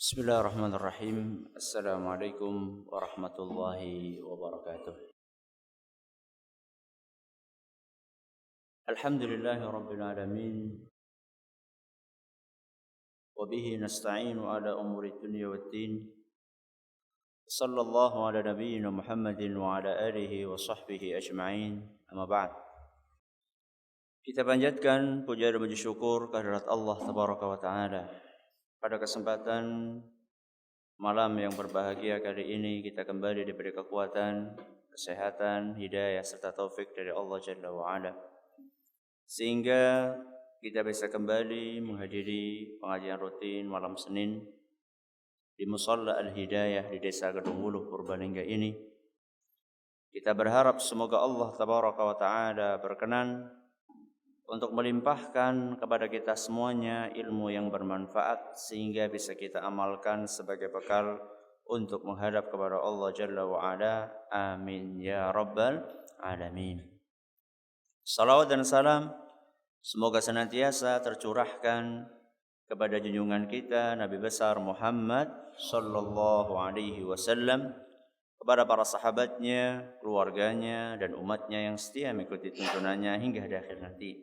Bismillahirrahmanirrahim. Assalamualaikum warahmatullahi wabarakatuh. Alhamdulillahi rabbil alamin. Wa bihi nasta'inu ala umuri dunya waddin. Sallallahu ala nabiyyina Muhammadin wa ala alihi wa sahbihi ajma'in. Amma ba'd. Kita panjatkan puja dan puji syukur kehadirat Allah tabaraka wa taala. Pada kesempatan malam yang berbahagia kali ini kita kembali diberi kekuatan, kesehatan, hidayah serta taufik dari Allah Jalla wa Ala. Sehingga kita bisa kembali menghadiri pengajian rutin malam Senin di Musalla Al-Hidayah di Desa Gedung Wuluh Purbalingga ini. Kita berharap semoga Allah Tabaraka wa Ta'ala berkenan untuk melimpahkan kepada kita semuanya ilmu yang bermanfaat sehingga bisa kita amalkan sebagai bekal untuk menghadap kepada Allah Jalla wa Ala. Amin ya rabbal alamin. Salawat dan salam semoga senantiasa tercurahkan kepada junjungan kita Nabi besar Muhammad sallallahu alaihi wasallam, kepada para sahabatnya, keluarganya dan umatnya yang setia mengikuti tuntunannya hingga akhir nanti.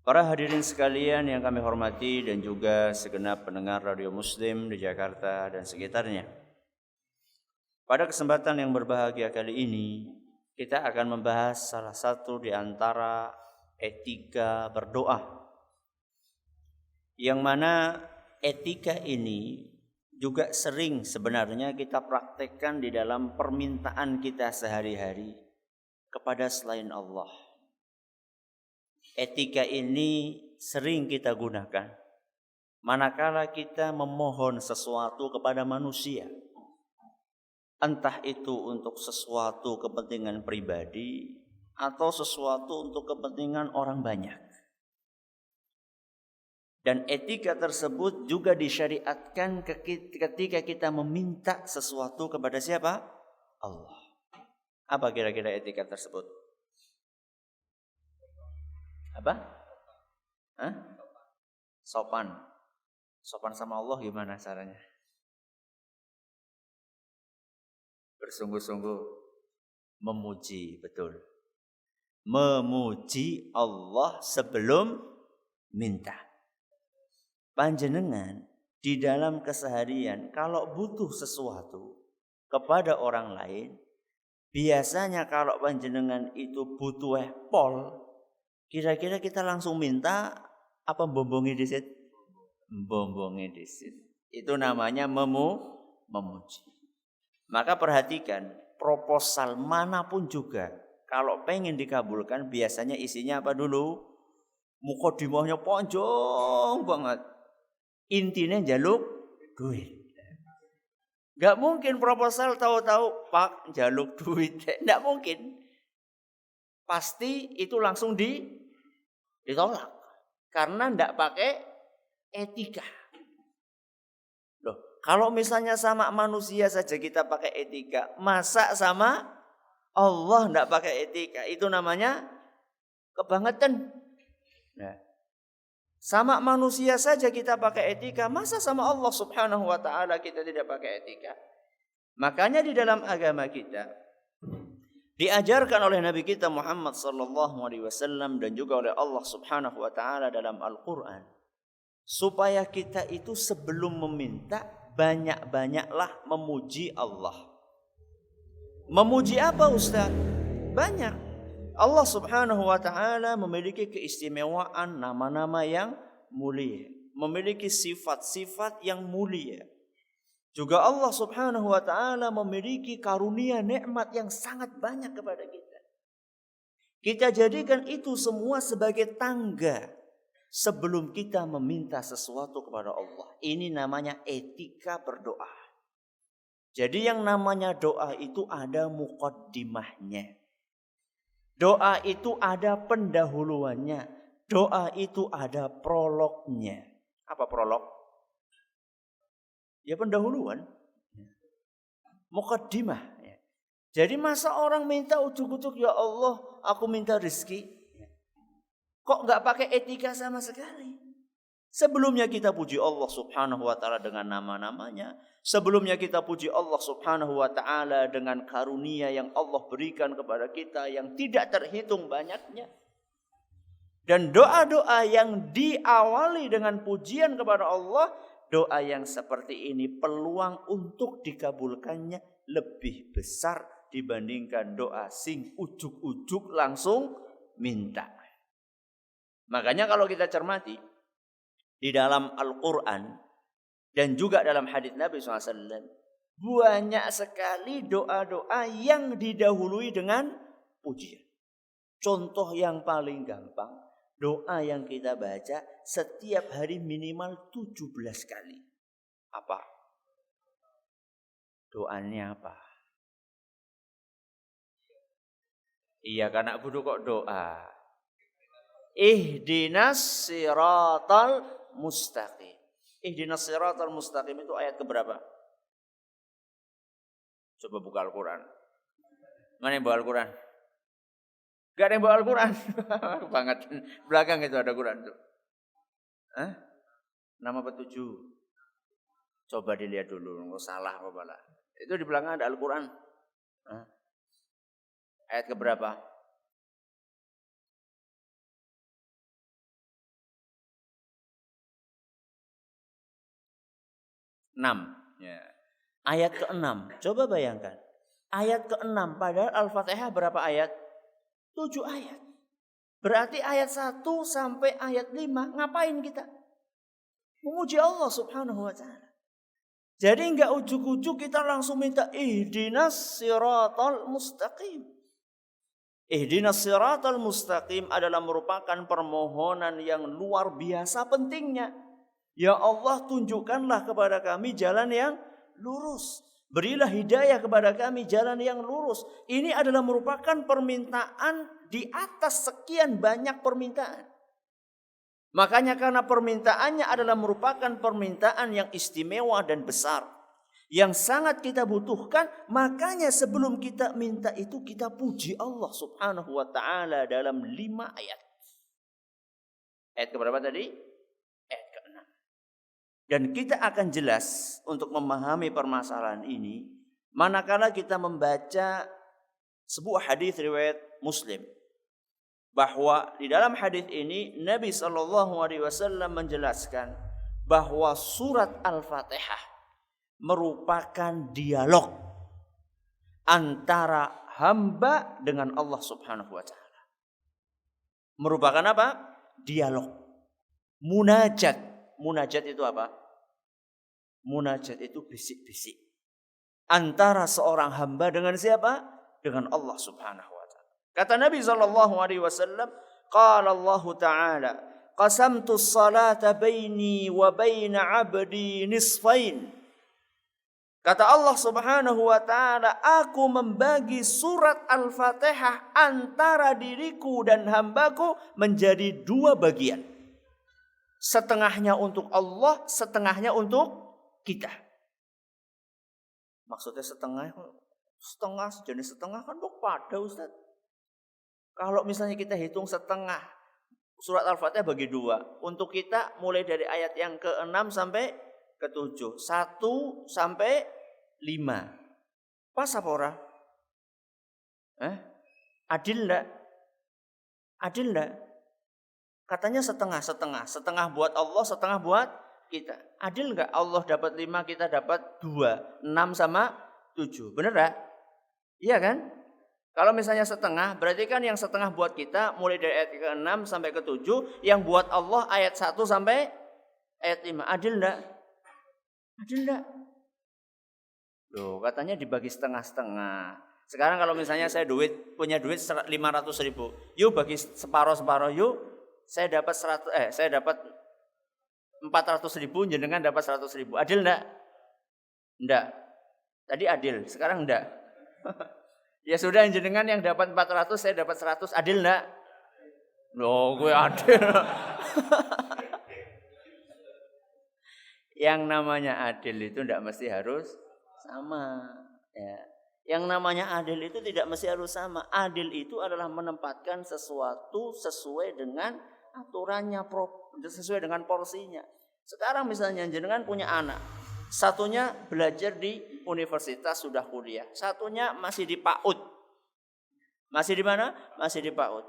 Para hadirin sekalian yang kami hormati dan juga segenap pendengar Radio Muslim di Jakarta dan sekitarnya. Pada kesempatan yang berbahagia kali ini, kita akan membahas salah satu di antara etika berdoa. Yang mana etika ini juga sering sebenarnya kita praktekkan di dalam permintaan kita sehari-hari kepada selain Allah. Etika ini sering kita gunakan manakala kita memohon sesuatu kepada manusia. Entah itu untuk sesuatu kepentingan pribadi atau sesuatu untuk kepentingan orang banyak. Dan etika tersebut juga disyariatkan ketika kita meminta sesuatu kepada siapa? Allah. Apa kira-kira etika tersebut? Apa? Hah? Sopan. Sopan sama Allah gimana caranya? Bersungguh-sungguh memuji, betul. Memuji Allah sebelum minta. Panjenengan di dalam keseharian kalau butuh sesuatu kepada orang lain, biasanya kalau panjenengan itu butuh pol, kira-kira kita langsung minta apa bombongi disit? Bombongi disit. Itu namanya memuji. Maka perhatikan, proposal manapun juga kalau pengen dikabulkan biasanya isinya apa dulu? Mukadimahnya panjang banget. Intinya jaluk duit. Gak mungkin proposal tahu-tahu Pak jaluk duit. Gak mungkin. Pasti itu langsung ditolak. Karena tidak pakai etika. Loh, kalau misalnya sama manusia saja kita pakai etika, masa sama Allah tidak pakai etika? Itu namanya kebangetan. Nah, sama manusia saja kita pakai etika, masa sama Allah Subhanahu wa Ta'ala kita tidak pakai etika? Makanya di dalam agama kita diajarkan oleh Nabi kita Muhammad sallallahu alaihi wasallam dan juga oleh Allah Subhanahu wa taala dalam Al-Qur'an, supaya kita itu sebelum meminta banyak-banyaklah memuji Allah. Memuji apa Ustaz? Banyak. Allah Subhanahu wa taala memiliki keistimewaan nama-nama yang mulia, memiliki sifat-sifat yang mulia. Juga Allah Subhanahu wa Ta'ala memiliki karunia nikmat yang sangat banyak kepada kita. Kita jadikan itu semua sebagai tangga sebelum kita meminta sesuatu kepada Allah. Ini namanya etika berdoa. Jadi yang namanya doa itu ada muqaddimahnya. Doa itu ada pendahuluannya. Doa itu ada prolognya. Apa prolog? Ya pendahuluan, muqaddimah. Jadi masa orang minta ujuk-ujuk, ya Allah, aku minta rezeki, kok nggak pakai etika sama sekali? Sebelumnya kita puji Allah subhanahu wa ta'ala dengan nama-namanya. Sebelumnya kita puji Allah subhanahu wa ta'ala dengan karunia yang Allah berikan kepada kita yang tidak terhitung banyaknya. Dan doa-doa yang diawali dengan pujian kepada Allah, doa yang seperti ini peluang untuk dikabulkannya lebih besar dibandingkan doa sing ujuk-ujuk langsung minta. Makanya kalau kita cermati di dalam Al-Quran dan juga dalam hadits Nabi SAW, banyak sekali doa-doa yang didahului dengan pujian. Contoh yang paling gampang, doa yang kita baca setiap hari minimal 17 kali. Apa? Doanya apa? Iya kan anak budu kok doa. Ihdinas siratal mustaqim. Ihdinas siratal mustaqim itu ayat keberapa? Coba buka Al-Quran. Mana yang bawa Al-Quran? Gak ada yang bawa Al-Quran. Banget. Belakang itu ada Quran tuh. Hah? Nama petujuh. Coba dilihat dulu. Nggak salah apa lah. Itu di belakang ada Al-Quran. Hah? Ayat keberapa? Ya. Ayat ke-6. Coba bayangkan. Ayat ke-6. Padahal Al-Fatihah berapa ayat? 7 ayat. Berarti ayat 1 sampai ayat 5. Ngapain kita? Memuji Allah subhanahu wa ta'ala. Jadi enggak ujuk-ujuk kita langsung minta ihdinas siratal mustaqim. Ihdinas siratal mustaqim adalah merupakan permohonan yang luar biasa pentingnya. Ya Allah, tunjukkanlah kepada kami jalan yang lurus. Berilah hidayah kepada kami jalan yang lurus. Ini adalah merupakan permintaan di atas sekian banyak permintaan. Makanya karena permintaannya adalah merupakan permintaan yang istimewa dan besar. Yang sangat kita butuhkan, makanya sebelum kita minta itu kita puji Allah subhanahu wa ta'ala dalam 5 ayat. Ayat keberapa tadi? Ayat ke-6. Dan kita akan jelas untuk memahami permasalahan ini manakala kita membaca sebuah hadis riwayat Muslim. Bahwa di dalam hadis ini Nabi SAW menjelaskan bahwa surat Al-Fatihah merupakan dialog antara hamba dengan Allah subhanahu wa ta'ala. Merupakan apa? Dialog. Munajat. Munajat itu apa? Munajat itu bisik-bisik. Antara seorang hamba dengan siapa? Dengan Allah subhanahu wa ta'ala. Kata Nabi SAW, Qala Allah ta'ala, Qasamtu salata baini wa baina abdi nisfain. Kata Allah subhanahu wa ta'ala, aku membagi surat Al-Fatihah antara diriku dan hambaku menjadi 2 bagian. Setengahnya untuk Allah, setengahnya untuk kita. Maksudnya setengah sejenis setengah kan pada Ustaz. Kalau misalnya kita hitung setengah, surat Al-Fatihah bagi 2. Untuk kita mulai dari ayat yang ke-6 sampai ke-7. 1 sampai 5. Pas apa ora? Adil enggak? Adil enggak? Katanya setengah-setengah. Setengah buat Allah, setengah buat kita. Adil enggak? Allah dapat 5, kita dapat 2. 6 sama 7. Benar enggak? Iya kan? Kalau misalnya setengah, berarti kan yang setengah buat kita mulai dari ayat ke-6 sampai ke-7. Yang buat Allah ayat 1 sampai ayat 5. Adil enggak? Adil enggak? Loh, katanya dibagi setengah-setengah. Sekarang kalau misalnya saya punya duit 500.000, yuk bagi separuh-separuh yuk. Saya dapat 400.000, jenengan dapat 100.000. Adil enggak? Enggak. Tadi adil, sekarang enggak. Ya sudah, jenengan yang dapat 400, saya dapat 100. Adil enggak? Loh, gue adil. Yang namanya adil itu enggak mesti harus sama, ya. Yang namanya adil itu tidak mesti harus sama. Adil itu adalah menempatkan sesuatu sesuai dengan aturannya, sesuai dengan porsinya. Sekarang misalnya jenengan punya anak, satunya belajar di universitas sudah kuliah, satunya masih di PAUD. Masih di mana? Masih di PAUD.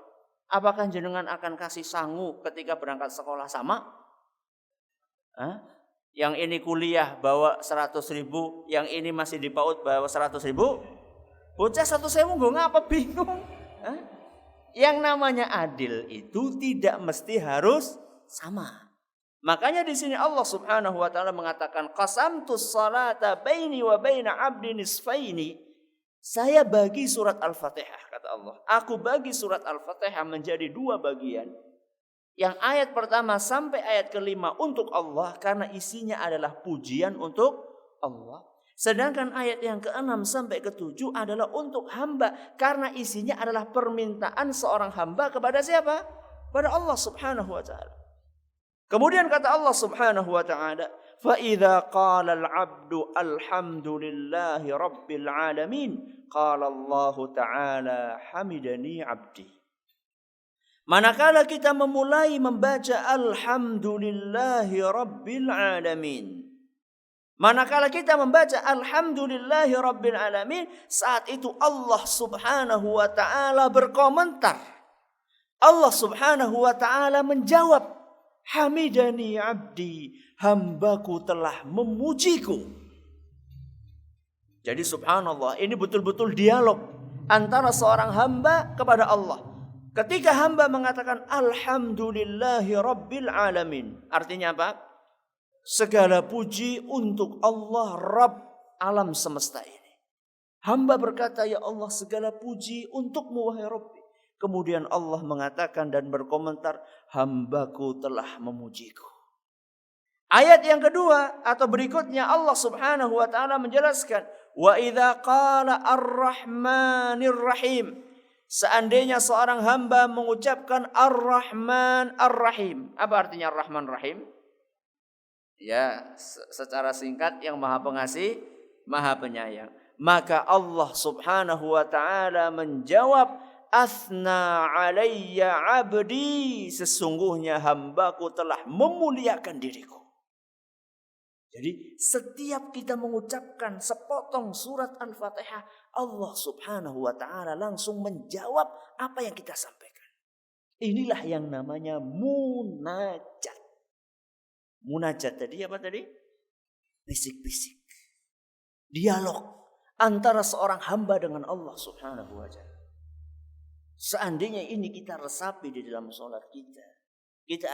Apakah jenengan akan kasih sangu ketika berangkat sekolah sama? Hah? Yang ini kuliah bawa 100.000, yang ini masih di PAUD bawa 100.000? Bocah 100.000 gue ngapa bingung? Hah? Yang namanya adil itu tidak mesti harus sama. Makanya di sini Allah Subhanahu wa taala mengatakan qasamtus salata baini wa baina 'abdi nisfaini. Saya bagi surat Al-Fatihah kata Allah. Aku bagi surat Al-Fatihah menjadi 2 bagian. Yang ayat pertama sampai ayat kelima untuk Allah karena isinya adalah pujian untuk Allah. Sedangkan ayat yang ke-6 sampai ke-7 adalah untuk hamba karena isinya adalah permintaan seorang hamba kepada siapa? Kepada Allah Subhanahu wa taala. Kemudian kata Allah Subhanahu wa taala, "Fa idza qala al-'abdu alhamdulillahi rabbil alamin, qala Allah taala hamidani 'abdi." Manakala kita memulai membaca alhamdulillahi rabbil alamin. Manakala kita membaca alhamdulillahi rabbil alamin, saat itu Allah Subhanahu wa taala berkomentar. Allah Subhanahu wa taala menjawab, hamidani 'abdi, hambaku telah memujiku. Jadi subhanallah, ini betul-betul dialog antara seorang hamba kepada Allah. Ketika hamba mengatakan alhamdulillahi rabbil alamin, artinya apa? Segala puji untuk Allah Rabb alam semesta ini. Hamba berkata, ya Allah segala puji untukmu wahai Rabbi. Kemudian Allah mengatakan dan berkomentar, hambaku telah memujiku. Ayat yang kedua atau berikutnya Allah Subhanahu wa taala menjelaskan, wa idza qala ar-rahmanir rahim. Seandainya seorang hamba mengucapkan ar-rahman ar-rahim. Apa artinya ar-rahman rahim? Ya, secara singkat yang maha pengasih, maha penyayang. Maka Allah Subhanahu wa taala menjawab, asna alayya abdi, sesungguhnya hambaku telah memuliakan diriku. Jadi setiap kita mengucapkan sepotong surat Al-Fatihah, Allah Subhanahu wa taala langsung menjawab apa yang kita sampaikan. Inilah yang namanya munajat. Munajat tadi apa tadi? Bisik-bisik. Dialog antara seorang hamba dengan Allah Subhanahu wa taala. Seandainya ini kita resapi di dalam sholat kita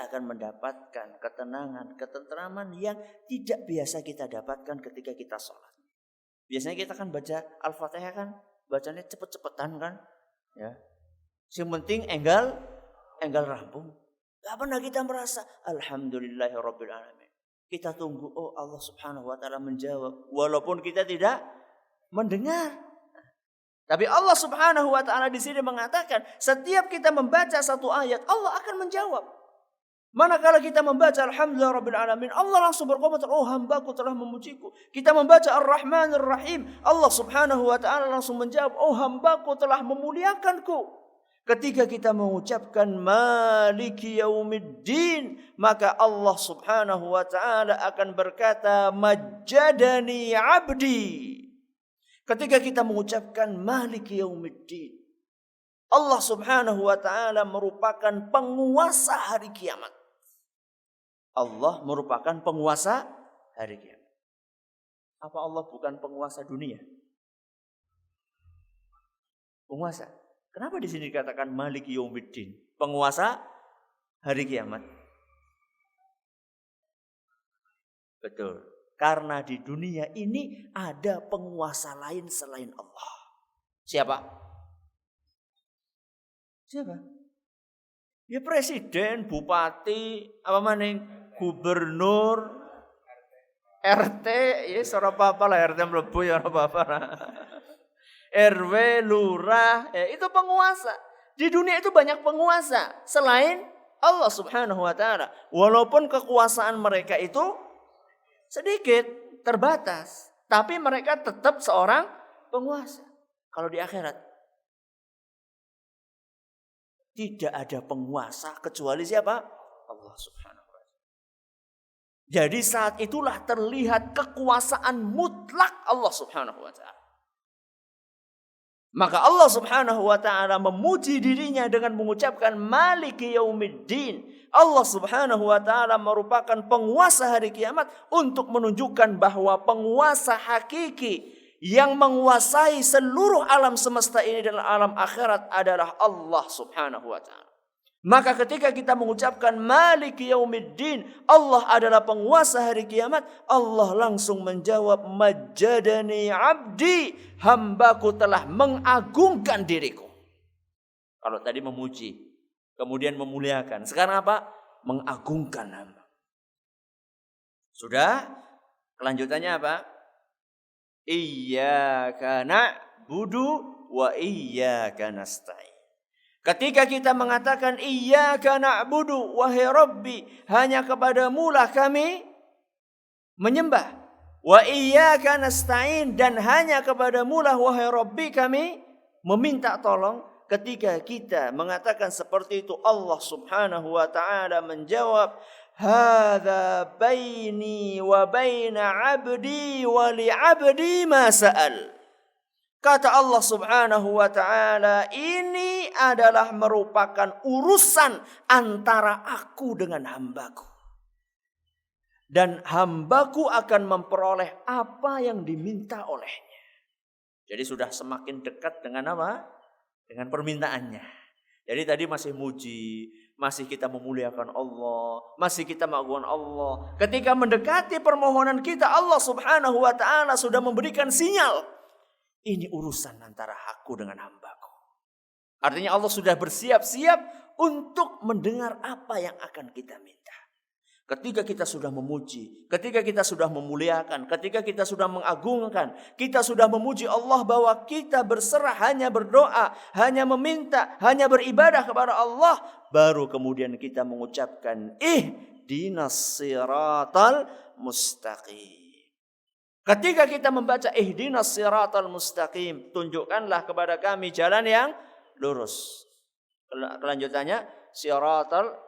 akan mendapatkan ketenangan, ketenteraman yang tidak biasa kita dapatkan ketika kita sholat. Biasanya kita kan baca Al-Fatihah kan, bacanya cepet-cepetan kan, ya. Yang penting enggal rampung. Gak pernah kita merasa alhamdulillahirabbil alamin. Kita tunggu Allah Subhanahu wa taala menjawab walaupun kita tidak mendengar. Tapi Allah Subhanahu wa taala di sini mengatakan setiap kita membaca satu ayat Allah akan menjawab. Manakala kita membaca alhamdulillahirabbil alamin, Allah langsung berkomentar, hambaku telah memujiku. Kita membaca ar-rahmanir rahim, Allah Subhanahu wa taala langsung menjawab, hambaku telah memuliakanku. Ketika kita mengucapkan maliki yaumiddin, maka Allah Subhanahu wa taala akan berkata majjadani abdi. Ketika kita mengucapkan maliki yaumiddin, Allah Subhanahu wa taala merupakan penguasa hari kiamat. Allah merupakan penguasa hari kiamat. Apa Allah bukan penguasa dunia? Penguasa. Kenapa di sini dikatakan Maliki Yaumiddin? Penguasa hari kiamat. Betul. Karena di dunia ini ada penguasa lain selain Allah. Siapa? Siapa? Ya presiden, bupati, apa maning, gubernur, RT, ya ora apa-apa lah RT mlebu ya ora apa-apa. RW, lurah, itu penguasa. Di dunia itu banyak penguasa selain Allah Subhanahu wa taala. Walaupun kekuasaan mereka itu sedikit, terbatas, tapi mereka tetap seorang penguasa. Kalau di akhirat tidak ada penguasa kecuali siapa? Allah Subhanahu wa taala. Jadi saat itulah terlihat kekuasaan mutlak Allah Subhanahu wa taala. Maka Allah Subhanahu wa taala memuji dirinya dengan mengucapkan Maliki Yaumiddin. Allah Subhanahu wa taala merupakan penguasa hari kiamat untuk menunjukkan bahwa penguasa hakiki yang menguasai seluruh alam semesta ini dan alam akhirat adalah Allah Subhanahu wa taala. Maka ketika kita mengucapkan Maliki Yaumiddin, Allah adalah penguasa hari kiamat, Allah langsung menjawab Majjadani abdi, hambaku telah mengagungkan diriku. Kalau tadi memuji, kemudian memuliakan. Sekarang apa? Mengagungkan hamba. Sudah? Kelanjutannya apa? Iyyaka na'budu wa iyyaka nasta'in. Ketika kita mengatakan Iyyaka na'budu wahai Rabbi, hanya kepadamu lah kami menyembah. Wa iyyaka nasta'in, dan hanya kepadamu lah wahai Rabbi kami meminta tolong. Ketika kita mengatakan seperti itu, Allah Subhanahu wa taala menjawab, hadza baini wa baina 'abdi wa li 'abdi ma sa'al. Kata Allah Subhanahu wa taala, ini adalah merupakan urusan antara aku dengan hambaku. Dan hambaku akan memperoleh apa yang diminta olehnya. Jadi sudah semakin dekat dengan apa? Dengan permintaannya. Jadi tadi masih muji, masih kita memuliakan Allah, masih kita mengagungkan Allah. Ketika mendekati permohonan kita, Allah Subhanahu wa taala sudah memberikan sinyal. Ini urusan antara aku dengan hambaku. Artinya Allah sudah bersiap-siap untuk mendengar apa yang akan kita minta. Ketika kita sudah memuji, ketika kita sudah memuliakan, ketika kita sudah mengagungkan, kita sudah memuji Allah bahwa kita berserah, hanya berdoa, hanya meminta, hanya beribadah kepada Allah, baru kemudian kita mengucapkan ihdinas siratal mustaqim. Ketika kita membaca ihdinas siratal mustaqim, tunjukkanlah kepada kami jalan yang lurus. Kelanjutannya, siratal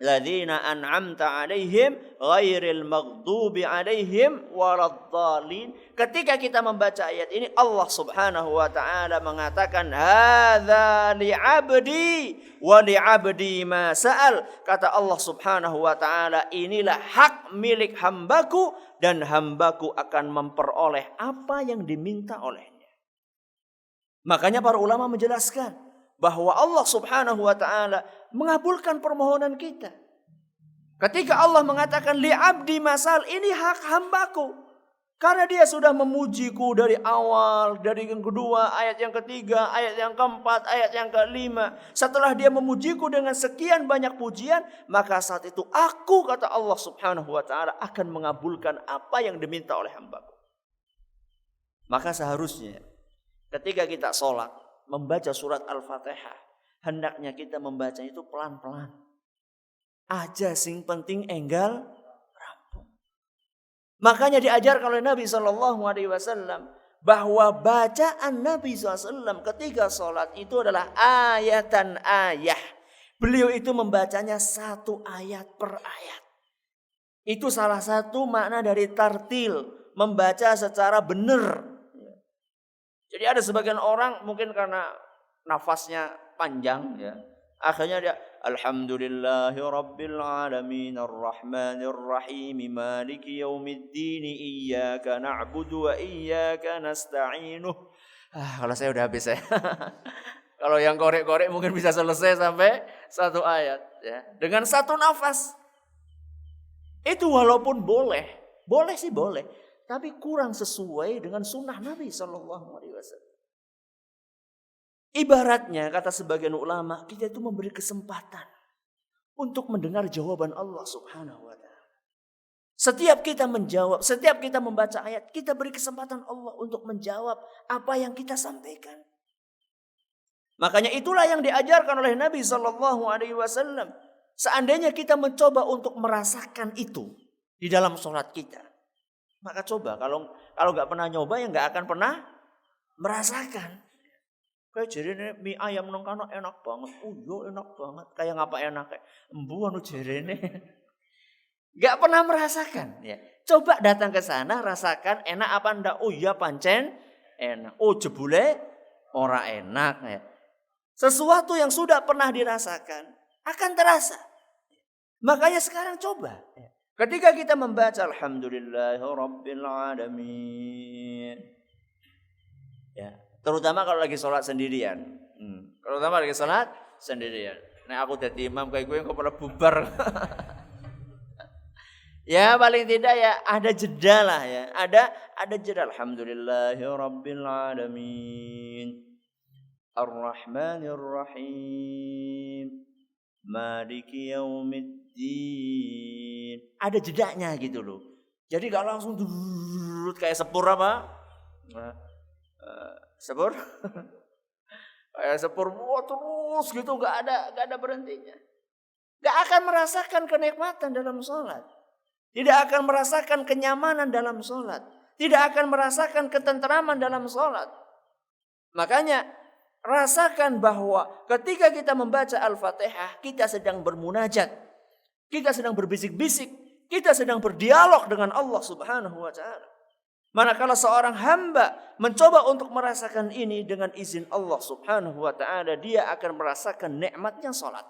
ladzina an'amta 'alaihim ghairil maghdubi 'alaihim waladdallin. Ketika kita membaca ayat ini, Allah Subhanahu wa taala mengatakan hadza li'abdi wa li'abdi ma sa'al. Kata Allah Subhanahu wa taala, inilah hak milik hambaku dan hambaku akan memperoleh apa yang diminta olehnya. Makanya para ulama menjelaskan bahwa Allah Subhanahu wa taala mengabulkan permohonan kita. Ketika Allah mengatakan li'abdi masal, ini hak hambaku. Karena dia sudah memujiku dari awal, dari yang kedua, ayat yang ketiga, ayat yang keempat, ayat yang kelima. Setelah dia memujiku dengan sekian banyak pujian, maka saat itu aku, kata Allah Subhanahu wa taala, akan mengabulkan apa yang diminta oleh hambaku. Maka seharusnya ketika kita sholat, membaca surat Al-Fatihah, hendaknya kita membaca itu pelan-pelan. Aja sing penting enggal rampung. Makanya diajarkan oleh Nabi SAW bahwa bacaan Nabi SAW ketika sholat itu adalah ayatan ayah. Beliau itu membacanya satu ayat per ayat. Itu salah satu makna dari tartil, membaca secara benar. Jadi ada sebagian orang mungkin karena nafasnya panjang, ya, akhirnya dia alhamdulillahi rabbil alamin arrahmanir rahim maliki yaumiddin iyyaka na'budu wa iyyaka nasta'in. Kalau saya udah habis ya. Kalau yang korek-korek mungkin bisa selesai sampai satu ayat, ya, dengan satu nafas. Itu walaupun boleh sih boleh, tapi kurang sesuai dengan sunnah Nabi SAW. Ibaratnya, kata sebagian ulama, kita itu memberi kesempatan untuk mendengar jawaban Allah Subhanahu wa taala. Setiap kita menjawab, setiap kita membaca ayat, kita beri kesempatan Allah untuk menjawab apa yang kita sampaikan. Makanya itulah yang diajarkan oleh Nabi SAW. Seandainya kita mencoba untuk merasakan itu di dalam sholat kita, maka coba, kalau nggak pernah nyoba ya nggak akan pernah merasakan. Kayak jerene mie ayam nang kana enak banget. Oh iya enak banget. Kayak ngapa enak kayak embu anu jerene. Enggak pernah merasakan. Ya. Coba datang ke sana, rasakan enak apa enggak? Oh iya pancen enak. Oh jebule ora enak. Ya. Sesuatu yang sudah pernah dirasakan akan terasa. Makanya sekarang coba. Ya. Ketika kita membaca Alhamdulillahirabbil alamin. Ya, terutama kalau lagi sholat sendirian. Terutama lagi sholat sendirian. Nah aku jadi imam kayak gue yang kepala bubar. Ya paling tidak ya ada jeda lah ya. Ada jeda. Alhamdulillahirabbil alamin. Ar-Rahmanir-Rahim. Maliki yaumiddin. Ada jedanya gitu loh. Jadi gak langsung kayak sepur apa? Sepur? Kayak sepur terus gitu gak ada berhentinya. Gak akan merasakan kenikmatan dalam sholat. Tidak akan merasakan kenyamanan dalam sholat. Tidak akan merasakan ketenteraman dalam sholat. Makanya rasakan bahwa ketika kita membaca Al-Fatihah, kita sedang bermunajat. Kita sedang berbisik-bisik. Kita sedang berdialog dengan Allah Subhanahu wa ta'ala. Manakala seorang hamba mencoba untuk merasakan ini dengan izin Allah Subhanahu wa ta'ala, dia akan merasakan nikmatnya sholat.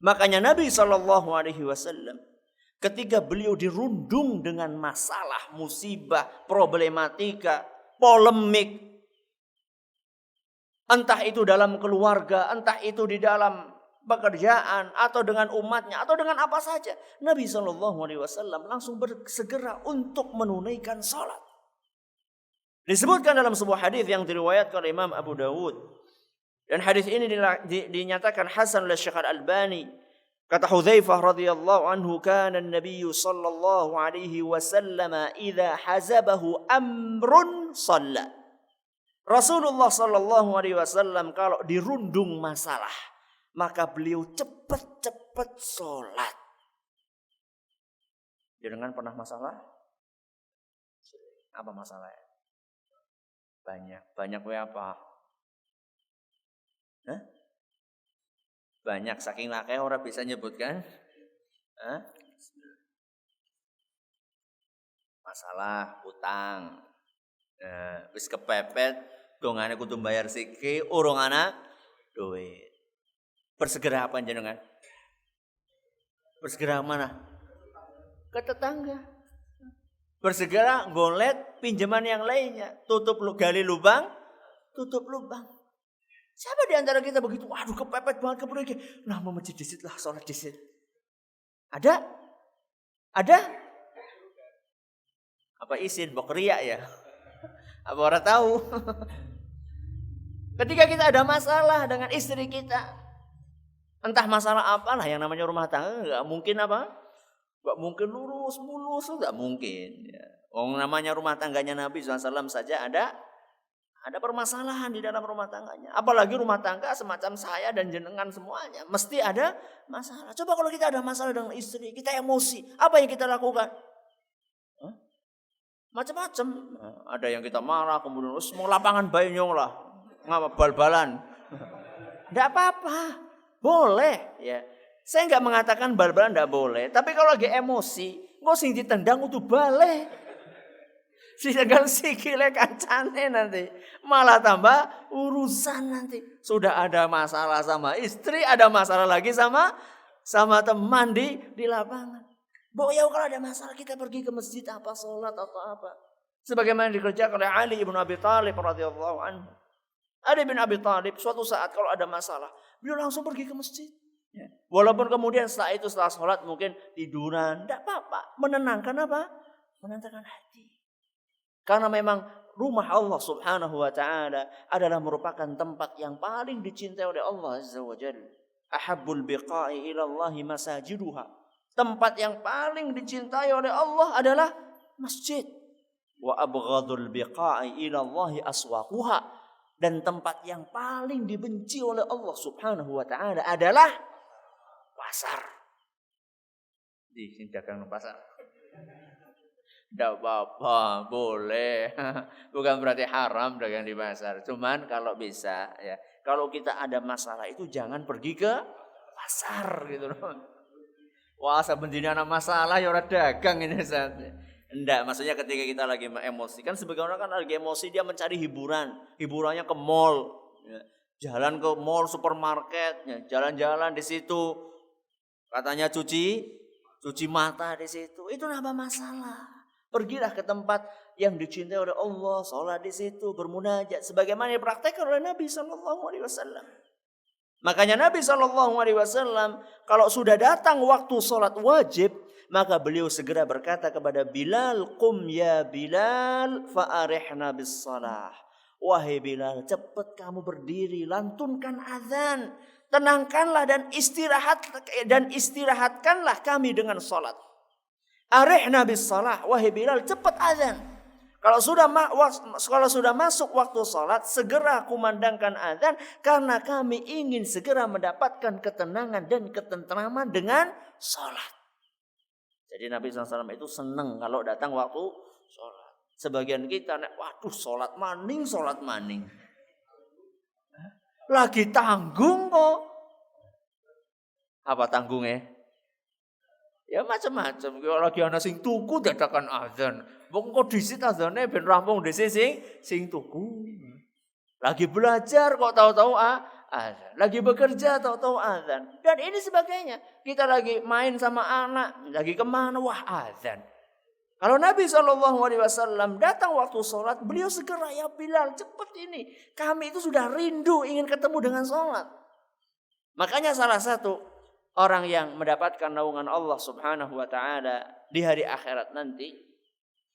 Makanya Nabi SAW ketika beliau dirundung dengan masalah, musibah, problematika, polemik, entah itu dalam keluarga, entah itu di dalam pekerjaan, atau dengan umatnya, atau dengan apa saja, Nabi SAW langsung bersegera untuk menunaikan salat. Disebutkan dalam sebuah hadis yang diriwayatkan oleh Imam Abu Dawud, dan hadis ini dinyatakan hasan oleh Syekh Al-Albani. Kata Hudzaifah radhiyallahu anhu, kana an-nabiy sallallahu alaihi wasallam idza hazabahu amrun shalla. Rasulullah sallallahu alaihi wasallam kalau dirundung masalah, maka beliau cepat-cepat sholat. Jangan pernah masalah? Apa masalahnya? Banyak apa? Hah? Banyak saking lakeh orang bisa nyebutkan. Hah? Masalah utang. Wis kepepet, dongane kudu bayar siki, urung ana duit. Bersegera apa jenengan? Bersegera mana? Ke tetangga. Bersegera golet pinjaman yang lainnya. Gali lubang, tutup lubang. Siapa di antara kita begitu? Waduh kepepet banget keperluan. Nah mau masjid disit lah, sholat disit. Ada? Apa izin? Bokria ya? Apa orang tahu? Ketika kita ada masalah dengan istri kita, entah masalah apalah yang namanya rumah tangga, nggak mungkin apa? Nggak mungkin lurus mulus, nggak mungkin. Ya. Namanya rumah tangganya Nabi SAW saja ada permasalahan di dalam rumah tangganya. Apalagi rumah tangga semacam saya dan jenengan semuanya. Mesti ada masalah. Coba kalau kita ada masalah dengan istri, kita emosi. Apa yang kita lakukan? Macam-macam. Ada yang kita marah, kemudian mau lapangan bayonyong lah. Ngapa bal-balan. Tidak apa-apa. Boleh. Ya. Saya nggak mengatakan bal-balan tidak boleh. Tapi kalau lagi emosi, nggak sing ditendang itu balik. Sedangkan sikile kancane nanti malah tambah urusan nanti. Sudah ada masalah sama istri, ada masalah lagi sama teman di lapangan. Ya kalau ada masalah kita pergi ke masjid apa sholat atau apa. Sebagaimana dikerjakan oleh Ali bin Abi Thalib radhiyallahu anhu. Ali bin Abi Thalib suatu saat kalau ada masalah, beliau langsung pergi ke masjid. Ya. Walaupun kemudian setelah sholat mungkin tiduran, tidak apa-apa. Menenangkan apa? Menenangkan hati. Karena memang rumah Allah Subhanahu wa ta'ala adalah merupakan tempat yang paling dicintai oleh Allah Azza wa Jalla. Ahabbul biqa'i ila Allahi masajiduha. Tempat yang paling dicintai oleh Allah adalah masjid. Wa abghadul biqa'i ila Allahi aswaquha. Dan tempat yang paling dibenci oleh Allah Subhanahu wa ta'ala adalah pasar. Di dagang pasar. Tidak apa-apa, boleh. Bukan berarti haram dagang di pasar. Cuman kalau bisa, ya, kalau kita ada masalah itu jangan pergi ke pasar gitu loh. Wah, sebenarnya ana masalah ya ora dagang ini Ustaz. Enggak, maksudnya ketika kita lagi emosi, kan sebagian orang kan lagi emosi dia mencari hiburan. Hiburannya ke mall, ya. Jalan ke mall, supermarket, ya. Jalan-jalan di situ. Katanya cuci mata di situ. Itu nambah masalah. Pergilah ke tempat yang dicintai oleh Allah, sholat di situ, bermunajat sebagaimana dipraktekkan oleh Nabi sallallahu alaihi wasallam. Makanya Nabi sallallahu alaihi wasallam kalau sudah datang waktu sholat wajib, maka beliau segera berkata kepada Bilal, "Qum ya Bilal fa'arihna bis shalah." Wahai Bilal, cepat kamu berdiri, lantunkan azan. Tenangkanlah dan istirahatkanlah kami dengan sholat. Arihna bis shalah, wahai Bilal, cepat azan. Kalau sudah masuk waktu sholat, segera kumandangkan azan karena kami ingin segera mendapatkan ketenangan dan ketentraman dengan sholat. Jadi Nabi SAW itu senang kalau datang waktu sholat. Sebagian kita, waduh sholat maning. Lagi tanggung kok. Apa tanggungnya? Ya macam-macam. Kalau lagi ana sing tuku dadakan azan. Wong kok disit azane ben rampung dhisik sing tuku. Lagi belajar kok tahu-tahu azan. Lagi bekerja tahu-tahu azan. Dan ini sebagainya. Kita lagi main sama anak, lagi kemana wah azan. Kalau Nabi SAW datang waktu sholat, beliau segera ya Bilal cepat ini. Kami itu sudah rindu ingin ketemu dengan sholat. Makanya salah satu orang yang mendapatkan naungan Allah Subhanahu wa taala di hari akhirat nanti,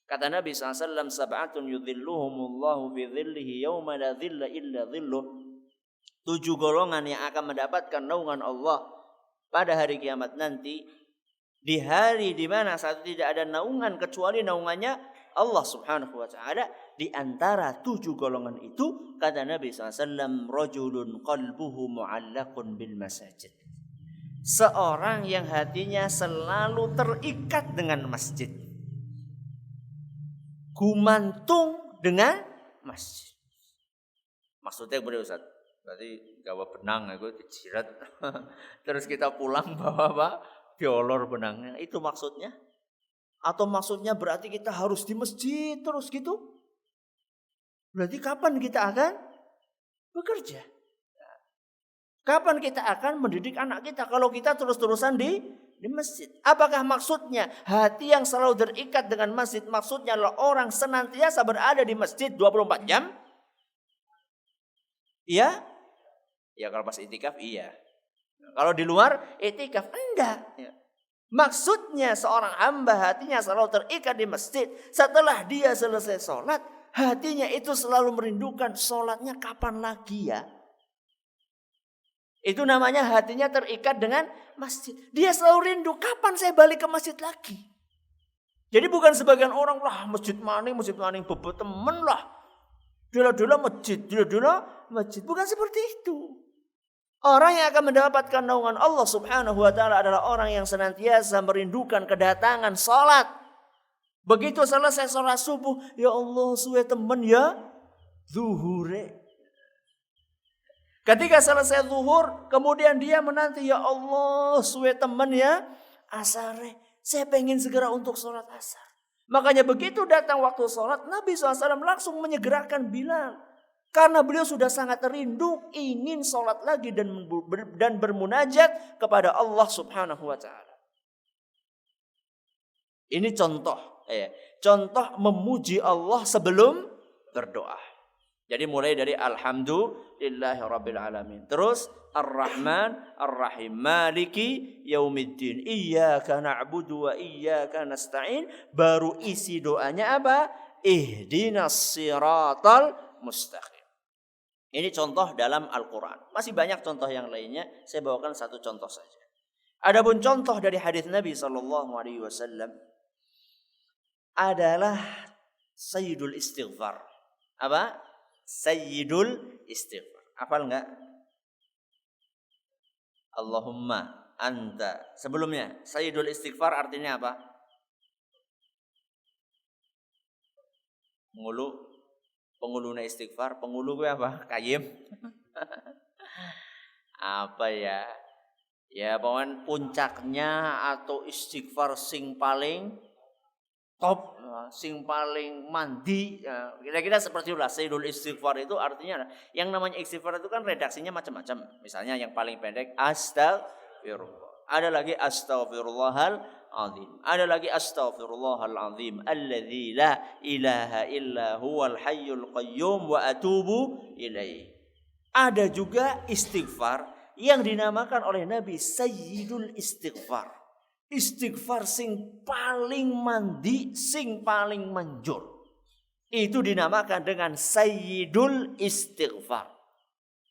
kata Nabi SAW, sab'atun yudhilluhumullahu fi dhillihi yawma la dhilla illa dhilluh. 7 golongan yang akan mendapatkan naungan Allah pada hari kiamat nanti, di hari di mana saat itu tidak ada naungan kecuali naungannya Allah Subhanahu wa taala. Di antara 7 golongan itu, kata Nabi SAW, rajulun qalbuhu mu'allaqun bil masajid. Seorang yang hatinya selalu terikat dengan masjid. Gumantung dengan masjid. Maksudnya boleh Ustaz? Berarti gawa benang itu dijirat. Terus kita pulang bawa apa? Diolor benangnya. Itu maksudnya? Atau maksudnya berarti kita harus di masjid terus gitu? Berarti kapan kita akan bekerja? Kapan kita akan mendidik anak kita kalau kita terus-terusan di masjid? Apakah maksudnya hati yang selalu terikat dengan masjid maksudnya adalah orang senantiasa berada di masjid 24 jam? Iya? Ya kalau pas itikaf iya. Kalau di luar itikaf enggak. Maksudnya seorang hamba hatinya selalu terikat di masjid. Setelah dia selesai sholat, hatinya itu selalu merindukan sholatnya kapan lagi ya. Itu namanya hatinya terikat dengan masjid. Dia selalu rindu, kapan saya balik ke masjid lagi. Jadi bukan sebagian orang, lah masjid maning bebet temen lah. Dula-dula masjid. Bukan seperti itu. Orang yang akan mendapatkan naungan Allah Subhanahu wa taala adalah orang yang senantiasa merindukan kedatangan salat. Begitu selesai salat subuh, ya Allah suwe temen ya zuhure. Ketika selesai zuhur, kemudian dia menanti, ya Allah suwe temen ya asare. Saya pengen segera untuk salat asar. Makanya begitu datang waktu salat, Nabi SAW langsung menyegerakan Bilal. Karena beliau sudah sangat rindu ingin sholat lagi dan bermunajat kepada Allah Subhanahu wa taala. Ini contoh memuji Allah sebelum berdoa. Jadi mulai dari alhamdulillahirabbil alamin. Terus Ar-Rahman Ar-Rahim Maliki Yaumiddin. Iyyaka na'budu wa iyyaka nasta'in. Baru isi doanya apa? Ihdinas siratal mustaqim. Ini contoh dalam Al-Quran. Masih banyak contoh yang lainnya. Saya bawakan satu contoh saja. Adapun contoh dari hadis Nabi SAW adalah Sayyidul Istighfar. Apa? Sayyidul Istighfar. Hafal enggak? Allahumma anta. Sebelumnya, Sayyidul Istighfar artinya apa? Penguluna istighfar, pengulu gue apa? Kayim. Apa ya? Ya, pokoknya puncaknya atau istighfar sing paling top, sing paling mandi. Ya, kira-kira seperti itulah. Sayyidul istighfar itu artinya yang namanya istighfar itu kan redaksinya macam-macam. Misalnya yang paling pendek astaghfirullah. Ada lagi astaghfirullahal azim. Ada lagi astaghfirullahal azim alladzi la ilaha illa huwal hayyul qayyum wa atubu ilaihi. Ada juga istighfar yang dinamakan oleh Nabi Sayyidul Istighfar. Istighfar sing paling mandi, sing paling manjur. Itu dinamakan dengan Sayyidul Istighfar.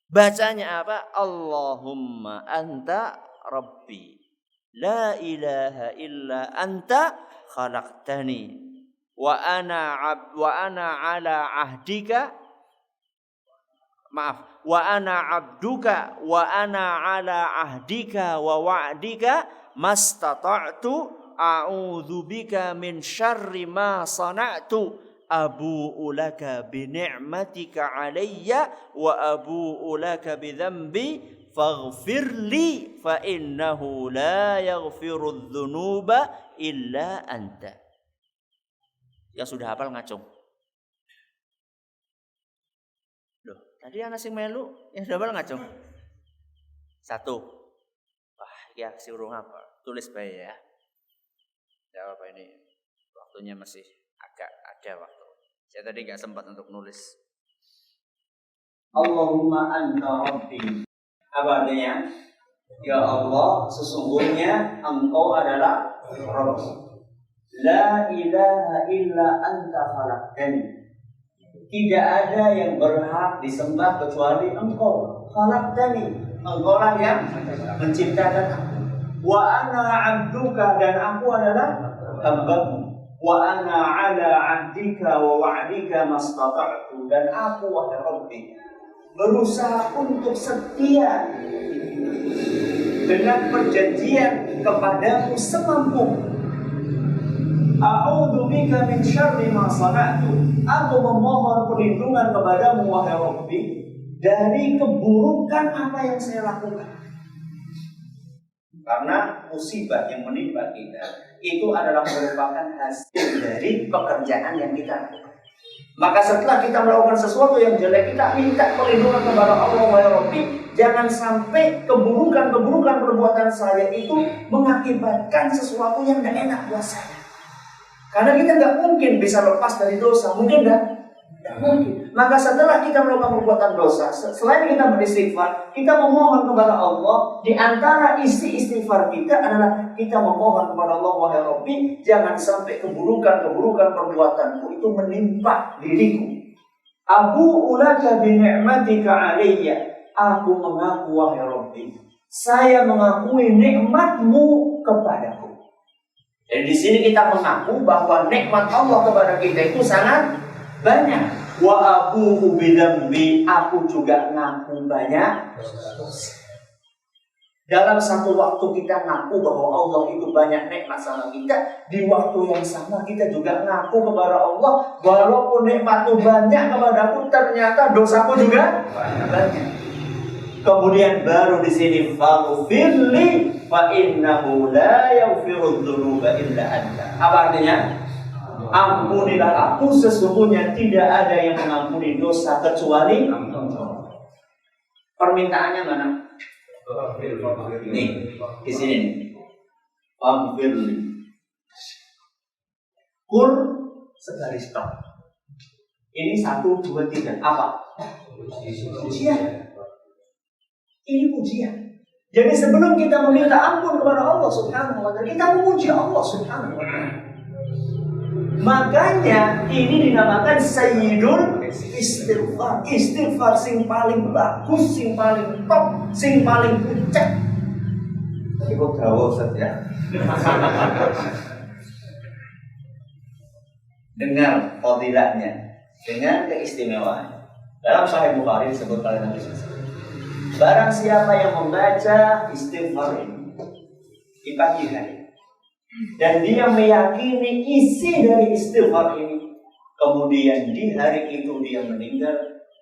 Bacanya apa? Allahumma anta rabbi. La ilaha illa anta khalaqtani. Wa ana ala ahdika. Maaf, wa ana abduka wa ana ala ahdika wa wa'dika mastata'tu a'udzubika min syarri ma sana'tu abu'u laka bi ni'matika alayya wa abu'u laka bi dhanbi faghfirli fa innahu la yaghfiru dzunuba illa anta. Yang sudah hafal ngacung. Tadi anak sing melu yang double ngacung. 1. Wah, iki aksi urung apa? Tulis bae ya. Jawab ini. Waktunya masih agak ada waktu. Saya tadi enggak sempat untuk nulis. Allahumma anta rabbi. Apa artinya? Ya Allah, sesungguhnya Engkau adalah Rabb. La ilaha illa anta khalaqtani. Tidak ada yang berhak disembah kecuali Engkau. Khalaqtani, Engkau lah yang menciptakan aku. Wa ana 'abduka, dan aku adalah hamba-Mu. Wa ana 'ala 'ahdika wa wa'dika mastata'tu, dan aku wahai Rabbi berusaha untuk setia dengan perjanjian kepadamu semampu. A'udzubika min syarri ma sana'tu. Aku memohon perlindungan kepadamu wahai Rabbi dari keburukan apa yang saya lakukan. Karena musibah yang menimpa kita itu adalah merupakan hasil dari pekerjaan yang kita lakukan. Maka setelah kita melakukan sesuatu yang jelek, kita minta perlindungan kepada Allah wahai Rabbi, jangan sampai keburukan-keburukan perbuatan saya itu mengakibatkan sesuatu yang tidak enak buat saya. Karena kita nggak mungkin bisa lepas dari dosa, mungkin nggak mungkin. Maka setelah kita melakukan perbuatan dosa, selain kita beristighfar, kita memohon kepada Allah. Di antara isi istighfar kita adalah kita memohon kepada Allah, wahai Rabbi, jangan sampai keburukan-keburukan perbuatanku itu menimpa diriku. Abu'u laka bi ni'matika alayya. Aku mengaku wahai Rabbi, saya mengakui nikmat-Mu kepadaku. Dan di sini kita mengaku bahwa nikmat Allah kepada kita itu sangat banyak. Wa abu'u bidzambi, aku juga ngaku banyak dosa. Dalam satu waktu kita ngaku bahwa Allah itu banyak nikmat sama kita, di waktu yang sama kita juga ngaku kepada Allah, walaupun nikmat itu banyak kepadaku, ternyata dosaku juga banyak. Kemudian baru di sini faghfirli fa innahu la yaghfiru dzunuba illa anta. Apa artinya? Ampunilah aku, sesungguhnya tidak ada yang mengampuni dosa kecuali Engkau. Permintaannya mana? Nih, di sini nih. Faghfirli. Kur segaris stop. Ini 1, 2, 3. Apa? Pujian. Ini pujian. Jadi sebelum kita meminta ampun kepada Allah Subhanahu wa Ta'ala, kita memuji Allah Subhanahu wa Ta'ala. Makanya ini dinamakan Sayyidul Istighfar. Istighfar sing paling bagus, sing paling top, sing paling puncak. Ibu tahu Ustaz ya. Dengar fadilahnya, dengan keistimewaan. Dalam Sahih Bukhari disebut oleh Nabi SAW. Barang siapa yang membaca istighfar ini di pagi hari dan dia meyakini isi dari istighfar ini, kemudian di hari itu dia meninggal,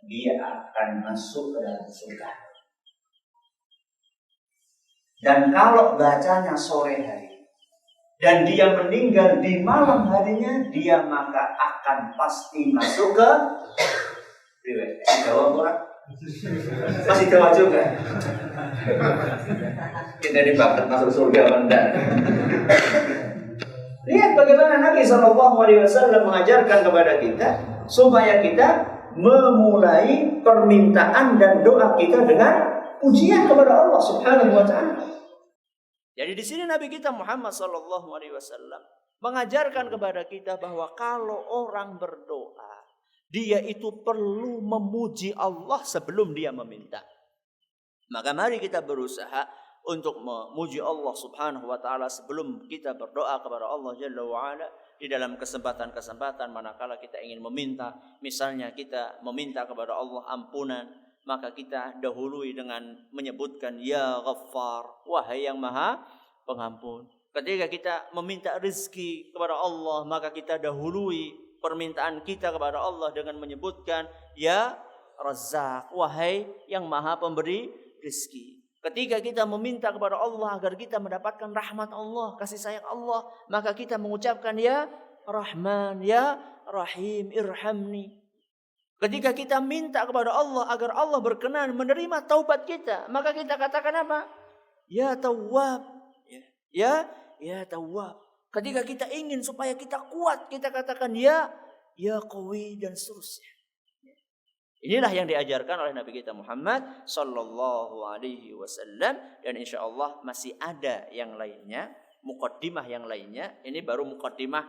dia akan masuk ke dalam surga. Dan kalau bacanya sore hari dan dia meninggal di malam harinya, dia maka akan pasti masuk ke Jawa Barat. Masih Jawa juga. Kita dibakat masuk surga apa enggak? Lihat bagaimana Nabi SAW mengajarkan kepada kita supaya kita memulai permintaan dan doa kita dengan pujian kepada Allah Subhanahu wa taala. Jadi di sini Nabi kita Muhammad SAW mengajarkan kepada kita bahwa kalau orang berdoa, dia itu perlu memuji Allah sebelum dia meminta. Maka mari kita berusaha untuk memuji Allah Subhanahu wa taala sebelum kita berdoa kepada Allah Jalla wa Ala di dalam kesempatan-kesempatan manakala kita ingin meminta. Misalnya kita meminta kepada Allah ampunan, maka kita dahului dengan menyebutkan Ya Ghaffar, wahai yang maha pengampun. Ketika kita meminta rezeki kepada Allah, maka kita dahului permintaan kita kepada Allah dengan menyebutkan Ya Razzaq, wahai yang maha pemberi rezeki. Ketika kita meminta kepada Allah agar kita mendapatkan rahmat Allah, kasih sayang Allah, maka kita mengucapkan Ya Rahman, Ya Rahim, irhamni. Ketika kita minta kepada Allah agar Allah berkenan menerima taubat kita, maka kita katakan apa? Ya Tawwab. Ya Tawwab. Ketika kita ingin supaya kita kuat, kita katakan Ya Qawi dan seterusnya. Inilah yang diajarkan oleh Nabi kita Muhammad sallallahu alaihi wasallam, dan insyaallah masih ada yang lainnya, muqaddimah yang lainnya. Ini baru muqaddimah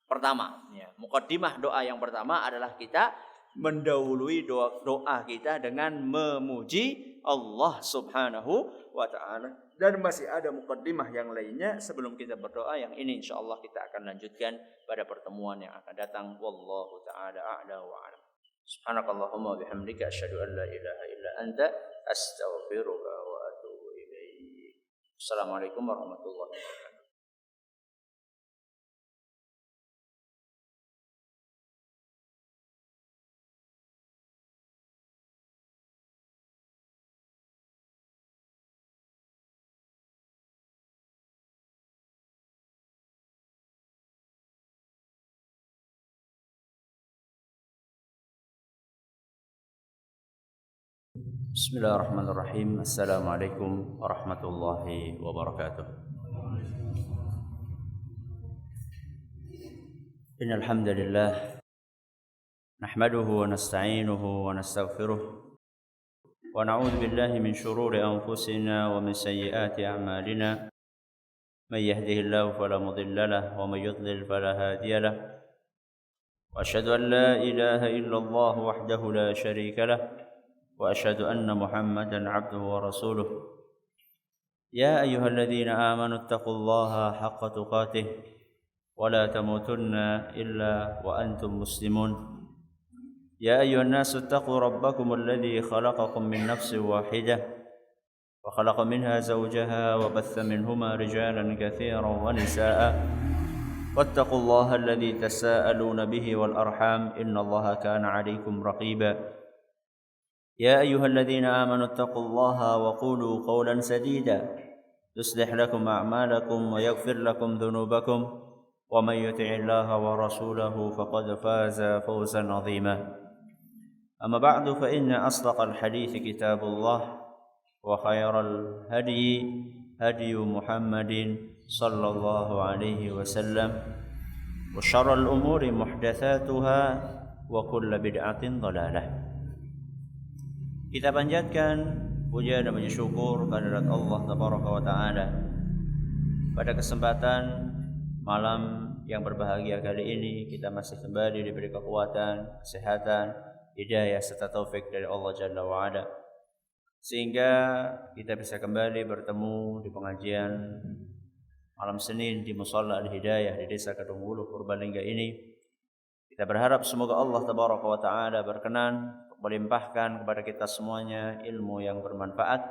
pertama ya. Muqaddimah doa yang pertama adalah kita mendahului doa kita dengan memuji Allah Subhanahu wa taala, dan masih ada muqaddimah yang lainnya sebelum kita berdoa, yang ini insyaallah kita akan lanjutkan pada pertemuan yang akan datang. Wallahu taala a'la wa a'lam. Subhanakallahumma bihamdika asyhadu an la ilaha illa anta astaghfiruka wa atubu ilaik. Assalamualaikum warahmatullahi wabarakatuh. Bismillahirrahmanirrahim. Assalamualaikum warahmatullahi wabarakatuh. Innal hamdalillah nahmaduhu wa nasta'inuhu wa nastaghfiruh wa na'udzu billahi min shururi anfusina wa min sayyiati a'malina. May yahdihillahu fala mudilla lahu wa may yudlil fala hadiya lahu. Wa asyhadu an la ilaha illallah wahdahu la syarika lahu وأشهد أن محمدا عبده ورسوله يا أيها الذين آمنوا اتقوا الله حق تقاته ولا تموتن إلا وأنتم مسلمون يا أيها الناس اتقوا ربكم الذي خلقكم من نفس واحدة وخلق منها زوجها وبث منهما رجالا كثيرا ونساء واتقوا الله الذي تساءلون به والأرحام إن الله كان عليكم رقيبا يا أيها الذين آمنوا اتقوا الله وقولوا قولا سديدا يصلح لكم أعمالكم ويغفر لكم ذنوبكم ومن يطع الله ورسوله فقد فاز فوزا عظيما أما بعد فإن أصدق الحديث كتاب الله وخير الهدي هدي محمد صلى الله عليه وسلم وشر الأمور محدثاتها وكل بدعة ضلالة. Kita panjatkan puja dan puji syukur kehadirat Allah Tabaraka wa Ta'ala pada kesempatan malam yang berbahagia kali ini. Kita masih kembali diberi kekuatan, kesehatan, hidayah serta taufik dari Allah Jalla wa Ala, sehingga kita bisa kembali bertemu di pengajian malam Senin di Musalla Al-Hidayah di Desa Kedungulu Purbalingga ini. Kita berharap semoga Allah Tabaraka wa Ta'ala berkenan melimpahkan kepada kita semuanya ilmu yang bermanfaat,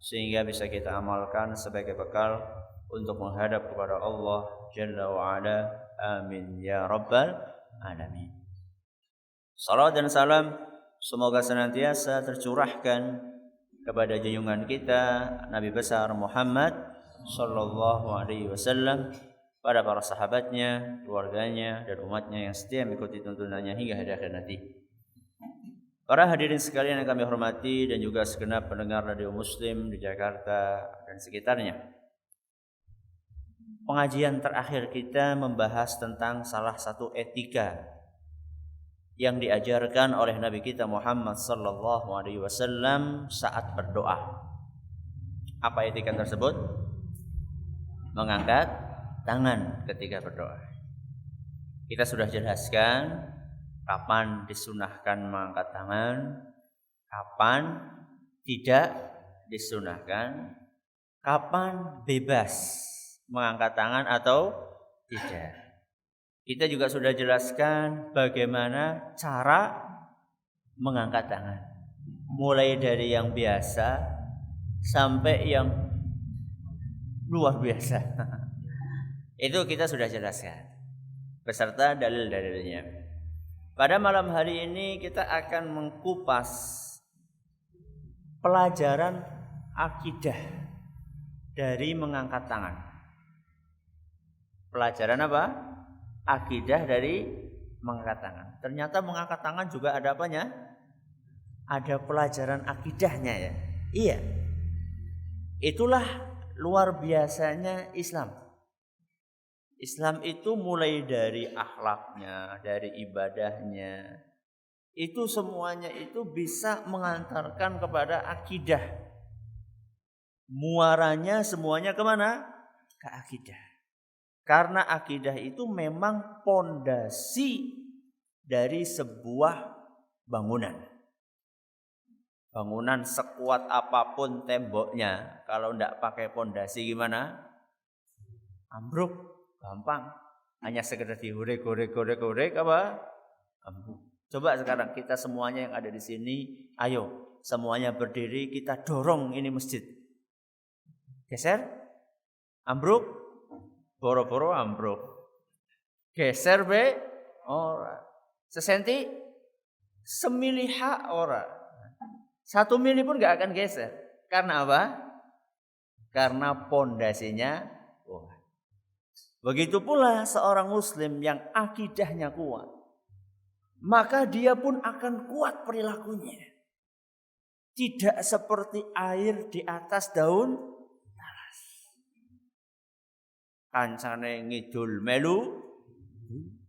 sehingga bisa kita amalkan sebagai bekal untuk menghadap kepada Allah Jalla wa Ala. Amin ya rabbal alamin. Salam dan salam semoga senantiasa tercurahkan kepada junjungan kita Nabi besar Muhammad sallallahu alaihi wasallam, pada para sahabatnya, keluarganya dan umatnya yang setia mengikuti tuntunannya hingga hari akhir nanti. Para hadirin sekalian yang kami hormati dan juga segenap pendengar radio Muslim di Jakarta dan sekitarnya. Pengajian terakhir kita membahas tentang salah satu etika yang diajarkan oleh Nabi kita Muhammad sallallahu alaihi wasallam saat berdoa. Apa etika tersebut? Mengangkat tangan ketika berdoa. Kita sudah jelaskan kapan disunahkan mengangkat tangan, kapan tidak disunahkan, kapan bebas mengangkat tangan atau tidak. Kita juga sudah jelaskan bagaimana cara mengangkat tangan, mulai dari yang biasa sampai yang luar biasa. Itu kita sudah jelaskan beserta dalil-dalilnya. Pada malam hari ini kita akan mengkupas pelajaran akidah dari mengangkat tangan. Pelajaran apa? Akidah dari mengangkat tangan. Ternyata mengangkat tangan juga ada apanya? Ada pelajaran akidahnya ya. Iya. Itulah luar biasanya Islam. Islam itu mulai dari akhlaknya, dari ibadahnya, itu semuanya itu bisa mengantarkan kepada akidah. Muaranya semuanya kemana? Ke akidah. Karena akidah itu memang pondasi dari sebuah bangunan. Bangunan sekuat apapun temboknya, kalau tidak pakai pondasi gimana? Ambruk. Gampang, hanya sekedar digorek apa? Coba sekarang kita semuanya yang ada di sini, ayo semuanya berdiri, kita dorong ini masjid. Geser, ambruk, boro-boro ambruk. Geser be, ora. Sesenti, semiliha ora. 1 mili pun gak akan geser. Karena apa? Karena pondasinya kuat. Begitu pula seorang muslim yang akidahnya kuat, maka dia pun akan kuat perilakunya. Tidak seperti air di atas daun talas. Kancane ngidul melu,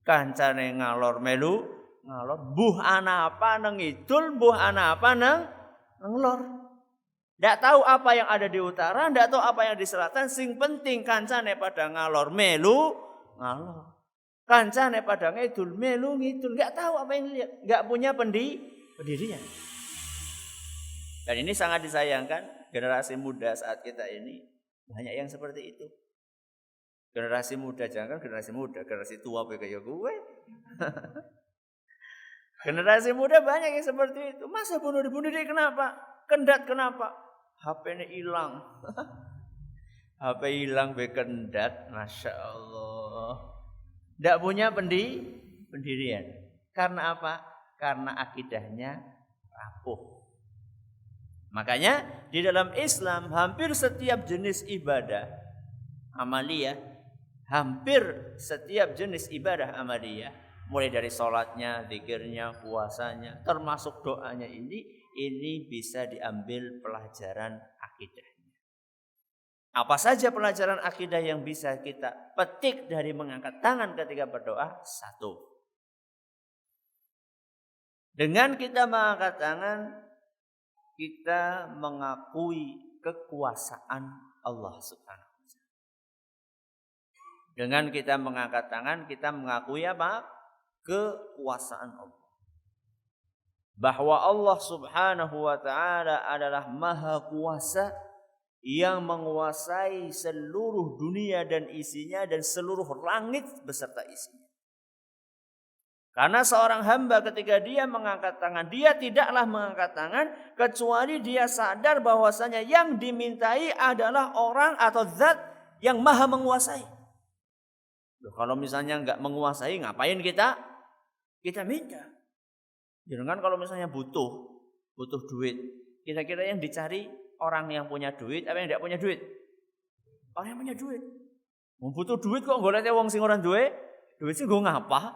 kancane ngalor melu, ngalor. Buh ana apa nang ngidul, buh ana apa nang ngelor. Tidak tahu apa yang ada di utara, tidak tahu apa yang di selatan. Sing penting kancane pada ngalor melu, ngalor. Kancane pada ngidul melu, ngidul. Tidak tahu apa yang lihat, tidak punya pendirian. Dan ini sangat disayangkan generasi muda saat kita ini banyak yang seperti itu. Generasi muda, jangan generasi muda, generasi tua kayak gue. Generasi muda banyak yang seperti itu. Masa bunuh diri kenapa? Kendat kenapa? HP ini hilang. HP hilang bekendat, Masya Allah. Tidak punya pendirian. Karena apa? Karena akidahnya rapuh. Makanya di dalam Islam hampir setiap jenis ibadah amaliyah, hampir setiap jenis ibadah amaliyah, mulai dari sholatnya, zikirnya, puasanya, termasuk doanya ini bisa diambil pelajaran akidahnya. Apa saja pelajaran akidah yang bisa kita petik dari mengangkat tangan ketika berdoa? 1. Dengan kita mengangkat tangan, kita mengakui kekuasaan Allah Subhanahu wa taala. Dengan kita mengangkat tangan, kita mengakui apa? Kekuasaan Allah. Bahwa Allah Subhanahu wa taala adalah maha kuasa yang menguasai seluruh dunia dan isinya dan seluruh langit beserta isinya. Karena seorang hamba ketika dia mengangkat tangan, dia tidaklah mengangkat tangan kecuali dia sadar bahwasanya yang dimintai adalah orang atau zat yang maha menguasai. Loh, kalau misalnya enggak menguasai, ngapain kita minta? Jangan kalau misalnya butuh duit, Kira-kira yang dicari orang yang punya duit apa yang tidak punya duit? Orang yang punya duit. Butuh duit kok golek wong sing ora duwe duit sing nggo ngapa?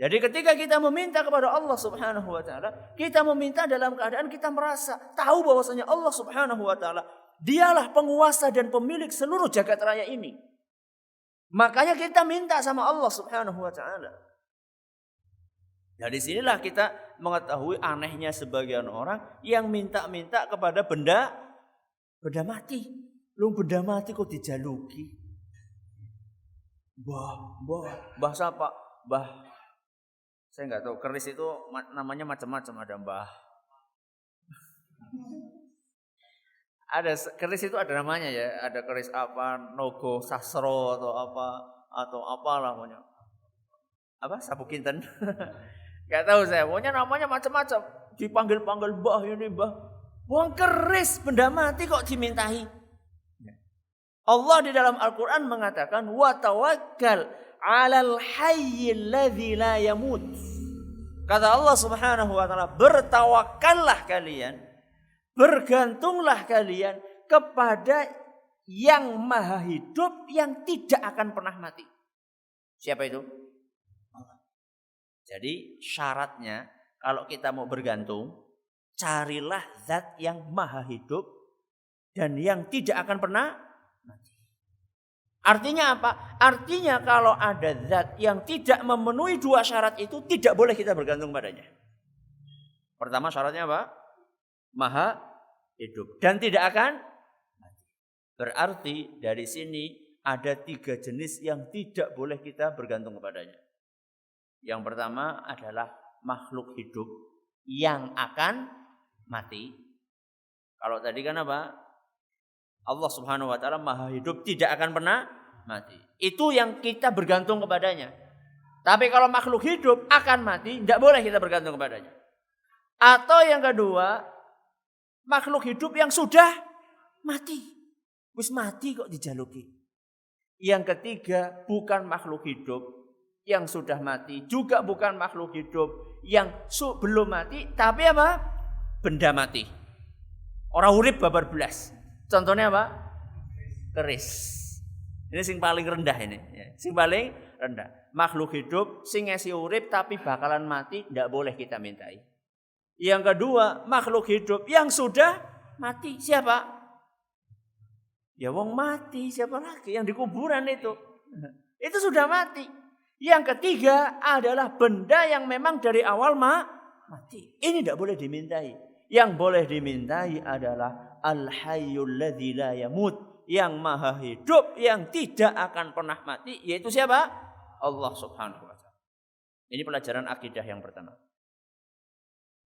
Jadi ketika kita meminta kepada Allah Subhanahu wa taala, kita meminta dalam keadaan kita merasa tahu bahwasanya Allah Subhanahu wa taala dialah penguasa dan pemilik seluruh jagat raya ini. Makanya kita minta sama Allah Subhanahu wa taala. Dari sinilah kita mengetahui anehnya sebagian orang yang minta-minta kepada benda mati. Lu benda mati kok dijaluki? Mbah siapa? Mbah. Saya enggak tahu, keris itu namanya macam-macam, ada mbah. Ada keris itu ada namanya ya, ada keris apa, Nogo Sasro atau apalah pokoknya. Apa? Sapu kinten. Enggak tahu saya, pokoknya namanya macam-macam. Dipanggil-panggil mbah ini mbah. Wong keris benda mati kok dimintai. Allah di dalam Al-Qur'an mengatakan wa tawakkal 'alal hayyil ladzi la yamut. Kata Allah Subhanahu wa taala, bertawakallah kalian, bergantunglah kalian kepada yang maha hidup yang tidak akan pernah mati. Siapa itu? Allah. Jadi syaratnya kalau kita mau bergantung, carilah zat yang maha hidup dan yang tidak akan pernah mati. Artinya apa? Artinya kalau ada zat yang tidak memenuhi dua syarat itu, tidak boleh kita bergantung padanya. Pertama syaratnya apa? Maha hidup dan tidak akan mati. Berarti dari sini ada 3 jenis yang tidak boleh kita bergantung kepadanya. Yang pertama adalah makhluk hidup yang akan mati. Kalau tadi kan apa? Allah Subhanahu wa taala maha hidup tidak akan pernah mati. Itu yang kita bergantung kepadanya. Tapi kalau makhluk hidup akan mati, tidak boleh kita bergantung kepadanya. Atau yang kedua, makhluk hidup yang sudah mati. Wis mati kok dijaluki. Yang ketiga, bukan makhluk hidup yang sudah mati, juga bukan makhluk hidup yang belum mati, tapi apa? Benda mati. Orang urip babar belas. Contohnya apa? Keris. Ini sing paling rendah ini. Sing paling rendah. Makhluk hidup sing ngesi urip tapi bakalan mati, tidak boleh kita mintai. Yang kedua, makhluk hidup yang sudah mati. Siapa? Ya wong mati, siapa lagi? Yang di kuburan itu. Itu sudah mati. Yang ketiga adalah benda yang memang dari awal mati. Ini tidak boleh dimintai. Yang boleh dimintai adalah Al-Hayyul ladzi la yamut, yang maha hidup yang tidak akan pernah mati, yaitu siapa? Allah Subhanahu wa taala. Ini pelajaran akidah yang pertama.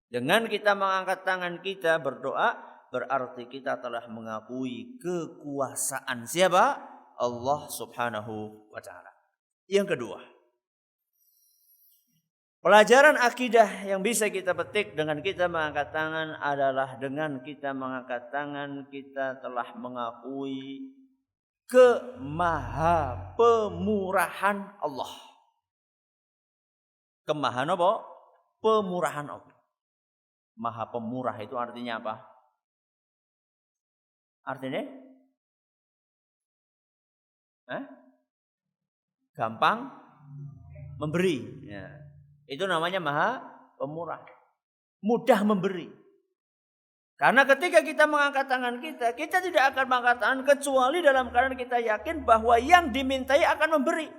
Dengan kita mengangkat tangan kita berdoa, berarti kita telah mengakui kekuasaan siapa? Allah Subhanahu wa taala. Yang kedua, pelajaran akidah yang bisa kita petik dengan kita mengangkat tangan adalah dengan kita mengangkat tangan kita telah mengakui kemaha-pemurahan Allah. Kemahan apa? Pemurahan Allah. Maha pemurah itu artinya apa? Artinya? Gampang memberi. Ya. Itu namanya maha pemurah. Mudah memberi. Karena ketika kita mengangkat tangan kita tidak akan mengangkat tangan kecuali dalam keadaan kita yakin bahwa yang dimintai akan memberi.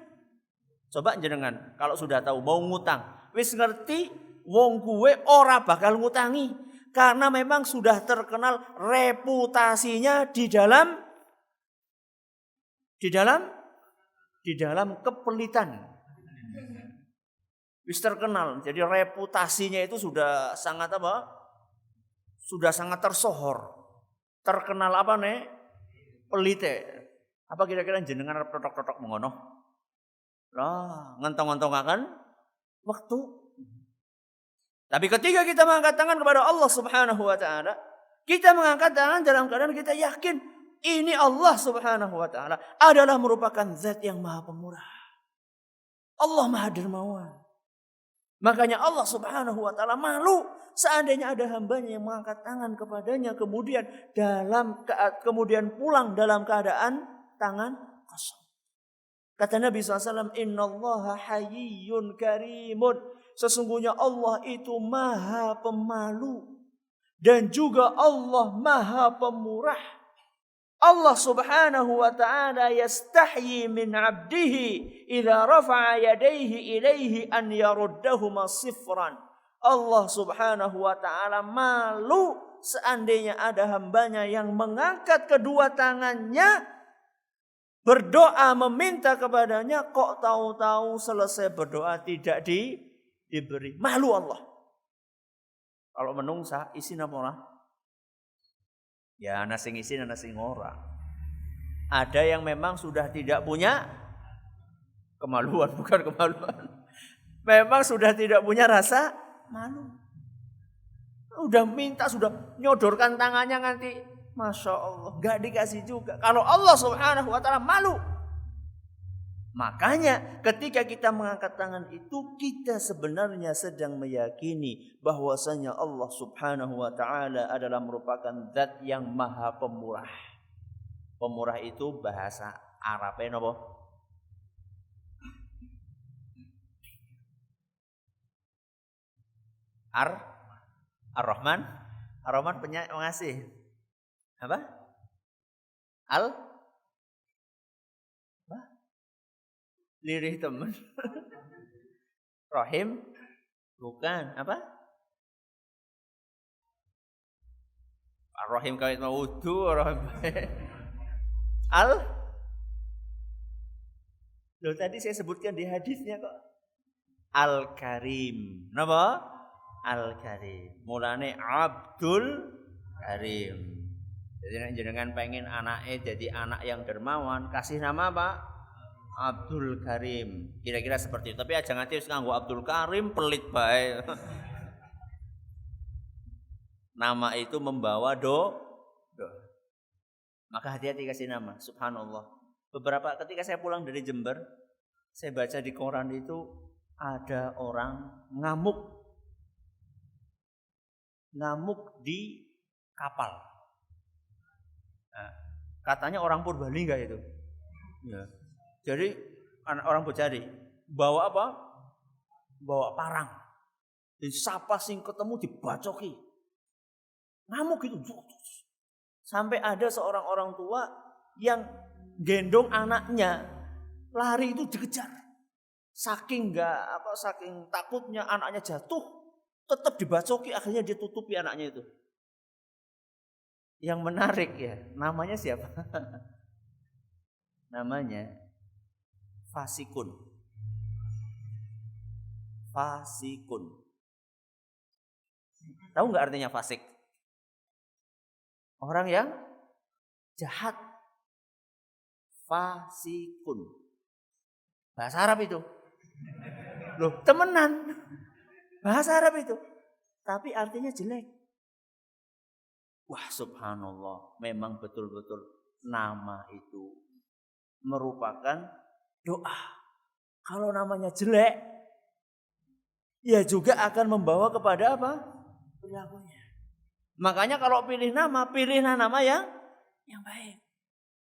Coba jenengan kalau sudah tahu mau ngutang, wis ngerti wong gue ora bakal ngutangi karena memang sudah terkenal reputasinya di dalam kepelitan. Wis terkenal. Jadi reputasinya itu sudah sangat apa? Sudah sangat tersohor. Terkenal apa nih? Pelite. Apa kira-kira jenengan totok-totok mengono? Lah, ngentong-ngentongaken waktu. Tapi ketika kita mengangkat tangan kepada Allah Subhanahu wa taala, kita mengangkat tangan dalam keadaan kita yakin ini Allah Subhanahu wa taala adalah merupakan zat yang maha pemurah. Allah maha dermawan. Makanya Allah Subhanahu wa taala malu seandainya ada hambanya yang mengangkat tangan kepadanya kemudian pulang dalam keadaan tangan kosong. Kata Nabi SAW, innallaha hayyun karimun. Sesungguhnya Allah itu maha pemalu. Dan juga Allah maha pemurah. Allah Subhanahu wa ta'ala yastahyi min 'abdihi idza rafa'a yadayhi ilaihi an yaruddahuma sifran. Allah Subhanahu wa ta'ala malu seandainya ada hambanya yang mengangkat kedua tangannya berdoa meminta kepadanya, kok tahu-tahu selesai berdoa tidak diberi. Malu Allah. Kalau menungsa isin apa ora? Ya ana sing isin ana sing ora. Ada yang memang sudah tidak punya kemaluan, bukan kemaluan. Memang sudah tidak punya rasa malu. Udah minta, sudah nyodorkan tangannya nanti, Masya Allah, gak dikasih juga. Kalau Allah Subhanahu wa ta'ala malu. Makanya ketika kita mengangkat tangan itu, kita sebenarnya sedang meyakini bahwasanya Allah Subhanahu wa ta'ala adalah merupakan zat yang maha pemurah. Pemurah itu bahasa Arabnya apa? Ar-Rahman. Ar-Rahman pengasih. Apa? Lirih teman. Rahim bukan apa? Ar-Rahim kawit mau wudu, Rahim. Loh tadi saya sebutkan di hadisnya kok. Al-Karim. Napa? Al-Karim. Mulane Abdul Karim. Jadi jenengan pengen anaknya jadi anak yang dermawan, kasih nama apa? Abdul Karim. Kira-kira seperti itu. Tapi aja nganti wis nganggo Abdul Karim pelit bae. Nama itu membawa do. Maka hati-hati kasih nama. Subhanallah. Beberapa ketika saya pulang dari Jember, saya baca di koran itu ada orang ngamuk di kapal. Nah, katanya orang Purbalingga itu. Ya. Jadi orang Bojari bawa apa? Bawa parang. Disapa sing ketemu dibacoki. Ngamuk gitu. Sampai ada seorang orang tua yang gendong anaknya lari itu dikejar. Saking takutnya anaknya jatuh, tetap dibacoki, akhirnya dia tutupi anaknya itu. Yang menarik ya, namanya siapa? Namanya Fasikun. Tahu nggak artinya fasik? Orang yang jahat. Fasikun. Bahasa Arab itu. Loh, temenan. Bahasa Arab itu. Tapi artinya jelek. Wah, subhanallah. Memang betul-betul nama itu merupakan doa. Kalau namanya jelek, ya juga akan membawa kepada apa? Perilakunya. Makanya kalau pilihlah nama yang baik.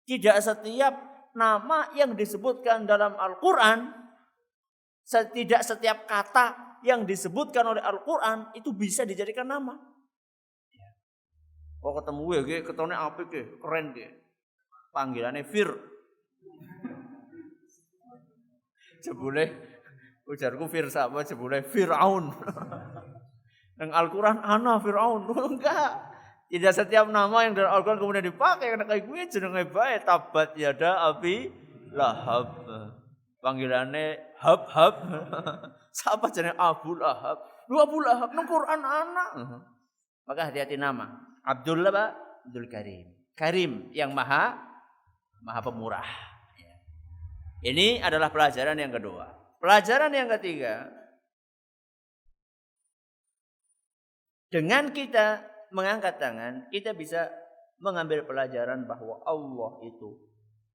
Tidak setiap nama yang disebutkan dalam Al-Quran, tidak setiap kata yang disebutkan oleh Al-Quran itu bisa dijadikan nama. Oh ketemu gue, ketone apik ge, keren ge. Panggilannya Fir. Jebule ujarku Fir sama jebule Firaun. Nang Al-Quran ana Firaun. Enggak. Tidak setiap nama yang dari Al-Quran kemudian dipakai karena kayak gue jenenge bae tabat yada Abi Lahab. Panggilannya Hab. Siapa jenenge Abu Lahab? Lu Abu Lahab nang Quran ana. Maka hati-hati nama. Abdul apa? Abdul Karim. Karim yang maha pemurah. Ini adalah pelajaran yang kedua. Pelajaran yang ketiga. Dengan kita mengangkat tangan, kita bisa mengambil pelajaran bahwa Allah itu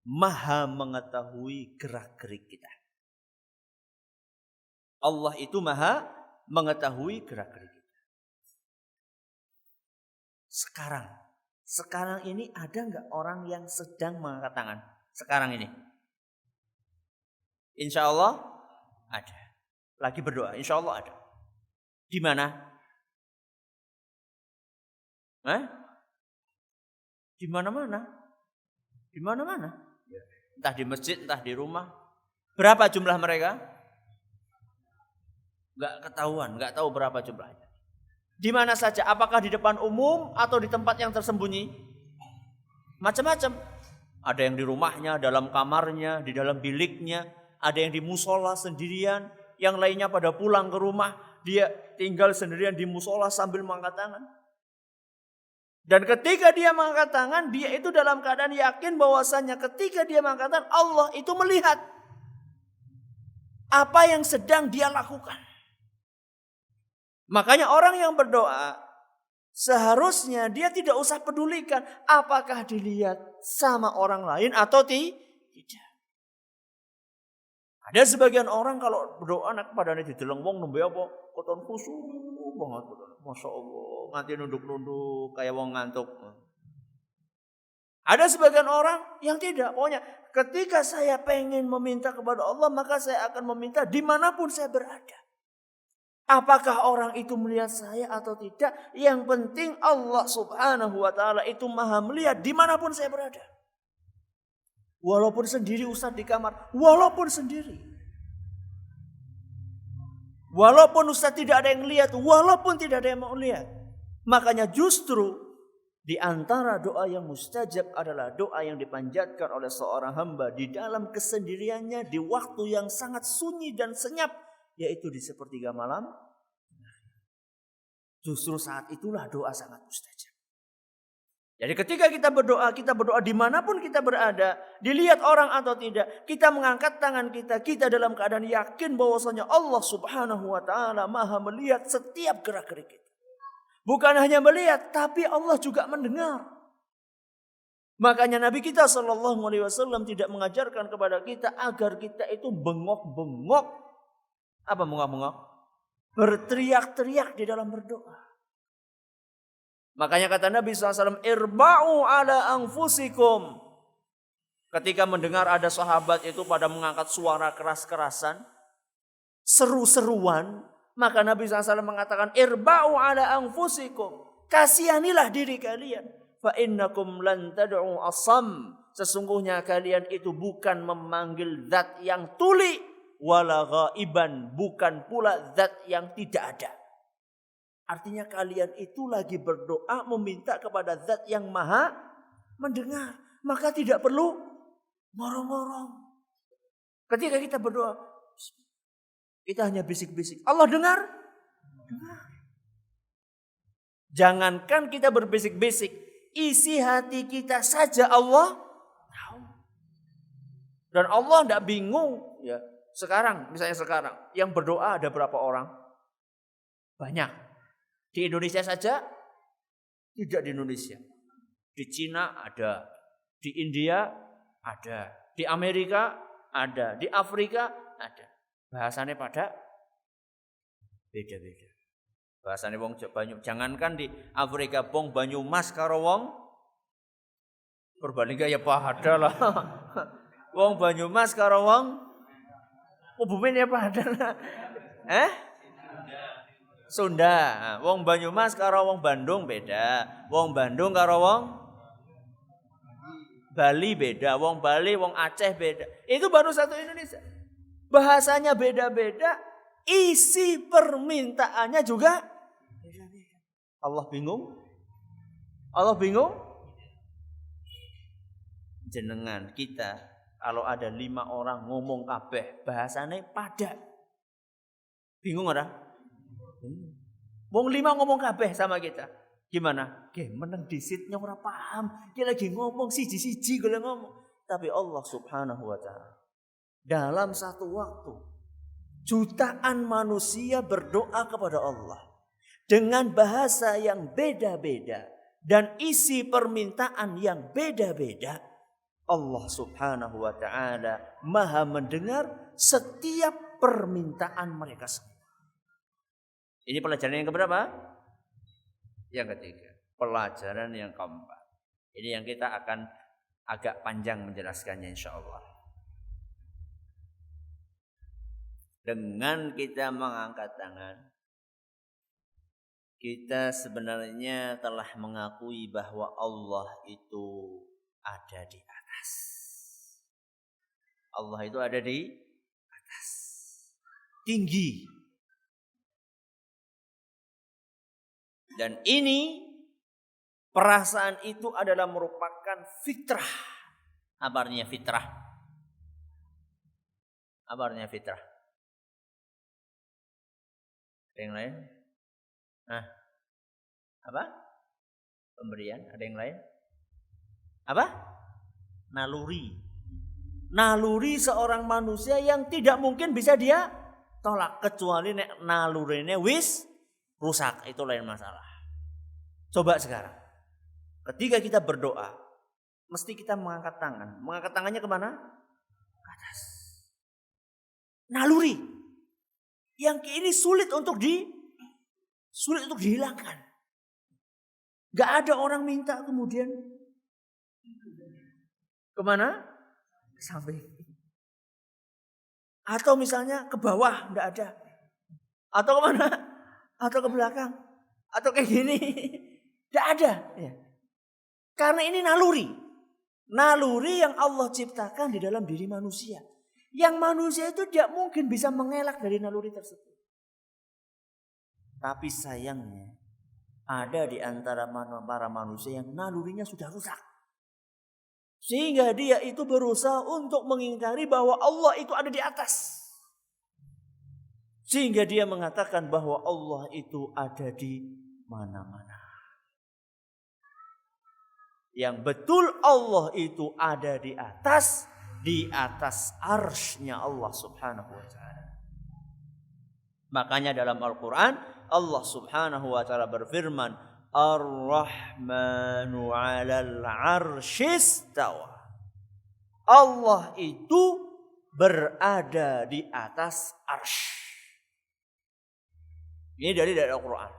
maha mengetahui gerak-gerik kita. Allah itu maha mengetahui gerak-gerik kita. Sekarang ini ada nggak orang yang sedang mengangkat tangan? Sekarang ini. Insya Allah ada. Lagi berdoa, insya Allah ada. Di mana? Di mana-mana. Di mana-mana. Entah di masjid, entah di rumah. Berapa jumlah mereka? Nggak ketahuan, nggak tahu berapa jumlahnya. Di mana saja? Apakah di depan umum atau di tempat yang tersembunyi? Macam-macam. Ada yang di rumahnya, dalam kamarnya, di dalam biliknya. Ada yang di musola sendirian. Yang lainnya pada pulang ke rumah. Dia tinggal sendirian di musola sambil mengangkat tangan. Dan ketika dia mengangkat tangan, dia itu dalam keadaan yakin bahwasanya ketika dia mengangkat tangan, Allah itu melihat apa yang sedang dia lakukan. Makanya orang yang berdoa, seharusnya dia tidak usah pedulikan apakah dilihat sama orang lain atau tidak. Ada sebagian orang kalau berdoa nak padane dideleng wong nembe apa koton khusyuk banget. Masya Allah, nganti nunduk-nunduk kayak wong ngantuk. Ada sebagian orang yang tidak. Pokoknya ketika saya pengen meminta kepada Allah, maka saya akan meminta dimanapun saya berada. Apakah orang itu melihat saya atau tidak? Yang penting Allah subhanahu wa ta'ala itu maha melihat dimanapun saya berada. Walaupun sendiri Ustaz di kamar. Walaupun sendiri. Walaupun Ustaz tidak ada yang lihat. Walaupun tidak ada yang mau lihat. Makanya justru di antara doa yang mustajab adalah doa yang dipanjatkan oleh seorang hamba di dalam kesendiriannya di waktu yang sangat sunyi dan senyap, yaitu di sepertiga malam. Justru saat itulah doa sangat mustajab. Jadi ketika kita berdoa dimanapun kita berada, dilihat orang atau tidak, kita mengangkat tangan kita dalam keadaan yakin bahwasanya Allah subhanahu wa ta'ala maha melihat setiap gerak-gerik kita. Bukan hanya melihat, tapi Allah juga mendengar. Makanya Nabi kita SAW tidak mengajarkan kepada kita agar kita itu bengok-bengok. Apa bengok-bengok? Berteriak-teriak di dalam berdoa. Makanya kata Nabi SAW, irba'u ala anfusikum. Ketika mendengar ada sahabat itu pada mengangkat suara keras-kerasan, seru-seruan, maka Nabi SAW mengatakan, irba'u ala anfusikum. Kasihanilah diri kalian. Fa innakum lan tad'u asam. Sesungguhnya kalian itu bukan memanggil zat yang tuli, wala ghaiban, bukan pula zat yang tidak ada. Artinya kalian itu lagi berdoa meminta kepada zat yang maha mendengar. Maka tidak perlu ngorong-ngorong. Ketika kita berdoa, kita hanya bisik-bisik. Allah dengar? Dengar. Jangankan kita berbisik-bisik. Isi hati kita saja Allah tahu. Dan Allah tidak bingung. Ya, misalnya sekarang. Yang berdoa ada berapa orang? Banyak. Di Indonesia saja? Tidak di Indonesia. Di Cina ada. Di India ada. Di Amerika ada. Di Afrika ada. Bahasanya pada beda-beda. Bahasanya wong banyu. Jangankan di Afrika bong banyu mas karo wong perbandingan ya pada lah. Wong banyu mas karo wong Bumen ya pada lah. Sunda. Wong Banyumas karo wong Bandung beda. Wong Bandung karo wong Bali beda. Wong Bali, wong Aceh beda. Itu baru satu Indonesia. Bahasanya beda-beda. Isi permintaannya juga beda-beda. Allah bingung? Allah bingung? Jenengan kita kalau ada 5 orang ngomong kabeh bahasanya pada. Bingung ora? Wong 5 ngomong kabeh sama kita. Gimana? Ge meneng disitnya ora paham. Dia lagi ngomong siji-siji golek ngomong. Tapi Allah Subhanahu wa taala dalam satu waktu jutaan manusia berdoa kepada Allah dengan bahasa yang beda-beda dan isi permintaan yang beda-beda. Allah Subhanahu wa taala Maha mendengar setiap permintaan mereka semua. Ini pelajaran yang keberapa? Yang ketiga. Pelajaran yang keempat. Ini yang kita akan agak panjang menjelaskannya insyaallah. Dengan kita mengangkat tangan, kita sebenarnya telah mengakui bahwa Allah itu ada di atas. Allah itu ada di atas. Tinggi. Dan ini perasaan itu adalah merupakan fitrah. Apa artinya fitrah? Apa artinya fitrah? Ada yang lain? Apa? Pemberian. Ada yang lain? Apa? Naluri. Naluri seorang manusia yang tidak mungkin bisa dia tolak. Kecuali nalurinya wis rusak. Itu lain masalah. Coba sekarang. Ketika kita berdoa. Mesti kita mengangkat tangan. Mengangkat tangannya kemana? Ke atas. Naluri. Yang ini sulit untuk dihilangkan. Gak ada orang minta kemudian kemana? Ke samping. Atau misalnya ke bawah, gak ada. Atau kemana? Atau ke belakang. Atau kayak gini. Gak ada. Ya. Karena ini naluri. Naluri yang Allah ciptakan di dalam diri manusia. Yang manusia itu tidak mungkin bisa mengelak dari naluri tersebut. Tapi sayangnya ada di antara para manusia yang nalurinya sudah rusak. Sehingga dia itu berusaha untuk mengingkari bahwa Allah itu ada di atas. Sehingga dia mengatakan bahwa Allah itu ada di mana-mana. Yang betul Allah itu ada di atas arsy-Nya Allah Subhanahu wa taala. Makanya dalam Al-Qur'an Allah Subhanahu wa taala berfirman, Ar-Rahmanu 'alal 'arsy istawa. Allah itu berada di atas arsy. Ini dari Al-Qur'an.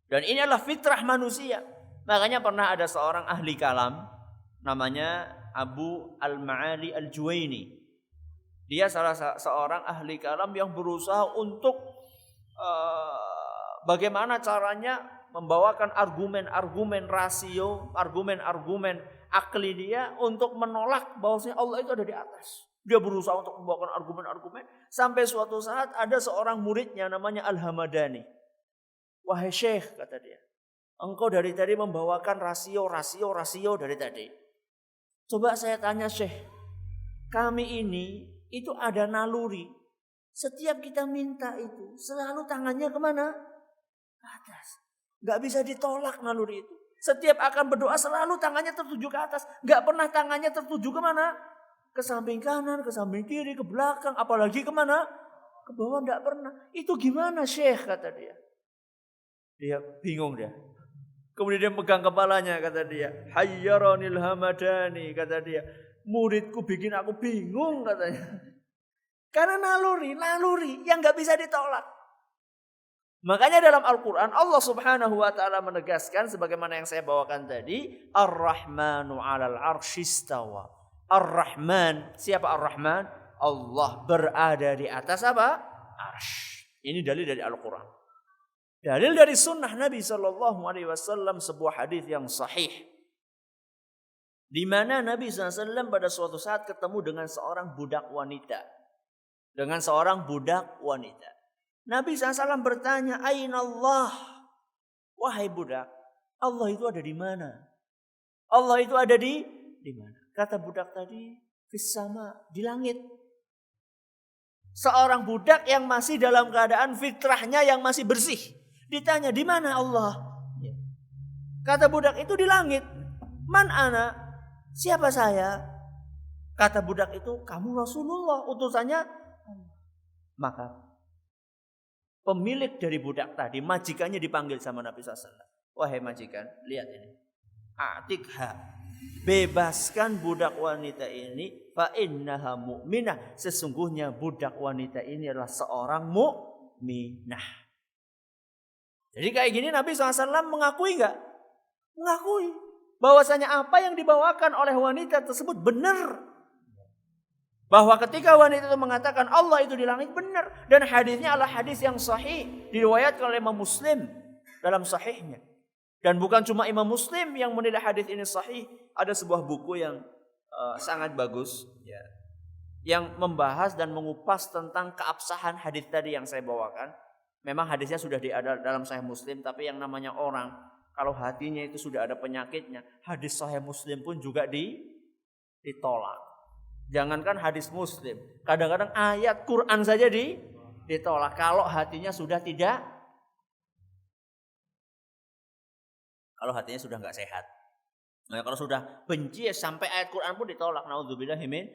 Dan ini adalah fitrah manusia. Makanya pernah ada seorang ahli kalam namanya Abu Al-Ma'ali Al-Juwaini. Dia salah seorang ahli kalam yang berusaha untuk bagaimana caranya membawakan argumen-argumen rasio, argumen-argumen akli dia untuk menolak bahwasanya Allah itu ada di atas. Dia berusaha untuk membawakan argumen-argumen sampai suatu saat ada seorang muridnya namanya Al-Hamadani. Wahai Syekh, kata dia, engkau dari tadi membawakan rasio dari tadi. Coba saya tanya Syekh, kami ini itu ada naluri. Setiap kita minta itu selalu tangannya kemana? Ke atas. Gak bisa ditolak naluri itu. Setiap akan berdoa selalu tangannya tertuju ke atas. Gak pernah tangannya tertuju kemana? Ke samping kanan, ke samping kiri, ke belakang. Apalagi kemana? Ke bawah gak pernah. Itu gimana Syekh, kata dia. Dia bingung dia. Kemudian dia pegang kepalanya, kata dia. Hayyaronil Hamadani, kata dia. Muridku bikin aku bingung, katanya. Karena naluri yang gak bisa ditolak. Makanya dalam Al-Quran Allah Subhanahu wa ta'ala menegaskan sebagaimana yang saya bawakan tadi, Ar-Rahmanu 'alal 'arsy istawa. Ar-Rahman, siapa Ar-Rahman? Allah berada di atas apa? Arsy. Ini dalil dari Al-Quran. Dalil dari sunnah Nabi SAW, sebuah hadis yang sahih. Di mana Nabi SAW pada suatu saat ketemu dengan seorang budak wanita. Nabi SAW bertanya, Aina Allah? Wahai budak, Allah itu ada di mana? Allah itu ada di mana? Kata budak tadi, fis sama, di langit. Seorang budak yang masih dalam keadaan fitrahnya yang masih bersih. Ditanya, di mana Allah? Kata budak itu, di langit. Man ana? Siapa saya? Kata budak itu, kamu Rasulullah, utusannya. Maka pemilik dari budak tadi, majikannya dipanggil sama Nabi SAW. Wahai majikan, lihat ini. A'tikha, bebaskan budak wanita ini. Fa innaha mu'minah, sesungguhnya budak wanita ini adalah seorang mukminah. Jadi kayak gini Nabi SAW mengakui enggak? Mengakui bahwasanya apa yang dibawakan oleh wanita tersebut benar. Bahwa ketika wanita itu mengatakan Allah itu di langit, benar. Dan hadisnya adalah hadis yang sahih, diriwayatkan oleh Imam Muslim dalam sahihnya. Dan bukan cuma Imam Muslim yang menilai hadis ini sahih, ada sebuah buku yang sangat bagus ya, yang membahas dan mengupas tentang keabsahan hadis tadi yang saya bawakan. Memang hadisnya sudah ada dalam Sahih Muslim, tapi yang namanya orang kalau hatinya itu sudah ada penyakitnya, hadis Sahih Muslim pun juga ditolak. Jangankan hadis Muslim, kadang-kadang ayat Quran saja ditolak kalau hatinya sudah nggak sehat. Nah, kalau sudah benci sampai ayat Quran pun ditolak. Nauzubillahi min.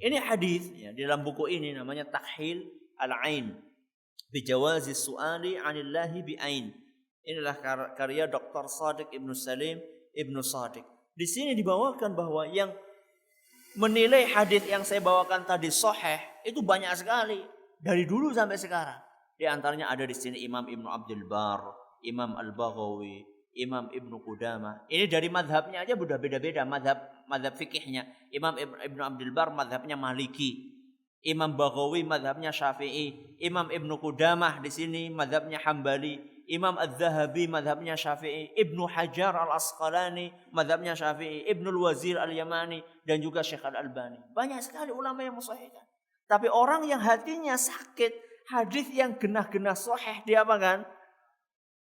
Ini hadis ya, di dalam buku ini namanya Takhil Al-Ain bi Jawazi Su'ali 'anillahi bi Ain. Inilah karya Dr. Shadiq Ibnu Salim Ibnu Shadiq. Di sini dibawakan bahwa yang menilai hadis yang saya bawakan tadi sahih itu banyak sekali dari dulu sampai sekarang. Di antaranya ada di sini Imam Ibnu Abdul Bar, Imam Al-Baghawi, Imam Ibnu Qudamah. Ini dari madhabnya aja sudah beda-beda madhab fikihnya. Imam Ibnu Abdul Bar madhabnya Maliki, Imam Baghawi madhabnya Syafi'i, Imam Ibnu Qudamah di sini madhabnya Hambali, Imam Az-Zahabi madhabnya Syafi'i, Ibnu Hajar Al-Asqalani madhabnya Syafi'i, Ibnu Al-Wazir Al-Yamani, dan juga Syekh Al-Albani. Banyak sekali ulama yang mensahihkan. Tapi orang yang hatinya sakit, hadis yang genah-genah sahih diapakan?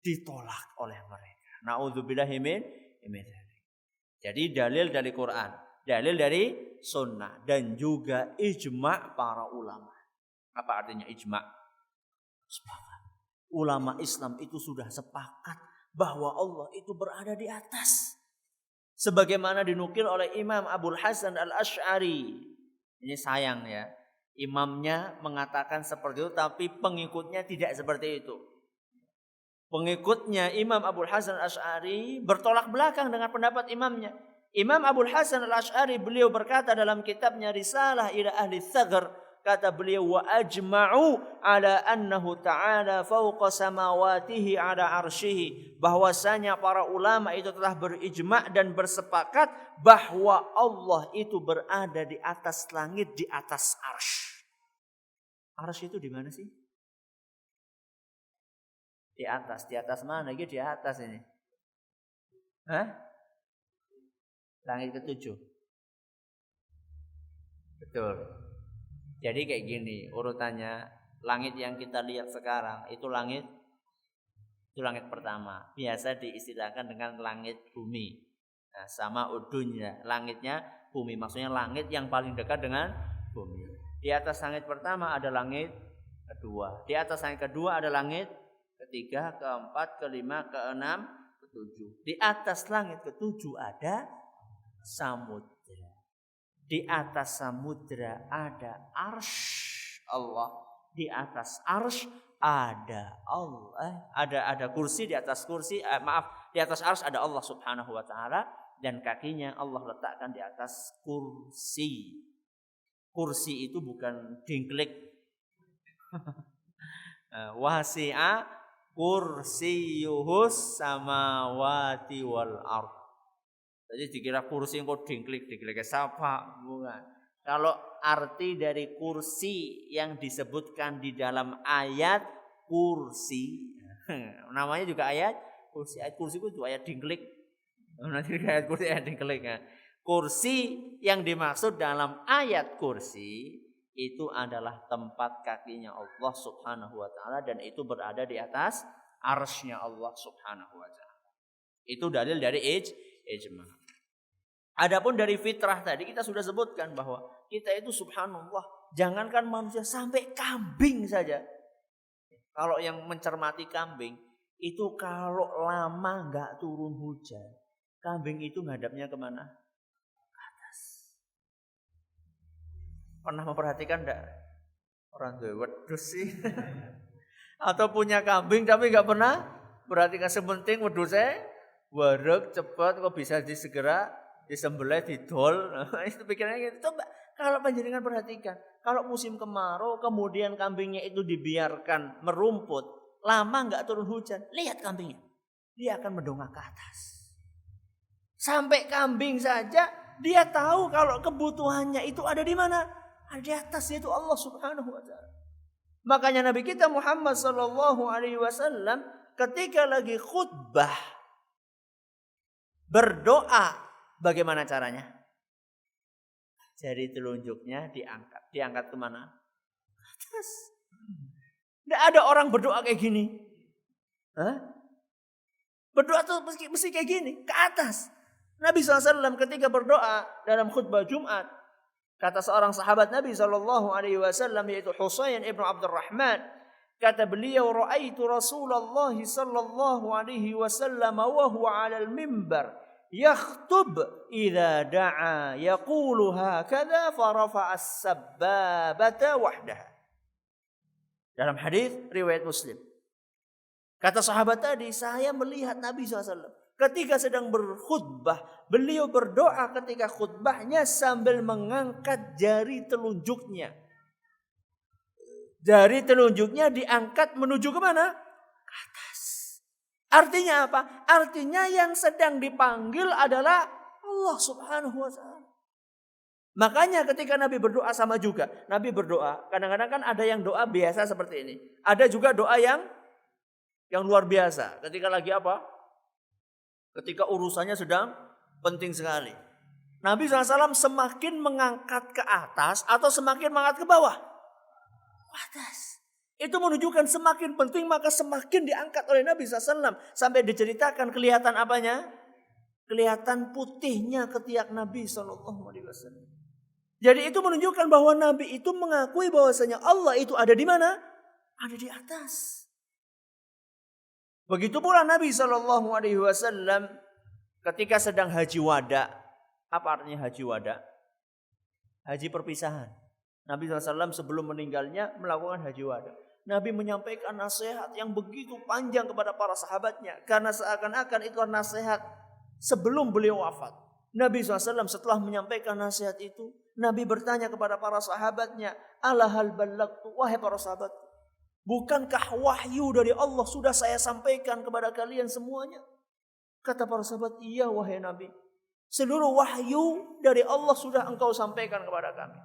Ditolak oleh mereka. Na'udzubillahi min. Jadi dalil dari Quran, dalil dari sunnah, dan juga ijma' para ulama. Apa artinya ijma'? Sepakat. Ulama Islam itu sudah sepakat bahwa Allah itu berada di atas. Sebagaimana dinukil oleh Imam Abul Hasan Al-Asy'ari. Ini sayang ya, imamnya mengatakan seperti itu, tapi pengikutnya tidak seperti itu. Pengikutnya Imam Abul Hasan Al-Asy'ari bertolak belakang dengan pendapat imamnya. Imam Abul Hasan Al-Asy'ari beliau berkata dalam kitabnya Risalah ila Ahli Tsaghr, kata beliau, wa ajma'u ala annahu ta'ala fawqa samawatihi ala arsyihi, bahwasanya para ulama itu telah berijma' dan bersepakat bahwa Allah itu berada di atas langit, di atas arsy. Arsy itu di mana sih? Di atas mana? Di atas ini. Hah? Langit ke-7. Betul. Jadi kayak gini urutannya, langit yang kita lihat sekarang itu langit pertama. Biasa diistilahkan dengan langit bumi. Nah, sama udunya, langitnya bumi. Maksudnya langit yang paling dekat dengan bumi. Di atas langit pertama ada langit kedua. Di atas langit kedua ada langit ketiga, keempat, kelima, keenam, ketujuh. Di atas langit ketujuh ada samudra. Di atas samudra ada arsy Allah. Di atas arsy ada Allah. Ada kursi, di atas kursi. Di atas arsy ada Allah Subhanahu wa taala, dan kakinya Allah letakkan di atas kursi. Kursi itu bukan dingklik. Wasi'a kursiyuhus samawati wal ardh. Jadi dikira kursi kok dingklik siapa? Bukan. Kalau arti dari kursi yang disebutkan di dalam ayat kursi, namanya juga ayat kursi. Ayat kursi itu ayat dingklik. Nanti ayat kursi ayat dingklik. Kursi yang dimaksud dalam ayat kursi itu adalah tempat kakinya Allah Subhanahu wa taala, dan itu berada di atas arsy-Nya Allah Subhanahu wa taala. Itu dalil dari ijma'. Adapun dari fitrah tadi kita sudah sebutkan bahwa kita itu subhanallah, jangankan manusia, sampai kambing saja. Kalau yang mencermati kambing itu kalau lama nggak turun hujan, kambing itu ngadapnya kemana? Ke atas. Pernah memperhatikan enggak? Orang tua wedhus sih. Atau punya kambing tapi nggak pernah perhatikan, sementing wedhusnya wareg cepat kok bisa disegera disembelih didol. Itu pikirannya gitu. Coba kalau panjenengan perhatikan, kalau musim kemarau kemudian kambingnya itu dibiarkan merumput, lama nggak turun hujan, lihat kambingnya. Dia akan mendongak ke atas. Sampai kambing saja dia tahu kalau kebutuhannya itu ada di mana? Ada di atas, yaitu Allah Subhanahu wa taala. Makanya Nabi kita Muhammad sallallahu alaihi wasallam ketika lagi khutbah berdoa, bagaimana caranya? Jari telunjuknya diangkat. Diangkat kemana? Atas. Tidak ada orang berdoa kayak gini. Hah? Berdoa tuh mesti kayak gini, ke atas. Nabi SAW ketika berdoa dalam khutbah Jumat, kata seorang sahabat Nabi SAW yaitu Husain ibn Abdurrahman, kata beliau, ra'aitu Rasulullah sallallahu alaihi wasallam wa huwa 'alal mimbar yakhtub idza da'a yaqulu hakadha farafa'a as-sabbabata wahdaha. Dalam hadis riwayat Muslim. Kata sahabat tadi, saya melihat Nabi SAW ketika sedang berkhutbah, beliau berdoa ketika khutbahnya sambil mengangkat jari telunjuknya. Jari telunjuknya diangkat menuju ke mana? Ke atas. Artinya apa? Artinya yang sedang dipanggil adalah Allah Subhanahu wa taala. Makanya ketika Nabi berdoa sama juga. Nabi berdoa, kadang-kadang kan ada yang doa biasa seperti ini. Ada juga doa yang luar biasa. Ketika lagi apa? Ketika urusannya sedang penting sekali. Nabi SAW semakin mengangkat ke atas atau semakin mengangkat ke bawah? Atas. Itu menunjukkan semakin penting maka semakin diangkat oleh Nabi SAW. Sampai diceritakan kelihatan apanya? Kelihatan putihnya ketiak Nabi SAW. Jadi itu menunjukkan bahwa Nabi itu mengakui bahwasanya Allah itu ada di mana? Ada di atas. Begitu pula Nabi SAW ketika sedang haji wada. Apa artinya haji wada? Haji perpisahan. Nabi SAW sebelum meninggalnya melakukan haji wada. Nabi menyampaikan nasihat yang begitu panjang kepada para sahabatnya. Karena seakan-akan itu nasihat sebelum beliau wafat. Nabi SAW setelah menyampaikan nasihat itu, Nabi bertanya kepada para sahabatnya, ala hal ballagtu, wahai para sahabat, bukankah wahyu dari Allah sudah saya sampaikan kepada kalian semuanya? Kata para sahabat, iya wahai Nabi. Seluruh wahyu dari Allah sudah engkau sampaikan kepada kami.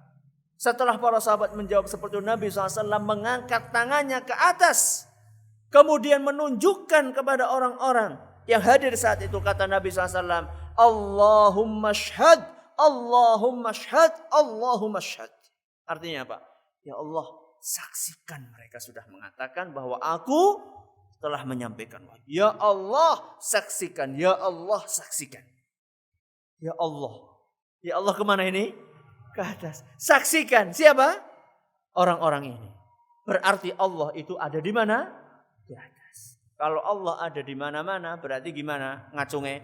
Setelah para sahabat menjawab seperti itu, Nabi SAW mengangkat tangannya ke atas. Kemudian menunjukkan kepada orang-orang yang hadir saat itu. Kata Nabi SAW, Allahumma syhad, Allahumma syhad, Allahumma syhad. Artinya apa? Ya Allah, saksikan mereka sudah mengatakan bahwa aku telah menyampaikan wahyu. Ya Allah, saksikan. Ya Allah, saksikan. Ya Allah. Ya Allah kemana ini? Ke atas. Saksikan. Siapa? Orang-orang ini. Berarti Allah itu ada di mana? Di atas. Kalau Allah ada di mana-mana, berarti gimana? Ngacungnya.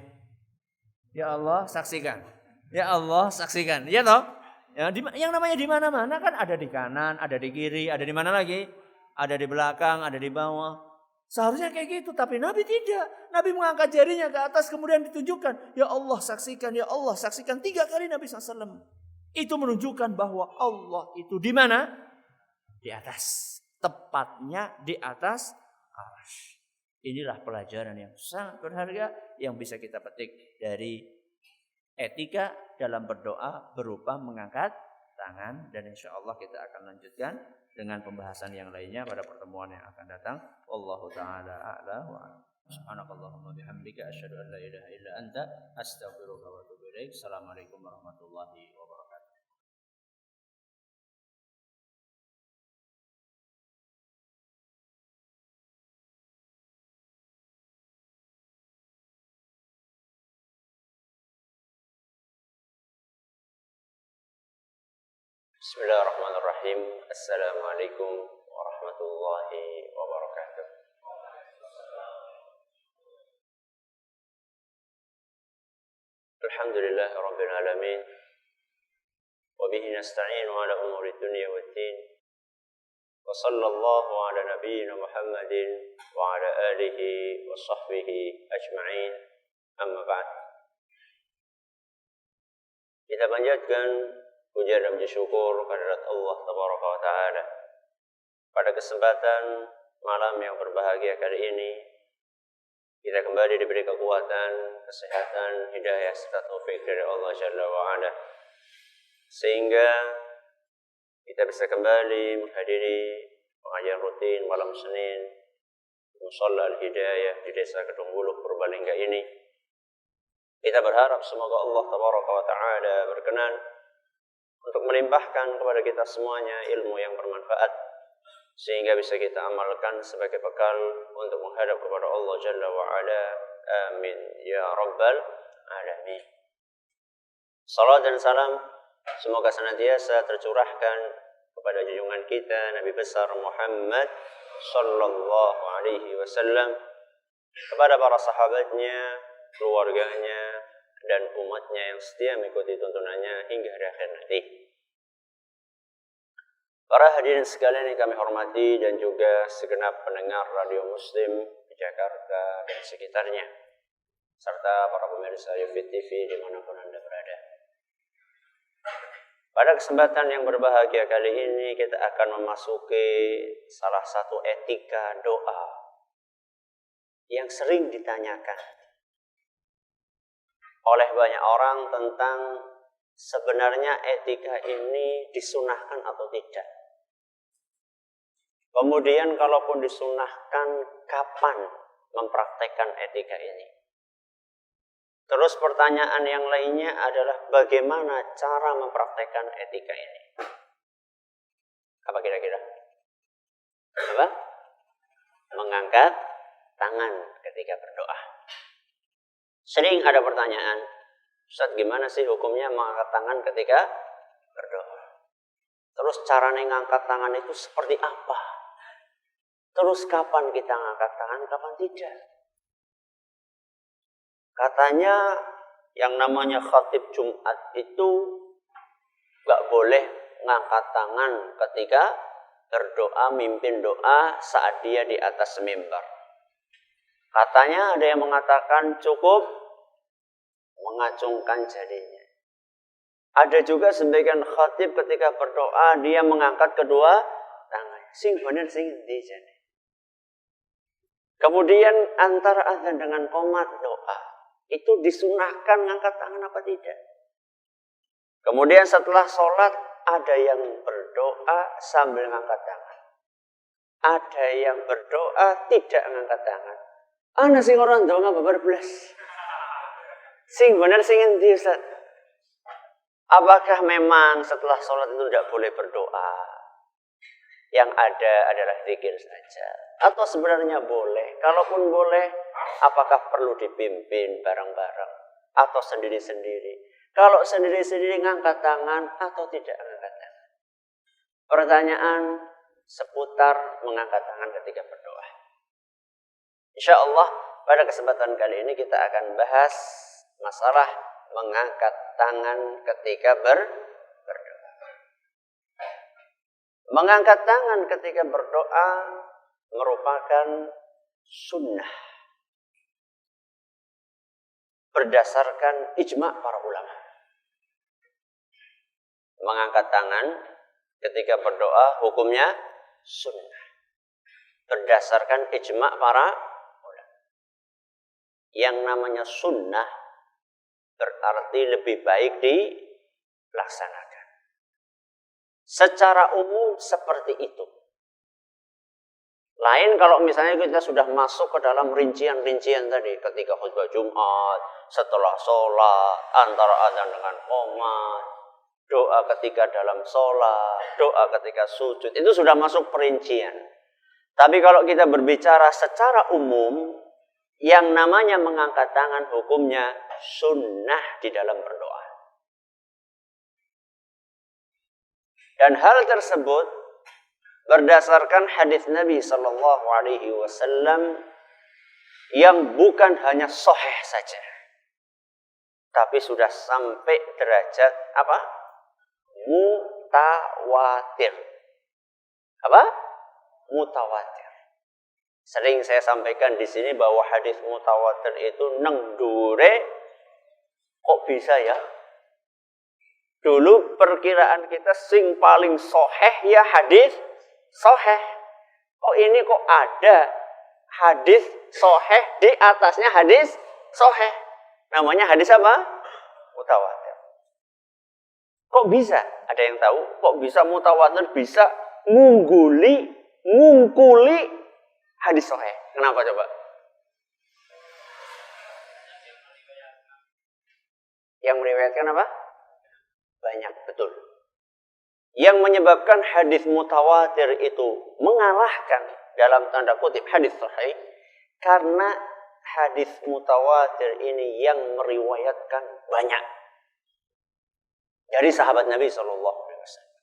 Ya Allah, saksikan. Ya Allah, saksikan. Ya toh? Ya, yang namanya di mana-mana kan ada di kanan, ada di kiri, ada di mana lagi? Ada di belakang, ada di bawah. Seharusnya kayak gitu, tapi Nabi tidak. Nabi mengangkat jarinya ke atas kemudian ditunjukkan, ya Allah saksikan, ya Allah saksikan. 3 kali Nabi SAW. Itu menunjukkan bahwa Allah itu di mana? Di atas. Tepatnya di atas arsy. Inilah pelajaran yang sangat berharga yang bisa kita petik dari etika dalam berdoa berupa mengangkat tangan, dan insya Allah kita akan lanjutkan dengan pembahasan yang lainnya pada pertemuan yang akan datang. Wallahu taala a'la wa a'lam. Subhanakallahumma bihamdika asyhadu an la ilaha illa anta astaghfiruka wa atubu ilaik. Assalamualaikum warahmatullahi wabarakatuh. Bismillahirrahmanirrahim. Assalamualaikum warahmatullahi wabarakatuh. Alhamdulillah rabbil alamin. Wa bihi nasta'inu ala umuri dunya waddin. Wa sallallahu ala nabiyyina Muhammadin wa ala alihi wa sahbihi ajma'in. Amma ba'd. Kita panjatkan puja dan puji syukur kehadirat Allah Tabaraka wa Ta'ala. Pada kesempatan malam yang berbahagia kali ini kita kembali diberi kekuatan, kesehatan, hidayah serta taufik dari Allah Jalla wa Ala, sehingga kita bisa kembali menghadiri pengajian rutin malam Senin Musalla Al-Hidayah di Desa Kedung Buluk, Purbalingga ini. Kita berharap semoga Allah Tabaraka wa Ta'ala berkenan untuk melimpahkan kepada kita semuanya ilmu yang bermanfaat, sehingga bisa kita amalkan sebagai bekal untuk menghadap kepada Allah Jalla wa Ala. Amin ya Rabbal Alamin. Salam dan salam semoga senantiasa tercurahkan kepada junjungan kita Nabi besar Muhammad sallallahu alaihi wasallam, kepada para sahabatnya, keluarganya, dan umatnya yang setia mengikuti tuntunannya hingga akhir nanti. Para hadirin sekalian yang kami hormati dan juga segenap pendengar Radio Muslim di Jakarta dan sekitarnya, serta para pemirsa Yufid TV dimanapun Anda berada. Pada kesempatan yang berbahagia kali ini kita akan memasuki salah satu etika doa yang sering ditanyakan oleh banyak orang tentang sebenarnya etika ini disunahkan atau tidak. Kemudian kalaupun disunahkan, kapan mempraktekkan etika ini? Terus pertanyaan yang lainnya adalah bagaimana cara mempraktekkan etika ini? Apa kira-kira? Apa? Mengangkat tangan ketika berdoa. Sering ada pertanyaan, Ustaz, gimana sih hukumnya mengangkat tangan ketika berdoa? Terus caranya mengangkat tangan itu seperti apa? Terus kapan kita mengangkat tangan, kapan tidak? Katanya yang namanya khatib Jumat itu gak boleh mengangkat tangan ketika berdoa, mimpin doa saat dia di atas mimbar. Katanya ada yang mengatakan cukup mengacungkan jarinya. Ada juga sebagian khatib ketika berdoa dia mengangkat kedua tangan. Sing bener sing endi jane. Kemudian antara azan dengan qomat doa itu disunahkan mengangkat tangan apa tidak? Kemudian setelah sholat ada yang berdoa sambil mengangkat tangan. Ada yang berdoa tidak mengangkat tangan. Ana sing ora ndonga babar blas. Sing bener sing endi Ustaz? Apakah memang setelah sholat itu tidak boleh berdoa? Yang ada adalah zikir saja. Atau sebenarnya boleh? Kalaupun boleh, apakah perlu dipimpin bareng-bareng? Atau sendiri-sendiri? Kalau sendiri-sendiri ngangkat tangan atau tidak ngangkat tangan? Pertanyaan seputar mengangkat tangan ketika berdoa. Insya Allah pada kesempatan kali ini kita akan bahas masalah mengangkat tangan ketika berdoa. Mengangkat tangan ketika berdoa merupakan sunnah berdasarkan ijma' para ulama. Mengangkat tangan ketika berdoa hukumnya sunnah berdasarkan ijma' para ulama. Yang namanya sunnah berarti lebih baik dilaksanakan. Secara umum seperti itu. Lain kalau misalnya kita sudah masuk ke dalam rincian-rincian tadi. Ketika khutbah Jumat, setelah sholat, antara adzan dengan qomat, doa ketika dalam sholat, doa ketika sujud. Itu sudah masuk perincian. Tapi kalau kita berbicara secara umum, yang namanya mengangkat tangan hukumnya sunnah di dalam berdoa. Dan hal tersebut berdasarkan hadis Nabi Sallallahu Alaihi Wasallam yang bukan hanya sahih saja, tapi sudah sampai derajat apa? Mutawatir. Apa? Mutawatir. Sering saya sampaikan di sini bahwa hadis mutawatir itu neng dure kok bisa ya? Dulu perkiraan kita sing paling sahih ya hadis sahih. Oh ini kok ada hadis sahih di atasnya hadis sahih. Namanya hadis apa? Mutawatir. Kok bisa? Ada yang tahu? Kok bisa mutawatir bisa ngungkuli hadis sahih? Kenapa coba? Yang meriwayatkan apa? Banyak, betul. Yang menyebabkan hadis mutawatir itu mengalahkan dalam tanda kutip hadis sahih karena hadis mutawatir ini yang meriwayatkan banyak dari sahabat Nabi Shallallahu Alaihi Wasallam.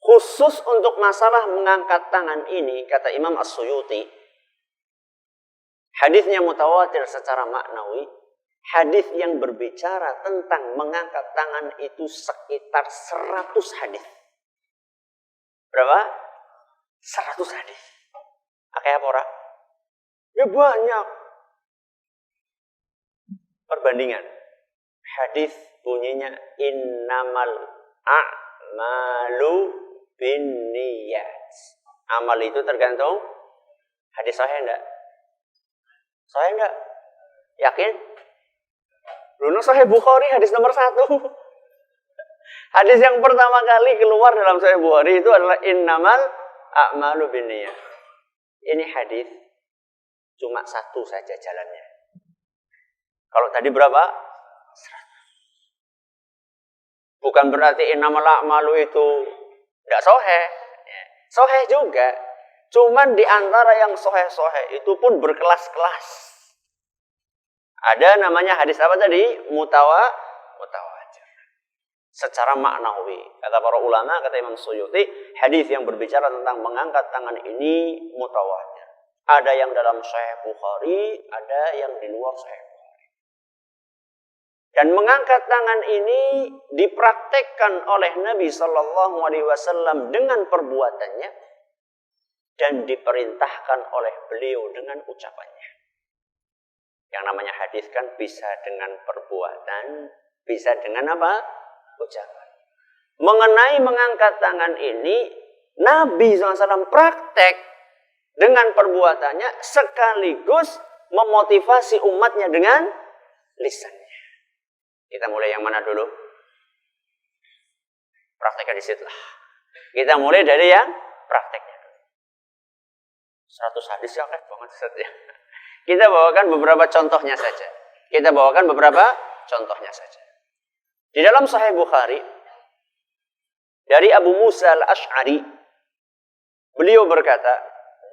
Khusus untuk masalah mengangkat tangan ini, kata Imam As-Suyuti, hadisnya mutawatir secara maknawi. Hadis yang berbicara tentang mengangkat tangan itu sekitar 100 hadis. Berapa? 100 hadis. Akeh apa ora? Ya banyak. Perbandingan. Hadis bunyinya innamal a'malu binniyat. Amal itu tergantung hadis sahih enggak? Sahih enggak? Yakin? Bruno Sahih Bukhari hadis nomor 1. Hadis yang pertama kali keluar dalam Sahih Bukhari itu adalah innamal a'malu binniyat. Ini hadis cuma 1 saja jalannya. Kalau tadi berapa? 100. Bukan berarti innamal a'malu itu tidak sahih. Sahih juga. Cuman di antara yang sahih-sahih itu pun berkelas-kelas. Ada namanya hadis apa tadi? Mutawatir. Secara maknawi. Kata para ulama, kata Imam Suyuti, hadis yang berbicara tentang mengangkat tangan ini mutawatir. Ada yang dalam Sahih Bukhari, ada yang di luar Sahih Bukhari. Dan mengangkat tangan ini dipraktekkan oleh Nabi Sallallahu Alaihi Wasallam dengan perbuatannya dan diperintahkan oleh beliau dengan ucapannya. Yang namanya hadis kan bisa dengan perbuatan, bisa dengan apa? Ucapan. Mengenai mengangkat tangan ini, Nabi SAW praktek dengan perbuatannya sekaligus memotivasi umatnya dengan lisannya. Kita mulai yang mana dulu? Prakteknya di situ lah. Kita mulai dari yang prakteknya. 100 hadis ya kan banget ya. Kita bawakan beberapa contohnya saja. Di dalam Sahih Bukhari dari Abu Musa al-Ash'ari, beliau berkata,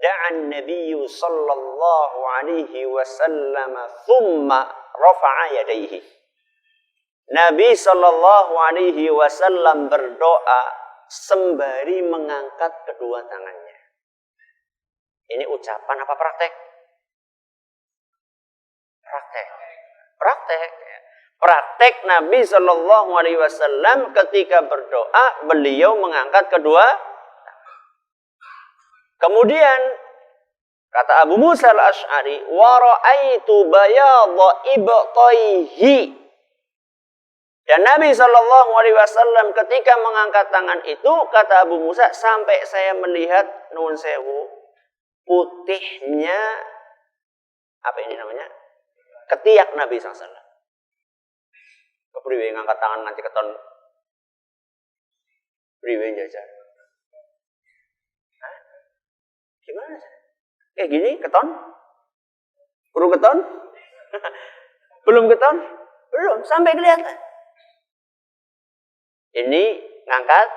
"Da'an Nabiyyu sallallahu alaihi wasallam thumma rafa'a yadayhi." Nabi sallallahu alaihi wasallam berdoa sembari mengangkat kedua tangannya. Ini ucapan apa praktek? Praktek Nabi Shallallahu Alaihi Wasallam ketika berdoa beliau mengangkat kedua. Kemudian kata Abu Musa al-Ash'ari, wa ra'aitu bayadha ibtaihi. Dan Nabi Shallallahu Alaihi Wasallam ketika mengangkat tangan itu, kata Abu Musa, sampai saya melihat nuwun sewu putihnya apa ini namanya? Ketiak Nabi SAW. Kepriwe ngangkat tangan nganti keton. Priwe jajar. Hah? Gimana? Kayak gini keton? Belum keton? Belum keton? Belum, sampai kelihatan. Ini ngangkat.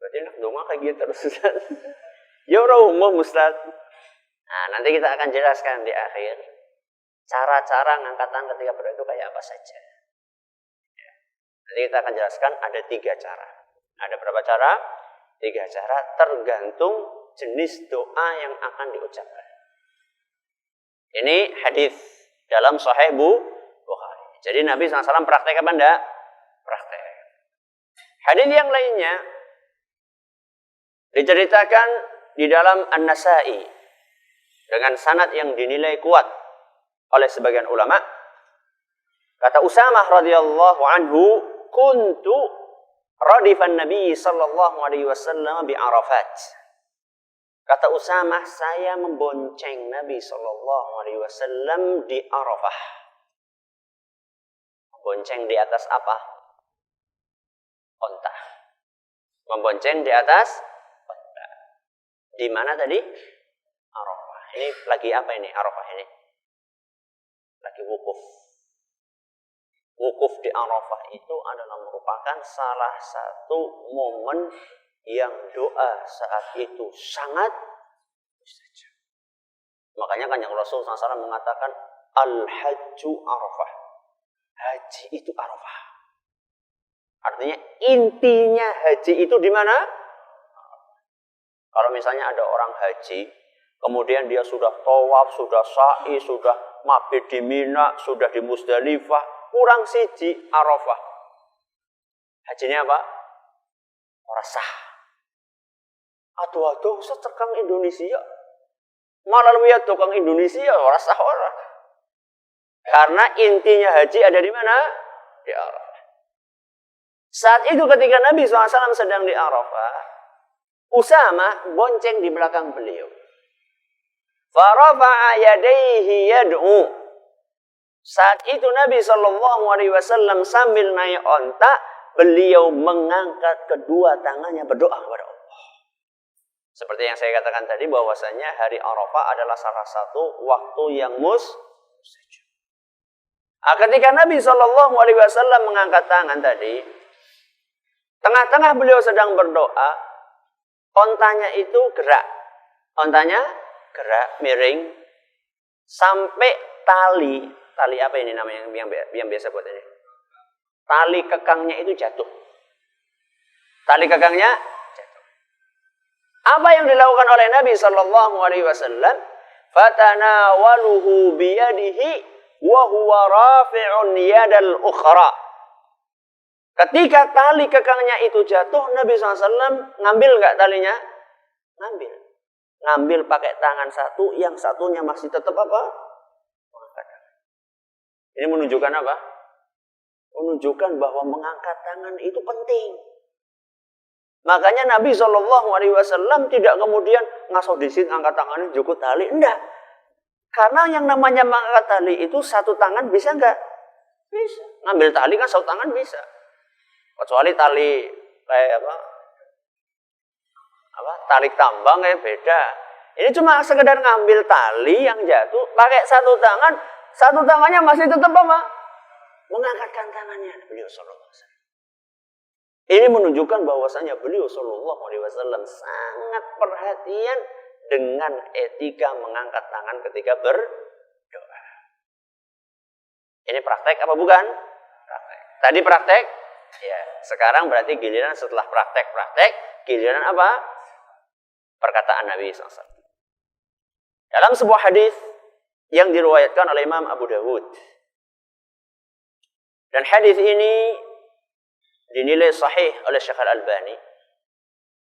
Berarti nak donga kayak gitu terus. Ya ora umum Ustaz. Nah, nanti kita akan jelaskan di akhir cara-cara ngangkat tangan ketika berdoa itu kayak apa saja. Ya. Nanti kita akan jelaskan ada 3 cara. Ada berapa cara? 3 cara tergantung jenis doa yang akan diucapkan. Ini hadis dalam Sahih Bukhari. Jadi Nabi SAW praktek apa enggak? Praktek. Hadis yang lainnya diceritakan di dalam An-Nasa'i dengan sanad yang dinilai kuat oleh sebagian ulama. Kata Usamah radhiyallahu anhu, kuntu radifan Nabi sallallahu alaihi wasallam bi Arafat. Kata Usamah, saya membonceng Nabi sallallahu alaihi wasallam di Arafah. Membonceng di atas apa? Onta. Membonceng di atas onta. Di mana tadi? Arafah. Ini lagi apa ini Arafah ini? Lagi wukuf. Wukuf di Arafah itu adalah merupakan salah satu momen yang doa saat itu sangat mustajab. Makanya kan yang Rasulullah SAW mengatakan Al-Hajju Arafah. Haji itu Arafah. Artinya intinya haji itu di mana? Kalau misalnya ada orang haji, kemudian dia sudah tawaf, sudah sa'i, sudah mabit di Mina, sudah di Musdalifah, kurang siji Arafah. Hajinya apa? Ora sah. Aduh, Ustaz tekang Indonesia. Malah lihat tukang Indonesia ora sah ora. Karena intinya haji ada di mana? Di Arafah. Saat itu ketika Nabi SAW sedang di Arafah, Usamah bonceng di belakang beliau. Farafa'a yadayhi yad'u. Saat itu Nabi SAW sambil naik onta, beliau mengangkat kedua tangannya berdoa kepada Allah. Seperti yang saya katakan tadi bahwasanya hari Arafah adalah salah satu waktu yang mustajab. Ketika Nabi SAW mengangkat tangan tadi, tengah-tengah beliau sedang berdoa, ontanya itu gerak. Ontanya gerak, miring, sampai tali apa ini namanya yang biasa buat ini? Tali kekangnya itu jatuh. Tali kekangnya jatuh. Apa yang dilakukan oleh Nabi sallallahu alaihi wasallam? Fatanawaluhu biyadihi wa huwa rafi'un yadal ukhra. Ketika tali kekangnya itu jatuh, Nabi SAW ngambil nggak talinya? Ngambil. Ngambil pakai tangan satu, yang satunya masih tetap apa? Ini menunjukkan apa? Menunjukkan bahwa mengangkat tangan itu penting. Makanya Nabi SAW tidak kemudian ngaso disin angkat tangannya jukut tali. Enggak. Karena yang namanya mengangkat tali itu satu tangan bisa enggak? Bisa. Ngambil tali kan satu tangan bisa. Kecuali tali kayak apa? Tarik tambang kayak beda. Ini cuma sekedar ngambil tali yang jatuh pakai satu tangan. Satu tangannya masih tetap apa? Mengangkatkan tangannya beliau sallallahu alaihi wasallam. Ini menunjukkan bahwasanya beliau sallallahu alaihi wasallam sangat perhatian dengan etika mengangkat tangan ketika berdoa. Ini praktek apa bukan? Praktek. Tadi praktek? Ya, sekarang berarti giliran setelah praktek, giliran apa? Perkataan Nabi SAW. Dalam sebuah hadis yang diriwayatkan oleh Imam Abu Dawud. Dan hadis ini dinilai sahih oleh Syekh Al-Albani.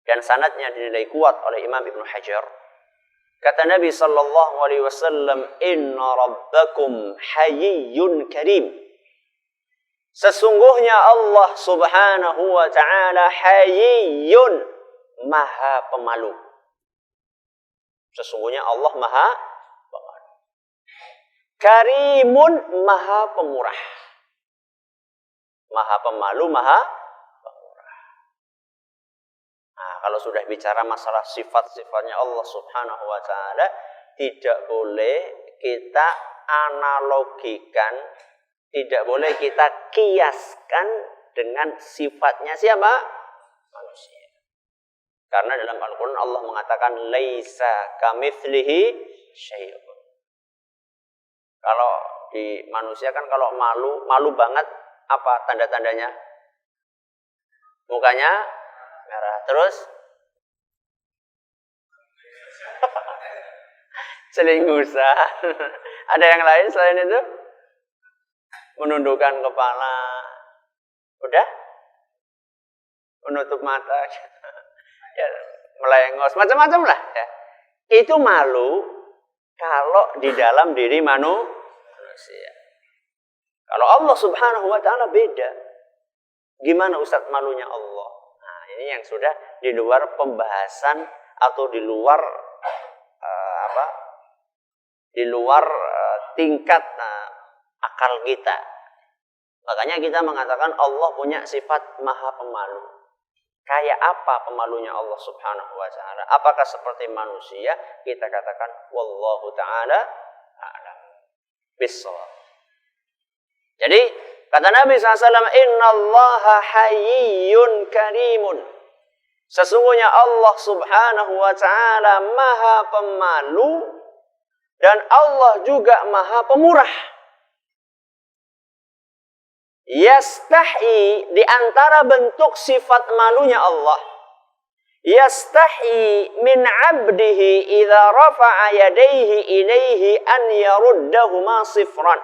Dan sanadnya dinilai kuat oleh Imam Ibnu Hajar. Kata Nabi sallallahu alaihi wasallam, "Inna rabbakum hayyun karim." Sesungguhnya Allah Subhanahu wa taala hayyun, maha pemalu. Sesungguhnya Allah maha pemalu. Karimun, maha pemurah. Maha pemalu, maha pemurah. Nah, kalau sudah bicara masalah sifat-sifatnya Allah Subhanahu wa taala, tidak boleh kita analogikan, tidak boleh kita kiaskan dengan sifatnya siapa? Manusia. Karena dalam Al-Quran Allah mengatakan laisa kamitslihi syai'un. Kalau di manusia kan kalau malu banget, apa tanda-tandanya? Mukanya merah. Terus celingusan. Ada yang lain selain itu? Menundukkan kepala. Udah? Menutup mata. Ya, melengos, macam-macam lah ya. Itu malu kalau di dalam diri manusia. Kalau Allah Subhanahu wa taala beda. Gimana Ustaz malunya Allah? Nah, ini yang sudah di luar pembahasan atau di luar tingkat akal kita. Makanya kita mengatakan Allah punya sifat maha pemalu. Kayak apa pemalunya Allah subhanahu wa ta'ala? Apakah seperti manusia? Kita katakan wallahu ta'ala a'lam bissawab. Jadi kata Nabi SAW, innallaha hayyun karimun. Sesungguhnya Allah subhanahu wa ta'ala maha pemalu. Dan Allah juga maha pemurah. Yastahi, di antara bentuk sifat malunya Allah. Yastahi min abdihi idza rafa'a yadayhi ilaihi an yaruddahuma sifran.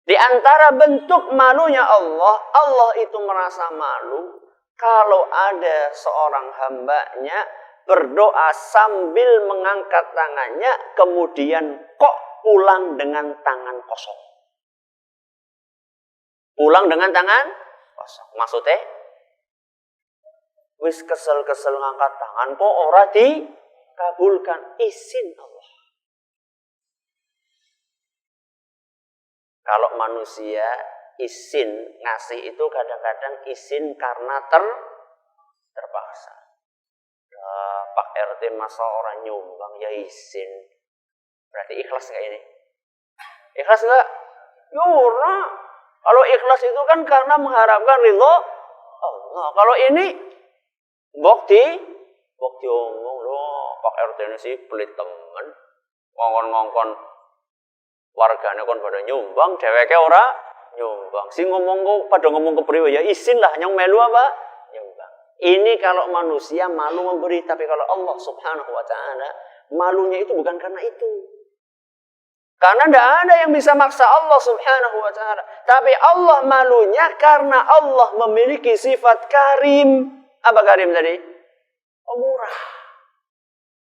Di antara bentuk malunya Allah, Allah itu merasa malu kalau ada seorang hambanya berdoa sambil mengangkat tangannya, kemudian kok pulang dengan tangan kosong. Pulang dengan tangan kosong. Maksudnya, wis kesel-kesel ngangkat tangan, kok ora dikabulkan. Izin Allah. Kalau manusia izin ngasih itu kadang-kadang izin karena terpaksa. Pak RT masa orang nyumbang ya izin. Berarti ikhlas gak ini? Ikhlas gak? Yura. Kalau ikhlas itu kan karena mengharapkan ridho Allah. Kalau ini bukti omong loh. Pak RT ini sih pelit temen. Ngongkon warganya kon pada nyumbang, dheweke ora nyumbang. Si pada ngomong kepriwe ya izin lah nyong melu apa? Nyumbang. Ini kalau manusia malu memberi, tapi kalau Allah subhanahu wa ta'ala malunya itu bukan karena itu. Karena tidak ada yang bisa maksa Allah subhanahu wa ta'ala. Tapi Allah malunya karena Allah memiliki sifat karim. Apa karim tadi? Pemurah.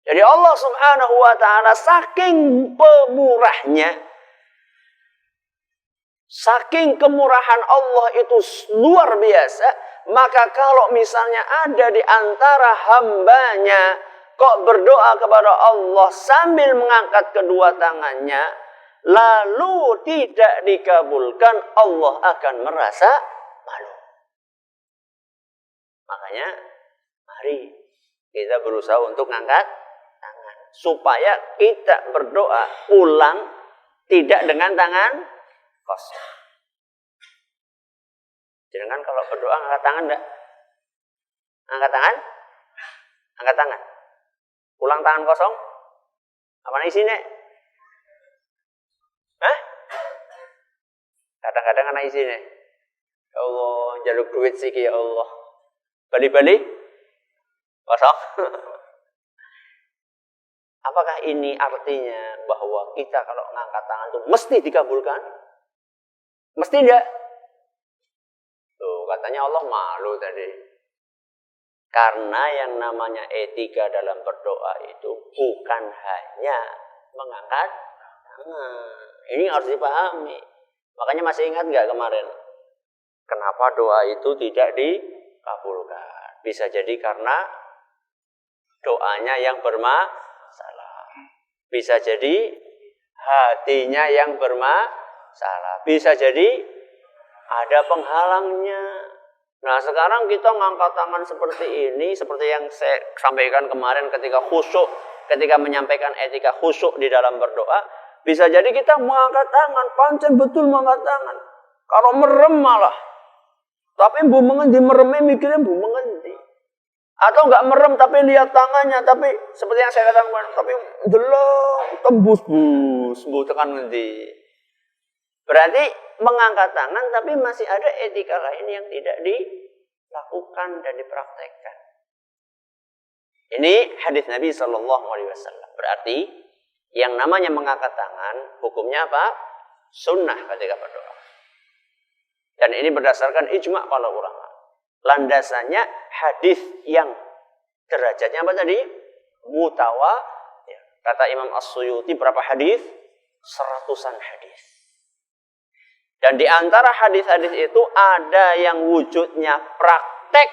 Jadi Allah subhanahu wa ta'ala saking pemurahnya, saking kemurahan Allah itu luar biasa. Maka kalau misalnya ada di antara hambanya kok berdoa kepada Allah sambil mengangkat kedua tangannya, lalu tidak dikabulkan, Allah akan merasa malu. Makanya mari kita berusaha untuk mengangkat tangan supaya kita berdoa pulang tidak dengan tangan kosong. Jangan kalau berdoa angkat tangan enggak? Angkat tangan? Angkat tangan. Pulang tangan kosong? Apa isinya? Hah? Kadang-kadang ana isinya. Ya Allah, jaluk duit sih ya Allah. Bali-bali kosong. Apakah ini artinya bahwa kita kalau ngangkat tangan itu mesti dikabulkan? Mesti enggak? Tuh, katanya Allah malu tadi. Karena yang namanya etika dalam berdoa itu bukan hanya mengangkat tangan. Ini harus dipahami. Makanya masih ingat nggak kemarin? Kenapa doa itu tidak dikabulkan? Bisa jadi karena doanya yang bermasalah. Bisa jadi hatinya yang bermasalah. Bisa jadi ada penghalangnya. Nah sekarang kita ngangkat tangan seperti ini, seperti yang saya sampaikan kemarin ketika khusyuk, ketika menyampaikan etika khusyuk di dalam berdoa, bisa jadi kita mengangkat tangan, pancen betul mengangkat tangan. Kalau merem malah, tapi bu mengendi meremnya mikirnya bu mengendi. Atau nggak merem tapi lihat tangannya, tapi seperti yang saya katakan kemarin, tapi delok tembus bu tekan ngendi. Berarti mengangkat tangan tapi masih ada etika lain yang tidak dilakukan dan dipraktekkan. Ini hadis Nabi SAW. Berarti yang namanya mengangkat tangan hukumnya apa? Sunnah ketika berdoa. Dan ini berdasarkan ijma' para ulama. Landasannya hadis yang derajatnya apa tadi? Mutawatir. Kata Imam As-Suyuti berapa hadis? 100-an hadis. Dan di antara hadis-hadis itu ada yang wujudnya praktek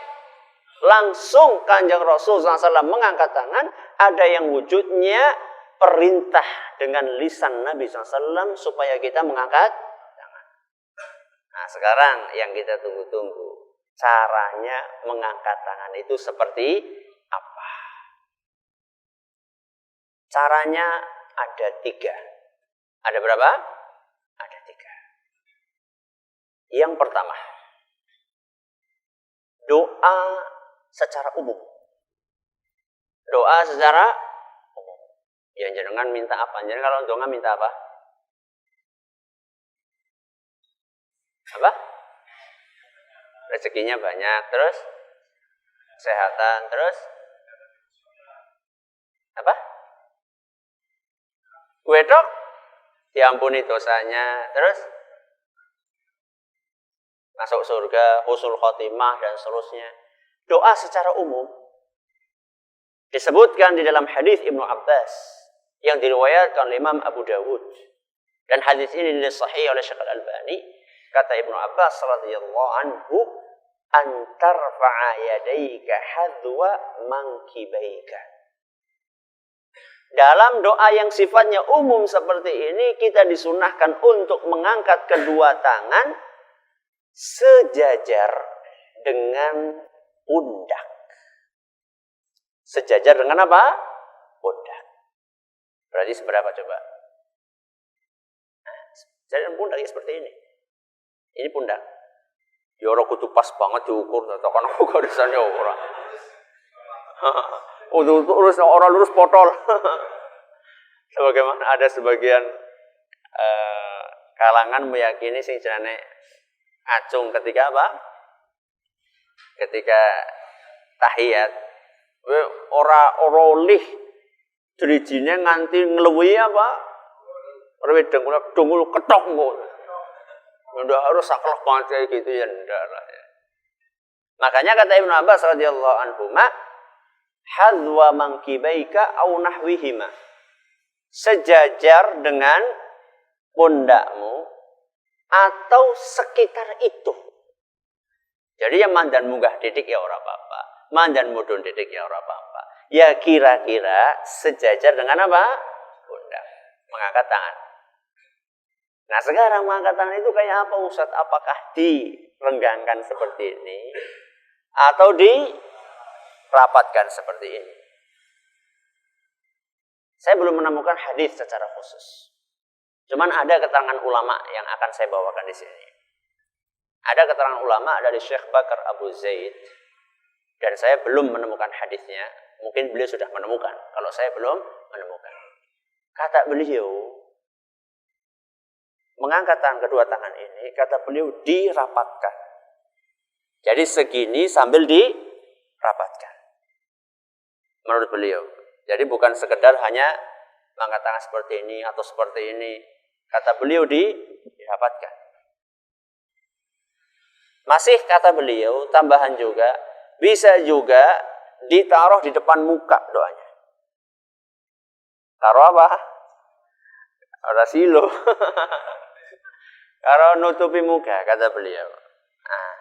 langsung Kanjeng Rasul SAW mengangkat tangan, ada yang wujudnya perintah dengan lisan Nabi SAW supaya kita mengangkat tangan. Nah, sekarang yang kita tunggu-tunggu, caranya mengangkat tangan itu seperti apa? Caranya ada 3. Ada berapa? Ada 3. Yang pertama, doa secara umum. Doa secara umum. Ya jenengan minta apa? Jenengan kalau doa minta apa? Apa? Rezekinya banyak, terus kesehatan, terus apa? Wedok diampuni dosanya, terus masuk surga, husnul khotimah, dan seterusnya. Doa secara umum disebutkan di dalam hadis Ibnu Abbas yang diriwayatkan oleh Imam Abu Dawud, dan hadis ini disahih oleh Syekh Al-Albani. Kata Ibnu Abbas radhiyallahu anhu, "Antarfa'a yadayka hadwa mankibaika." Dalam doa yang sifatnya umum seperti ini, kita disunahkan untuk mengangkat kedua tangan sejajar dengan pundak. Sejajar dengan apa? Pundak. Berarti seberapa coba? Nah, sejajar dengan pundak seperti ini. Ini pundak. Ya orang kudu pas banget diukur, tekan ukur desanya orang. Lurus orang lurus potol. Sebagaimana ada sebagian kalangan meyakini sing jenenge acung ketika apa? Ketika tahiyat. Ora olih drijine nganti ngluwihi apa? Ora wedeng dungul ketok kok. Ndak harus saklek banget kayak gitu ya, ndak lah ya. Makanya kata Ibnu Abbas radhiyallahu anhu, hadwa mankibaika au nahwihima. Sejajar dengan pundakmu atau sekitar itu. Jadi yang mandan munggah didik ya ora apa-apa, mandan mudun didik ya ora apa-apa. Ya kira-kira sejajar dengan apa? Pundak. Mengangkat tangan. Nah sekarang mengangkat tangan itu kayak apa Ustaz? Apakah direnggangkan seperti ini atau dirapatkan seperti ini? Saya belum menemukan hadis secara khusus. Cuman ada keterangan ulama yang akan saya bawakan di sini. Ada keterangan ulama dari Syekh Bakar Abu Zaid, dan saya belum menemukan hadisnya. Mungkin beliau sudah menemukan, kalau saya belum menemukan. Kata beliau, mengangkat kedua tangan ini, kata beliau dirapatkan. Jadi segini sambil dirapatkan. Menurut beliau. Jadi bukan sekedar hanya mengangkat tangan seperti ini atau seperti ini. Kata beliau dirapatkan. Masih kata beliau, tambahan juga, bisa juga ditaruh di depan muka doanya. Taruh apa? Rasilo. Taruh nutupi muka, kata beliau. Nah,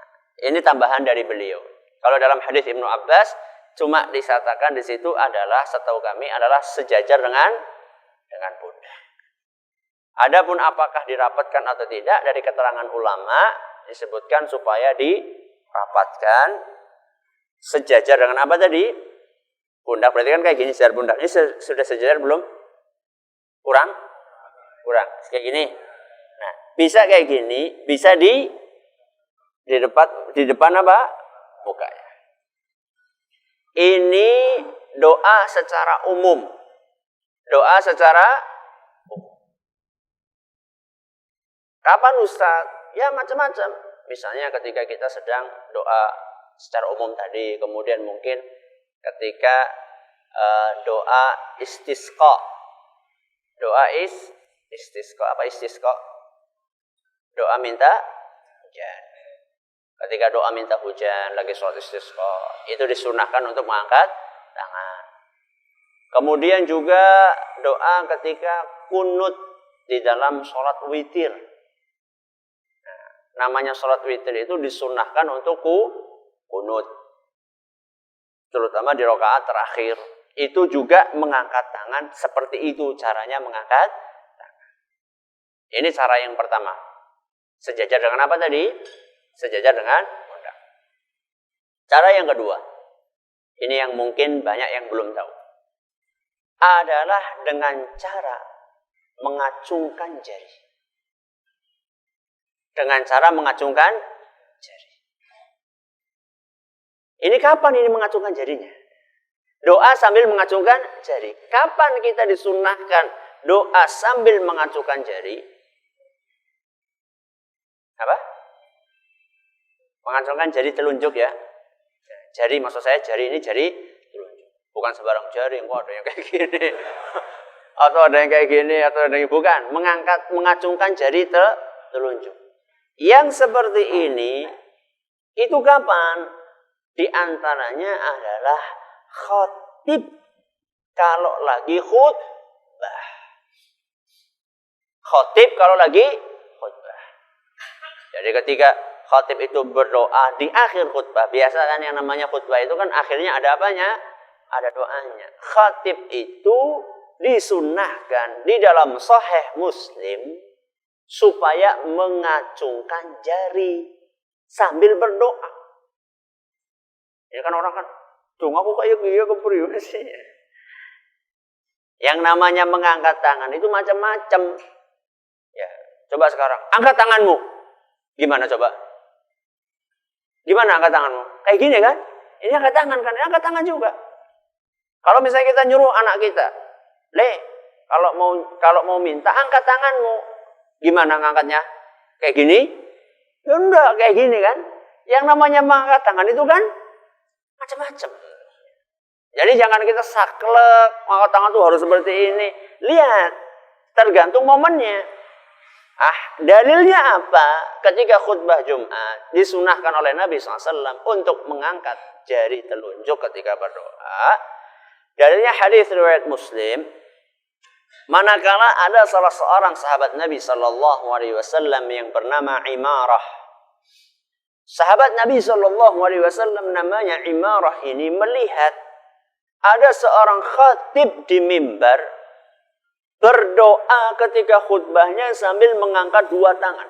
ini tambahan dari beliau. Kalau dalam hadis Ibnu Abbas, cuma disatakan di situ adalah, setahu kami, adalah sejajar dengan pundak. Adapun apakah dirapatkan atau tidak, dari keterangan ulama disebutkan supaya dirapatkan sejajar dengan apa tadi? Pundak. Berarti kan kayak gini sejajar pundak. Ini sudah sejajar belum? Kurang? Kayak gini. Nah, bisa kayak gini, bisa di depan apa? Mukanya. Ini doa secara umum. Doa secara umum. Kapan Ustaz? Ya macam-macam. Misalnya ketika kita sedang doa secara umum tadi, kemudian mungkin ketika doa istisqa. Doa istisqa. Apa istisqa? Doa minta hujan. Ketika doa minta hujan, lagi sholat istisqa, itu disunahkan untuk mengangkat tangan. Kemudian juga doa ketika kunut di dalam sholat witir. Namanya sholat witir itu disunnahkan untuk kunut. Terutama di rakaat terakhir. Itu juga mengangkat tangan seperti itu caranya mengangkat tangan. Ini cara yang pertama. Sejajar dengan apa tadi? Sejajar dengan pundak. Cara yang kedua. Ini yang mungkin banyak yang belum tahu. Adalah dengan cara mengacungkan jari. Dengan cara mengacungkan jari. Ini kapan ini mengacungkan jarinya? Doa sambil mengacungkan jari. Kapan kita disunnahkan doa sambil mengacungkan jari? Apa? Mengacungkan jari telunjuk ya. Jari maksud saya jari ini jari telunjuk. Bukan sembarang jari, kok ada yang kayak gini. Atau ada yang kayak gini, atau ada yang bukan. Mengacungkan jari telunjuk. Yang seperti ini, itu kapan? Di antaranya adalah khatib kalau lagi khutbah. Khatib kalau lagi khutbah. Jadi ketika khatib itu berdoa di akhir khutbah. Biasa kan yang namanya khutbah itu kan akhirnya ada apanya? Ada doanya. Khatib itu disunnahkan di dalam Sahih Muslim supaya mengacungkan jari sambil berdoa. Ya kan orang kan, "Dung aku kayak gini kepriwe sih?" Yang namanya mengangkat tangan itu macam-macam. Ya, coba sekarang angkat tanganmu. Gimana coba? Gimana angkat tanganmu? Kayak gini kan? Ini angkat tangan kan? Ini angkat tangan juga. Kalau misalnya kita nyuruh anak kita, "Le, kalau mau minta angkat tanganmu." Gimana ngangkatnya? Kayak gini? Ya enggak, kayak gini kan? Yang namanya mengangkat tangan itu kan macam-macam. Jadi jangan kita saklek, angkat tangan tuh harus seperti ini. Lihat, tergantung momennya. Dalilnya apa? Ketika khutbah Jumat disunahkan oleh Nabi SAW untuk mengangkat jari telunjuk ketika berdoa. Dalilnya hadis riwayat Muslim. Manakala ada salah seorang sahabat Nabi SAW yang bernama Imarah. Sahabat Nabi SAW namanya Imarah ini melihat ada seorang khatib di mimbar berdoa ketika khutbahnya sambil mengangkat dua tangan.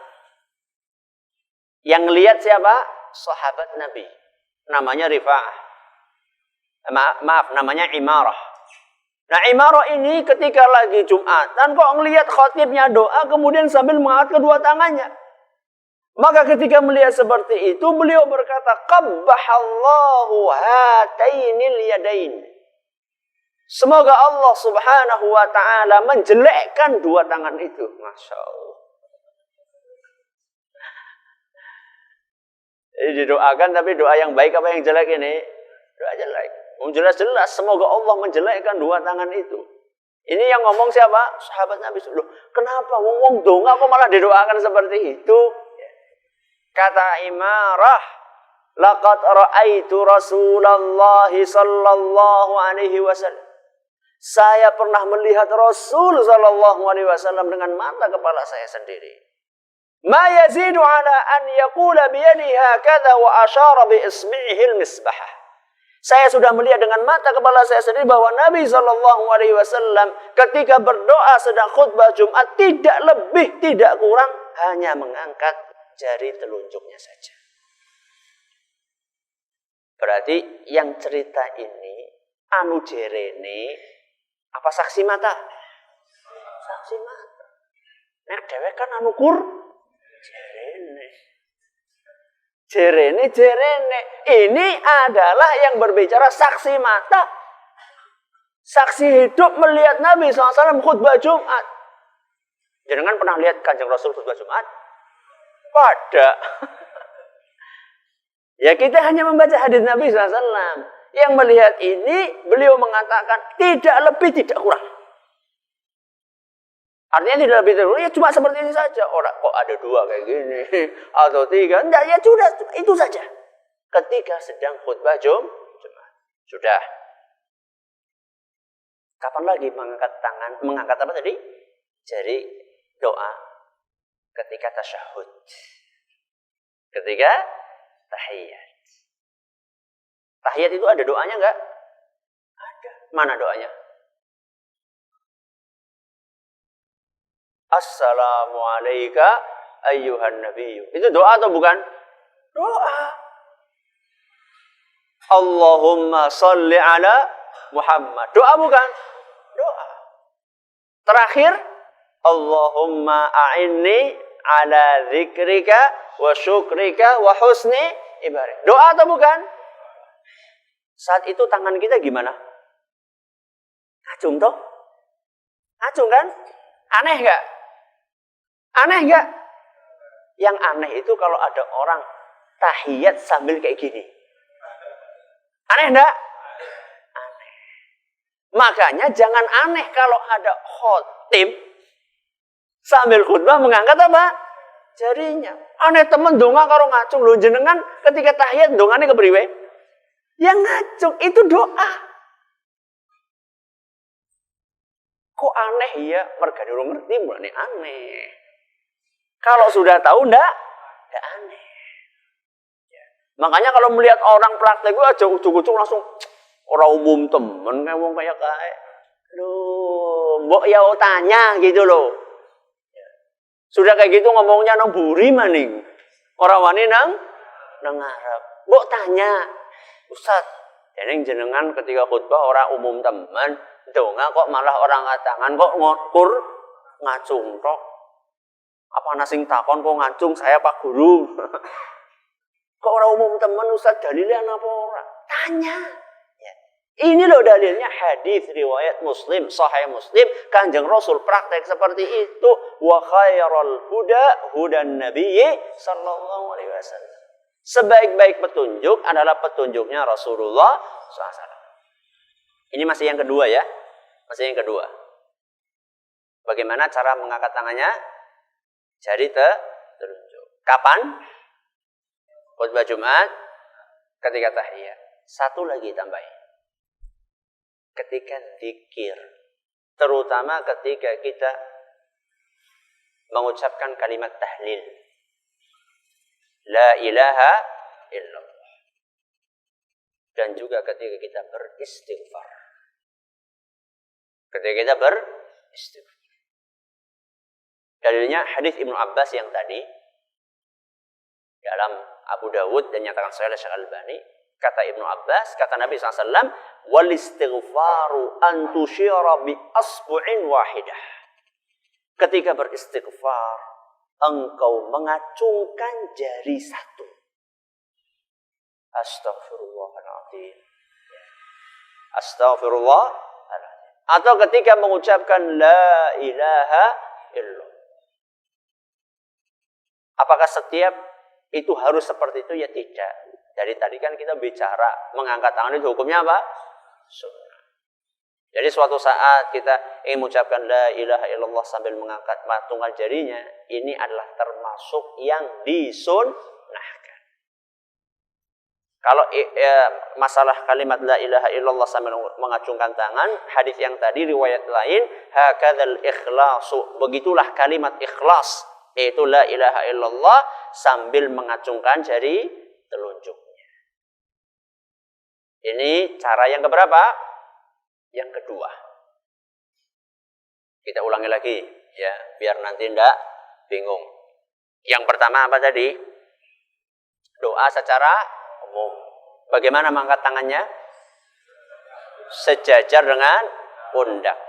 Yang lihat siapa? Sahabat Nabi. Namanya Rifa'ah. Namanya Imarah. Nah Imarah ini ketika lagi Jumatan kok ngelihat khatibnya doa kemudian sambil mengangkat kedua tangannya. Maka ketika melihat seperti itu beliau berkata, "Qabbahallahu hatainil yadain." Semoga Allah Subhanahu wa taala menjelekkan dua tangan itu. Masya Allah. Jadi didoakan tapi doa yang baik apa yang jelek ini? Doa jelek. Jelas-jelas semoga Allah menjelekkan dua tangan itu. Ini yang ngomong siapa? Sahabat Nabi. Loh, kenapa wong donga kok malah didoakan seperti itu? Kata Imarah, "Laqad ra'aitu Rasulullah sallallahu alaihi wasallam." Saya pernah melihat Rasul sallallahu alaihi wasallam dengan mata kepala saya sendiri. Ma yazidu ala an yaqula bi yadihi hakadha wa asyara bi isbi'ihi al-misbah. Saya sudah melihat dengan mata kepala saya sendiri bahwa Nabi SAW ketika berdoa sedang khutbah Jumat tidak lebih tidak kurang hanya mengangkat jari telunjuknya saja. Berarti yang cerita ini anu jerene apa saksi mata? Saksi mata. Nek dhewe kan anu kur jerene. Ini adalah yang berbicara saksi mata. Saksi hidup melihat Nabi SAW khutbah Jumat. Jangan pernah lihat Kanjeng Rasul khutbah Jumat? Pada. Ya kita hanya membaca hadis Nabi SAW. Yang melihat ini beliau mengatakan tidak lebih tidak kurang. Artinya tidak lebih tidak kurang. Ya cuma seperti ini saja. Orang kok ada dua kayak gini atau tiga? Enggak, ya sudah itu saja. Ketika sedang khutbah Jumat. Sudah. Kapan lagi mengangkat tangan? Mengangkat apa tadi? Jari doa ketika tasyahud. Ketika tahiyat. Tahiyat itu ada doanya enggak? Ada. Mana doanya? Assalamu alayka ayyuhan nabiyyu. Itu doa atau bukan? Doa. Allahumma salli ala Muhammad. Doa bukan? Doa. Terakhir, Allahumma a'inni ala dzikrika wa syukrika wa husni ibadah. Doa atau bukan? Saat itu tangan kita gimana? Acung toh? Acung kan? Aneh enggak? Aneh enggak? Yang aneh itu kalau ada orang tahiyat sambil kayak gini. Aneh enggak? Aneh. Makanya jangan aneh kalau ada khotib sambil khutbah mengangkat apa? Jarinya. Aneh temen donga karo ngacung. Lho jenengan ketika tahiyat dongane kepriwe? Yang ngacung itu doa. Kok aneh ya? Mergane ora ngerti mulane aneh. Kalau sudah tahu enggak aneh. Ya. Makanya kalau melihat orang praktek gue aja ujug-ujug langsung orang umum temen kayak wong kayak loh, mbok ya tanya gitu loh. Ya. Sudah kayak gitu ngomongnya nang buri maning. Orang wani nang ngarep. Mbok tanya, Ustaz, jenengan ketika khutbah orang umum temen, donga kok malah orang ngatangan kok ngokur ngacung tok. Apa nasing takon kok ngacung saya Pak Guru. Kok orang umum temen Ustaz dalilnya apa ora? Tanya. Ya. Ini loh dalilnya hadis riwayat Muslim, Sahih Muslim, Kanjeng Rasul praktek seperti itu. Wa khairal huda hudan nabiyyi sallallahu alaihi wasallam. Sebaik-baik petunjuk adalah petunjuknya Rasulullah SAW. Ini masih yang kedua ya. Masih yang kedua. Bagaimana cara mengangkat tangannya? Jari telunjuk. Kapan? Khutbah Jumat. Ketika tahiyat. Satu lagi tambahin. Ketika zikir. Terutama ketika kita mengucapkan kalimat tahlil. La ilaha illallah. Dan juga ketika kita beristighfar. Ketika kita beristighfar. Dalilnya hadis Ibnu Abbas yang tadi dalam Abu Dawud dan nyatakan sahih oleh Syekh Albani, kata Ibnu Abbas, kata Nabi SAW, wal istighfaru an tusyira bi asbu'in wahidah. Ketika beristighfar, engkau mengacungkan jari satu. Astaghfirullahaladzim. Astaghfirullahaladzim. Atau ketika mengucapkan la ilaha illallah. Apakah setiap itu harus seperti itu? Ya tidak. Dari tadi kan kita bicara mengangkat tangan itu hukumnya apa? Sunnah. Jadi suatu saat kita ingin mengucapkan la ilaha illallah sambil mengangkat tunggal jarinya, ini adalah termasuk yang disunnahkan. Kalau masalah kalimat la ilaha illallah sambil mengacungkan tangan, hadis yang tadi riwayat lain, hakadzal ikhlasu, begitulah kalimat ikhlas, yaitu la ilaha illallah sambil mengacungkan jari telunjuknya. Ini cara yang keberapa? Yang kedua. Kita ulangi lagi ya, biar nanti enggak bingung. Yang pertama apa tadi? Doa secara umum. Bagaimana mengangkat tangannya? Sejajar dengan pundak.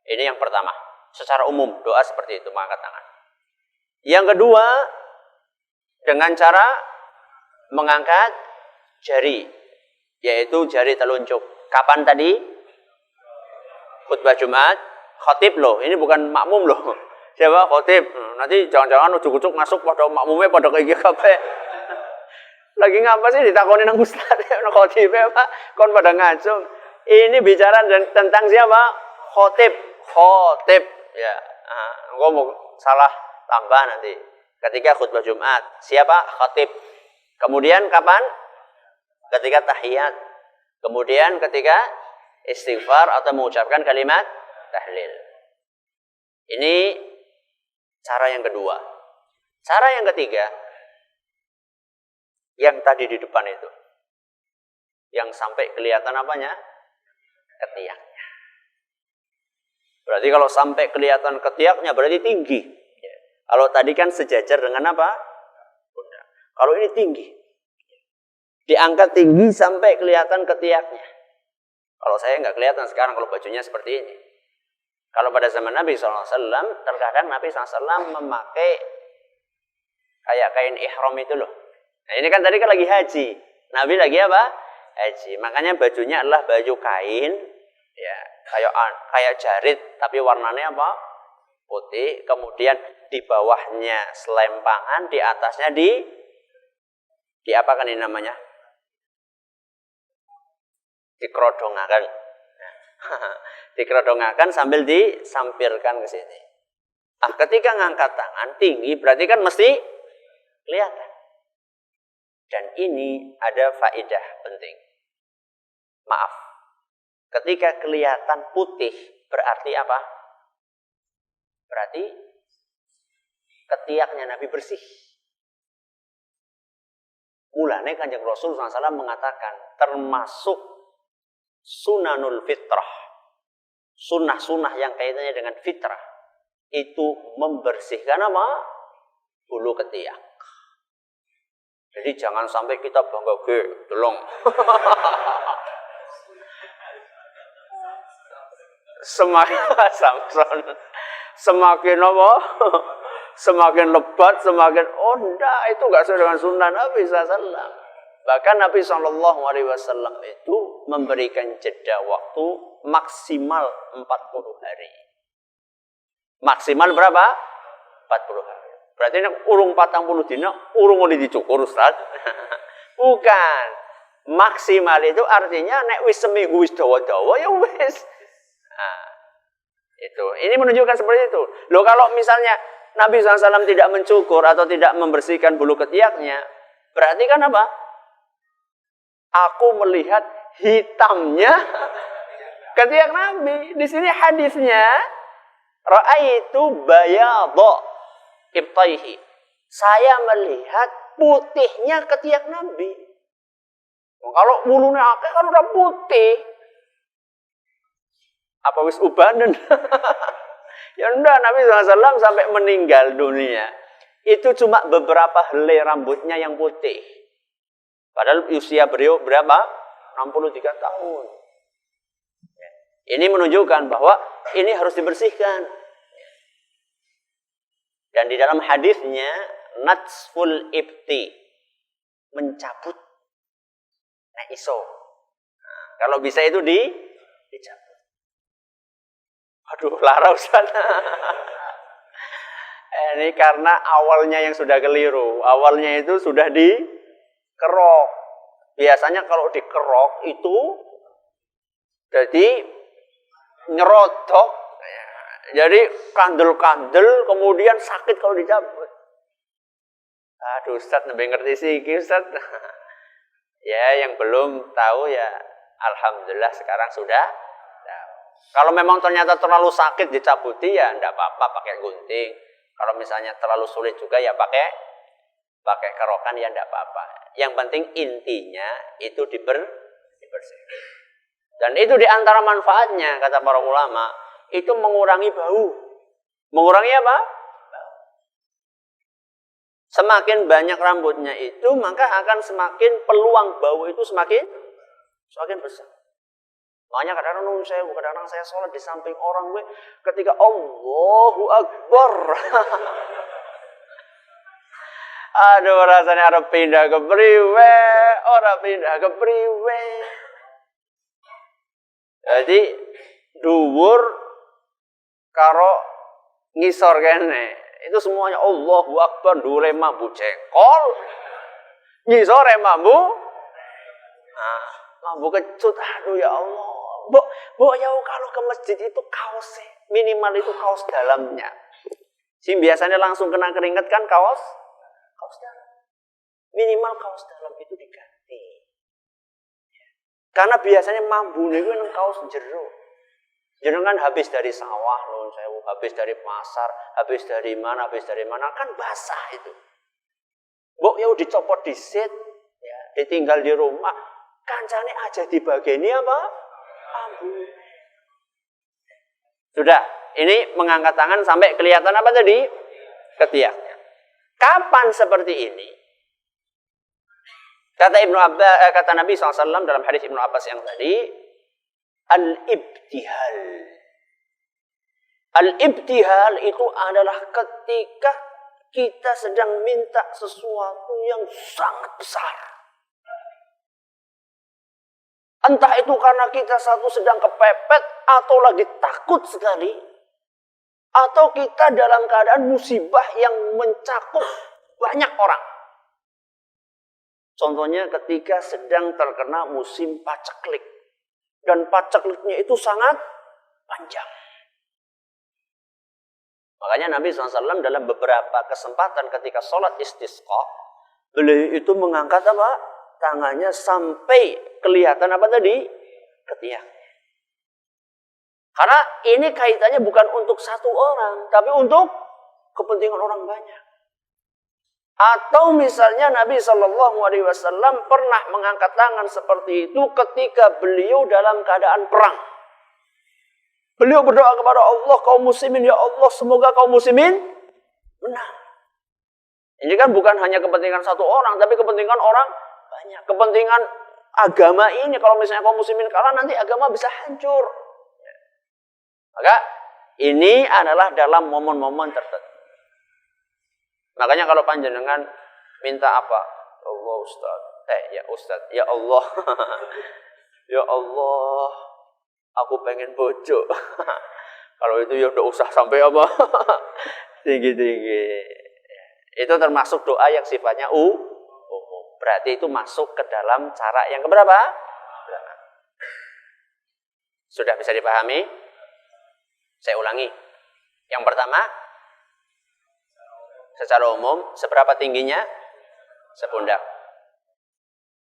Ini yang pertama. Secara umum doa seperti itu, mengangkat tangan. Yang kedua, dengan cara mengangkat jari, yaitu jari telunjuk. Kapan tadi? Khutbah Jumat. Khatib loh, ini bukan makmum loh. Siapa? Khatib. Nanti jangan-jangan ujuk-ujuk masuk pada makmumnya pada kayak gitu. Lagi ngapa sih ditakoni nang ustaz? Khatib apa? Kon pada ngacung. Ini bicara tentang siapa? Khatib. Khatib. Ya. Engko mau salah tambah nanti. Ketika khutbah Jumat, siapa? Khatib. Kemudian kapan? Ketika tahiyat. Kemudian ketika istighfar atau mengucapkan kalimat tahlil. Ini cara yang kedua. Cara yang ketiga, Yang tadi di depan itu. Yang sampai kelihatan apanya? Ketiaknya. Berarti kalau sampai kelihatan ketiaknya berarti tinggi. Kalau tadi kan sejajar dengan apa? Pundak. Kalau ini tinggi. Diangkat tinggi sampai kelihatan ketiaknya. Kalau saya nggak kelihatan sekarang kalau bajunya seperti ini. Kalau pada zaman Nabi SAW, terkadang Nabi SAW memakai kayak kain ihram itu loh. Nah ini kan tadi kan lagi haji. Nabi lagi apa? Haji. Makanya bajunya adalah baju kain, ya kayak jarit, tapi warnanya apa? Putih. Kemudian di bawahnya selempangan, di atasnya di apa kan ini namanya? Dikerodongakan. Dikerodongakan sambil disampirkan ke sini. Ketika ngangkat tangan tinggi berarti kan mesti kelihatan. Dan ini ada faedah penting. Maaf. Ketika kelihatan putih berarti apa? Berarti ketiaknya Nabi bersih. Mulanya Kanjeng Rasul SAW mengatakan termasuk sunanul fitrah. Sunnah-sunnah yang kaitannya dengan fitrah. Itu membersihkan apa? Bulu ketiak. Jadi jangan sampai kita bangga delong. Semakin Samson. Semakin apa? Semakin lebat, semakin enggak, itu enggak sesuai dengan sunnah Nabi SAW. Bahkan Nabi SAW itu memberikan jeda waktu maksimal 40 hari. Maksimal berapa? 40 hari. Berarti ini urung 40 dina, urung mau dicukur Ustaz. Bukan. Maksimal itu artinya nek wis seminggu wis dawa-dawa ya wis. Nah, itu. Ini menunjukkan seperti itu. Loh kalau misalnya Nabi SAW tidak mencukur atau tidak membersihkan bulu ketiaknya, berarti kan apa? Aku melihat hitamnya ketiak Nabi. Di sini hadisnya ra'aitu bayadha ibtaihi. Saya melihat putihnya ketiak Nabi. Kalau bulunya akeh kan udah putih. Apa wis ubanen? Ya enggak, Nabi SAW sampai meninggal dunia itu cuma beberapa helai rambutnya yang putih. Padahal usia beliau berapa? 63 tahun. Ini menunjukkan bahwa ini harus dibersihkan. Dan di dalam hadisnya natsful ibti, mencabut. Nah iso. Nah, kalau bisa itu dicabut. Aduh, lara Ustaz. Ini karena awalnya yang sudah keliru. Awalnya itu sudah dikerok. Biasanya kalau dikerok itu jadi nyerodok. Jadi kandel-kandel kemudian sakit kalau dicabut. Aduh Ustaz, lebih ngerti sih Ustaz. Ya, yang belum tahu ya alhamdulillah sekarang sudah. Kalau memang ternyata terlalu sakit dicabuti ya enggak apa-apa pakai gunting. Kalau misalnya terlalu sulit juga ya pakai kerokan ya enggak apa-apa. Yang penting intinya itu dibersihkan. Dan itu diantara manfaatnya kata para ulama, itu mengurangi bau. Mengurangi apa? Bau. Semakin banyak rambutnya itu maka akan semakin peluang bau itu semakin besar. Makanya kadang-kadang saya sholat di samping orang gue ketika Allahu Akbar. Aduh rasanya orang pindah ke priwe, orang pindah ke priwe. Jadi dhuwur karo ngisor kene itu semuanya Allahu Akbar, dhuwure mambu jengkol. Ngisore mambu mambu kecut. Aduh ya Allah. Mbok ya kalau ke masjid itu kaosnya minimal itu kaos dalamnya. Si biasanya langsung kena keringat kan kaos dalam. Minimal kaos dalam itu diganti. Karena biasanya mambu niku nang kaos jero. Jenengan habis dari sawah loh, habis dari pasar, habis dari mana kan basah itu. Mbok ya dicopot disit, ditinggal di rumah, kancane aja dibageni apa? Ambu. Sudah, ini mengangkat tangan sampai kelihatan apa tadi? Ketiaknya. Kapan seperti ini? Kata kata Nabi SAW dalam hadis Ibnu Abbas yang tadi, al-ibtihal. Al-ibtihal itu adalah ketika kita sedang minta sesuatu yang sangat besar. Entah itu karena kita sedang kepepet atau lagi takut sekali, atau kita dalam keadaan musibah yang mencakup banyak orang. Contohnya ketika sedang terkena musim paceklik. Dan pacekliknya itu sangat panjang. Makanya Nabi SAW dalam beberapa kesempatan ketika sholat istisqa, beliau itu mengangkat apa? Tangannya sampai kelihatan apa tadi? Ketiaknya. Karena ini kaitannya bukan untuk satu orang, tapi untuk kepentingan orang banyak. Atau misalnya Nabi SAW pernah mengangkat tangan seperti itu ketika beliau dalam keadaan perang. Beliau berdoa kepada Allah, kaum muslimin, ya Allah, semoga kaum muslimin menang. Ini kan bukan hanya kepentingan satu orang, tapi kepentingan orang banyak. Kepentingan agama ini, kalau misalnya kaum muslimin kalah, nanti agama bisa hancur. Maka ini adalah dalam momen-momen tertentu. Makanya kalau panjenengan minta apa? Allah Ustaz. Ya Ustaz, ya Allah. Ya Allah, aku pengen bojo. Kalau itu ya udah usah sampai apa? Tinggi-tinggi. Itu termasuk doa yang sifatnya umum. Berarti itu masuk ke dalam cara yang keberapa? Sudah bisa dipahami? Saya ulangi. Yang pertama, secara umum, seberapa tingginya? Sepundak.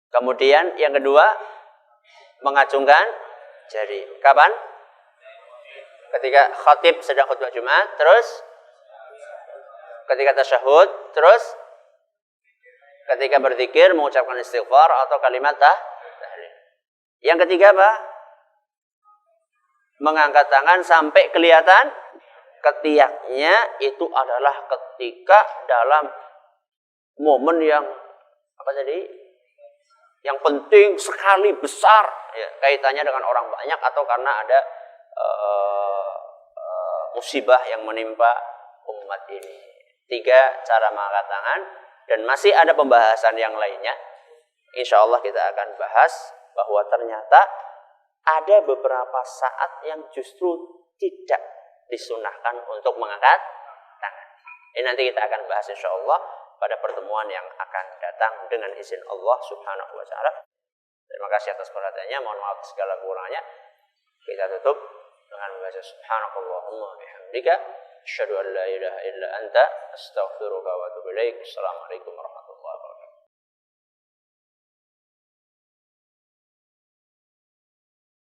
Kemudian yang kedua, mengacungkan jari. Kapan? Ketika khatib sedang khutbah Jumat, terus ketika tasyahud, terus ketika berzikir, mengucapkan istighfar atau kalimat tahlil. Yang ketiga apa? Mengangkat tangan sampai kelihatan ketiaknya, itu adalah ketika dalam momen yang apa tadi? Yang penting sekali, besar, ya, kaitannya dengan orang banyak atau karena ada musibah yang menimpa umat ini. 3 cara mengangkat tangan, dan masih ada pembahasan yang lainnya. Insya Allah kita akan bahas bahwa ternyata ada beberapa saat yang justru tidak disunahkan untuk mengangkat tangan. Ini nanti kita akan bahas insya Allah pada pertemuan yang akan datang dengan izin Allah Subhanahu wa Ta'ala. Terima kasih atas perhatiannya. Mohon maaf segala kurangnya. Kita tutup dengan membaca subhanakallahumma bihamdika asyhadu an la ilaha illa anta astaghfiruka wa atubu ilaik. Assalamualaikum warahmatullahi wabarakatuh.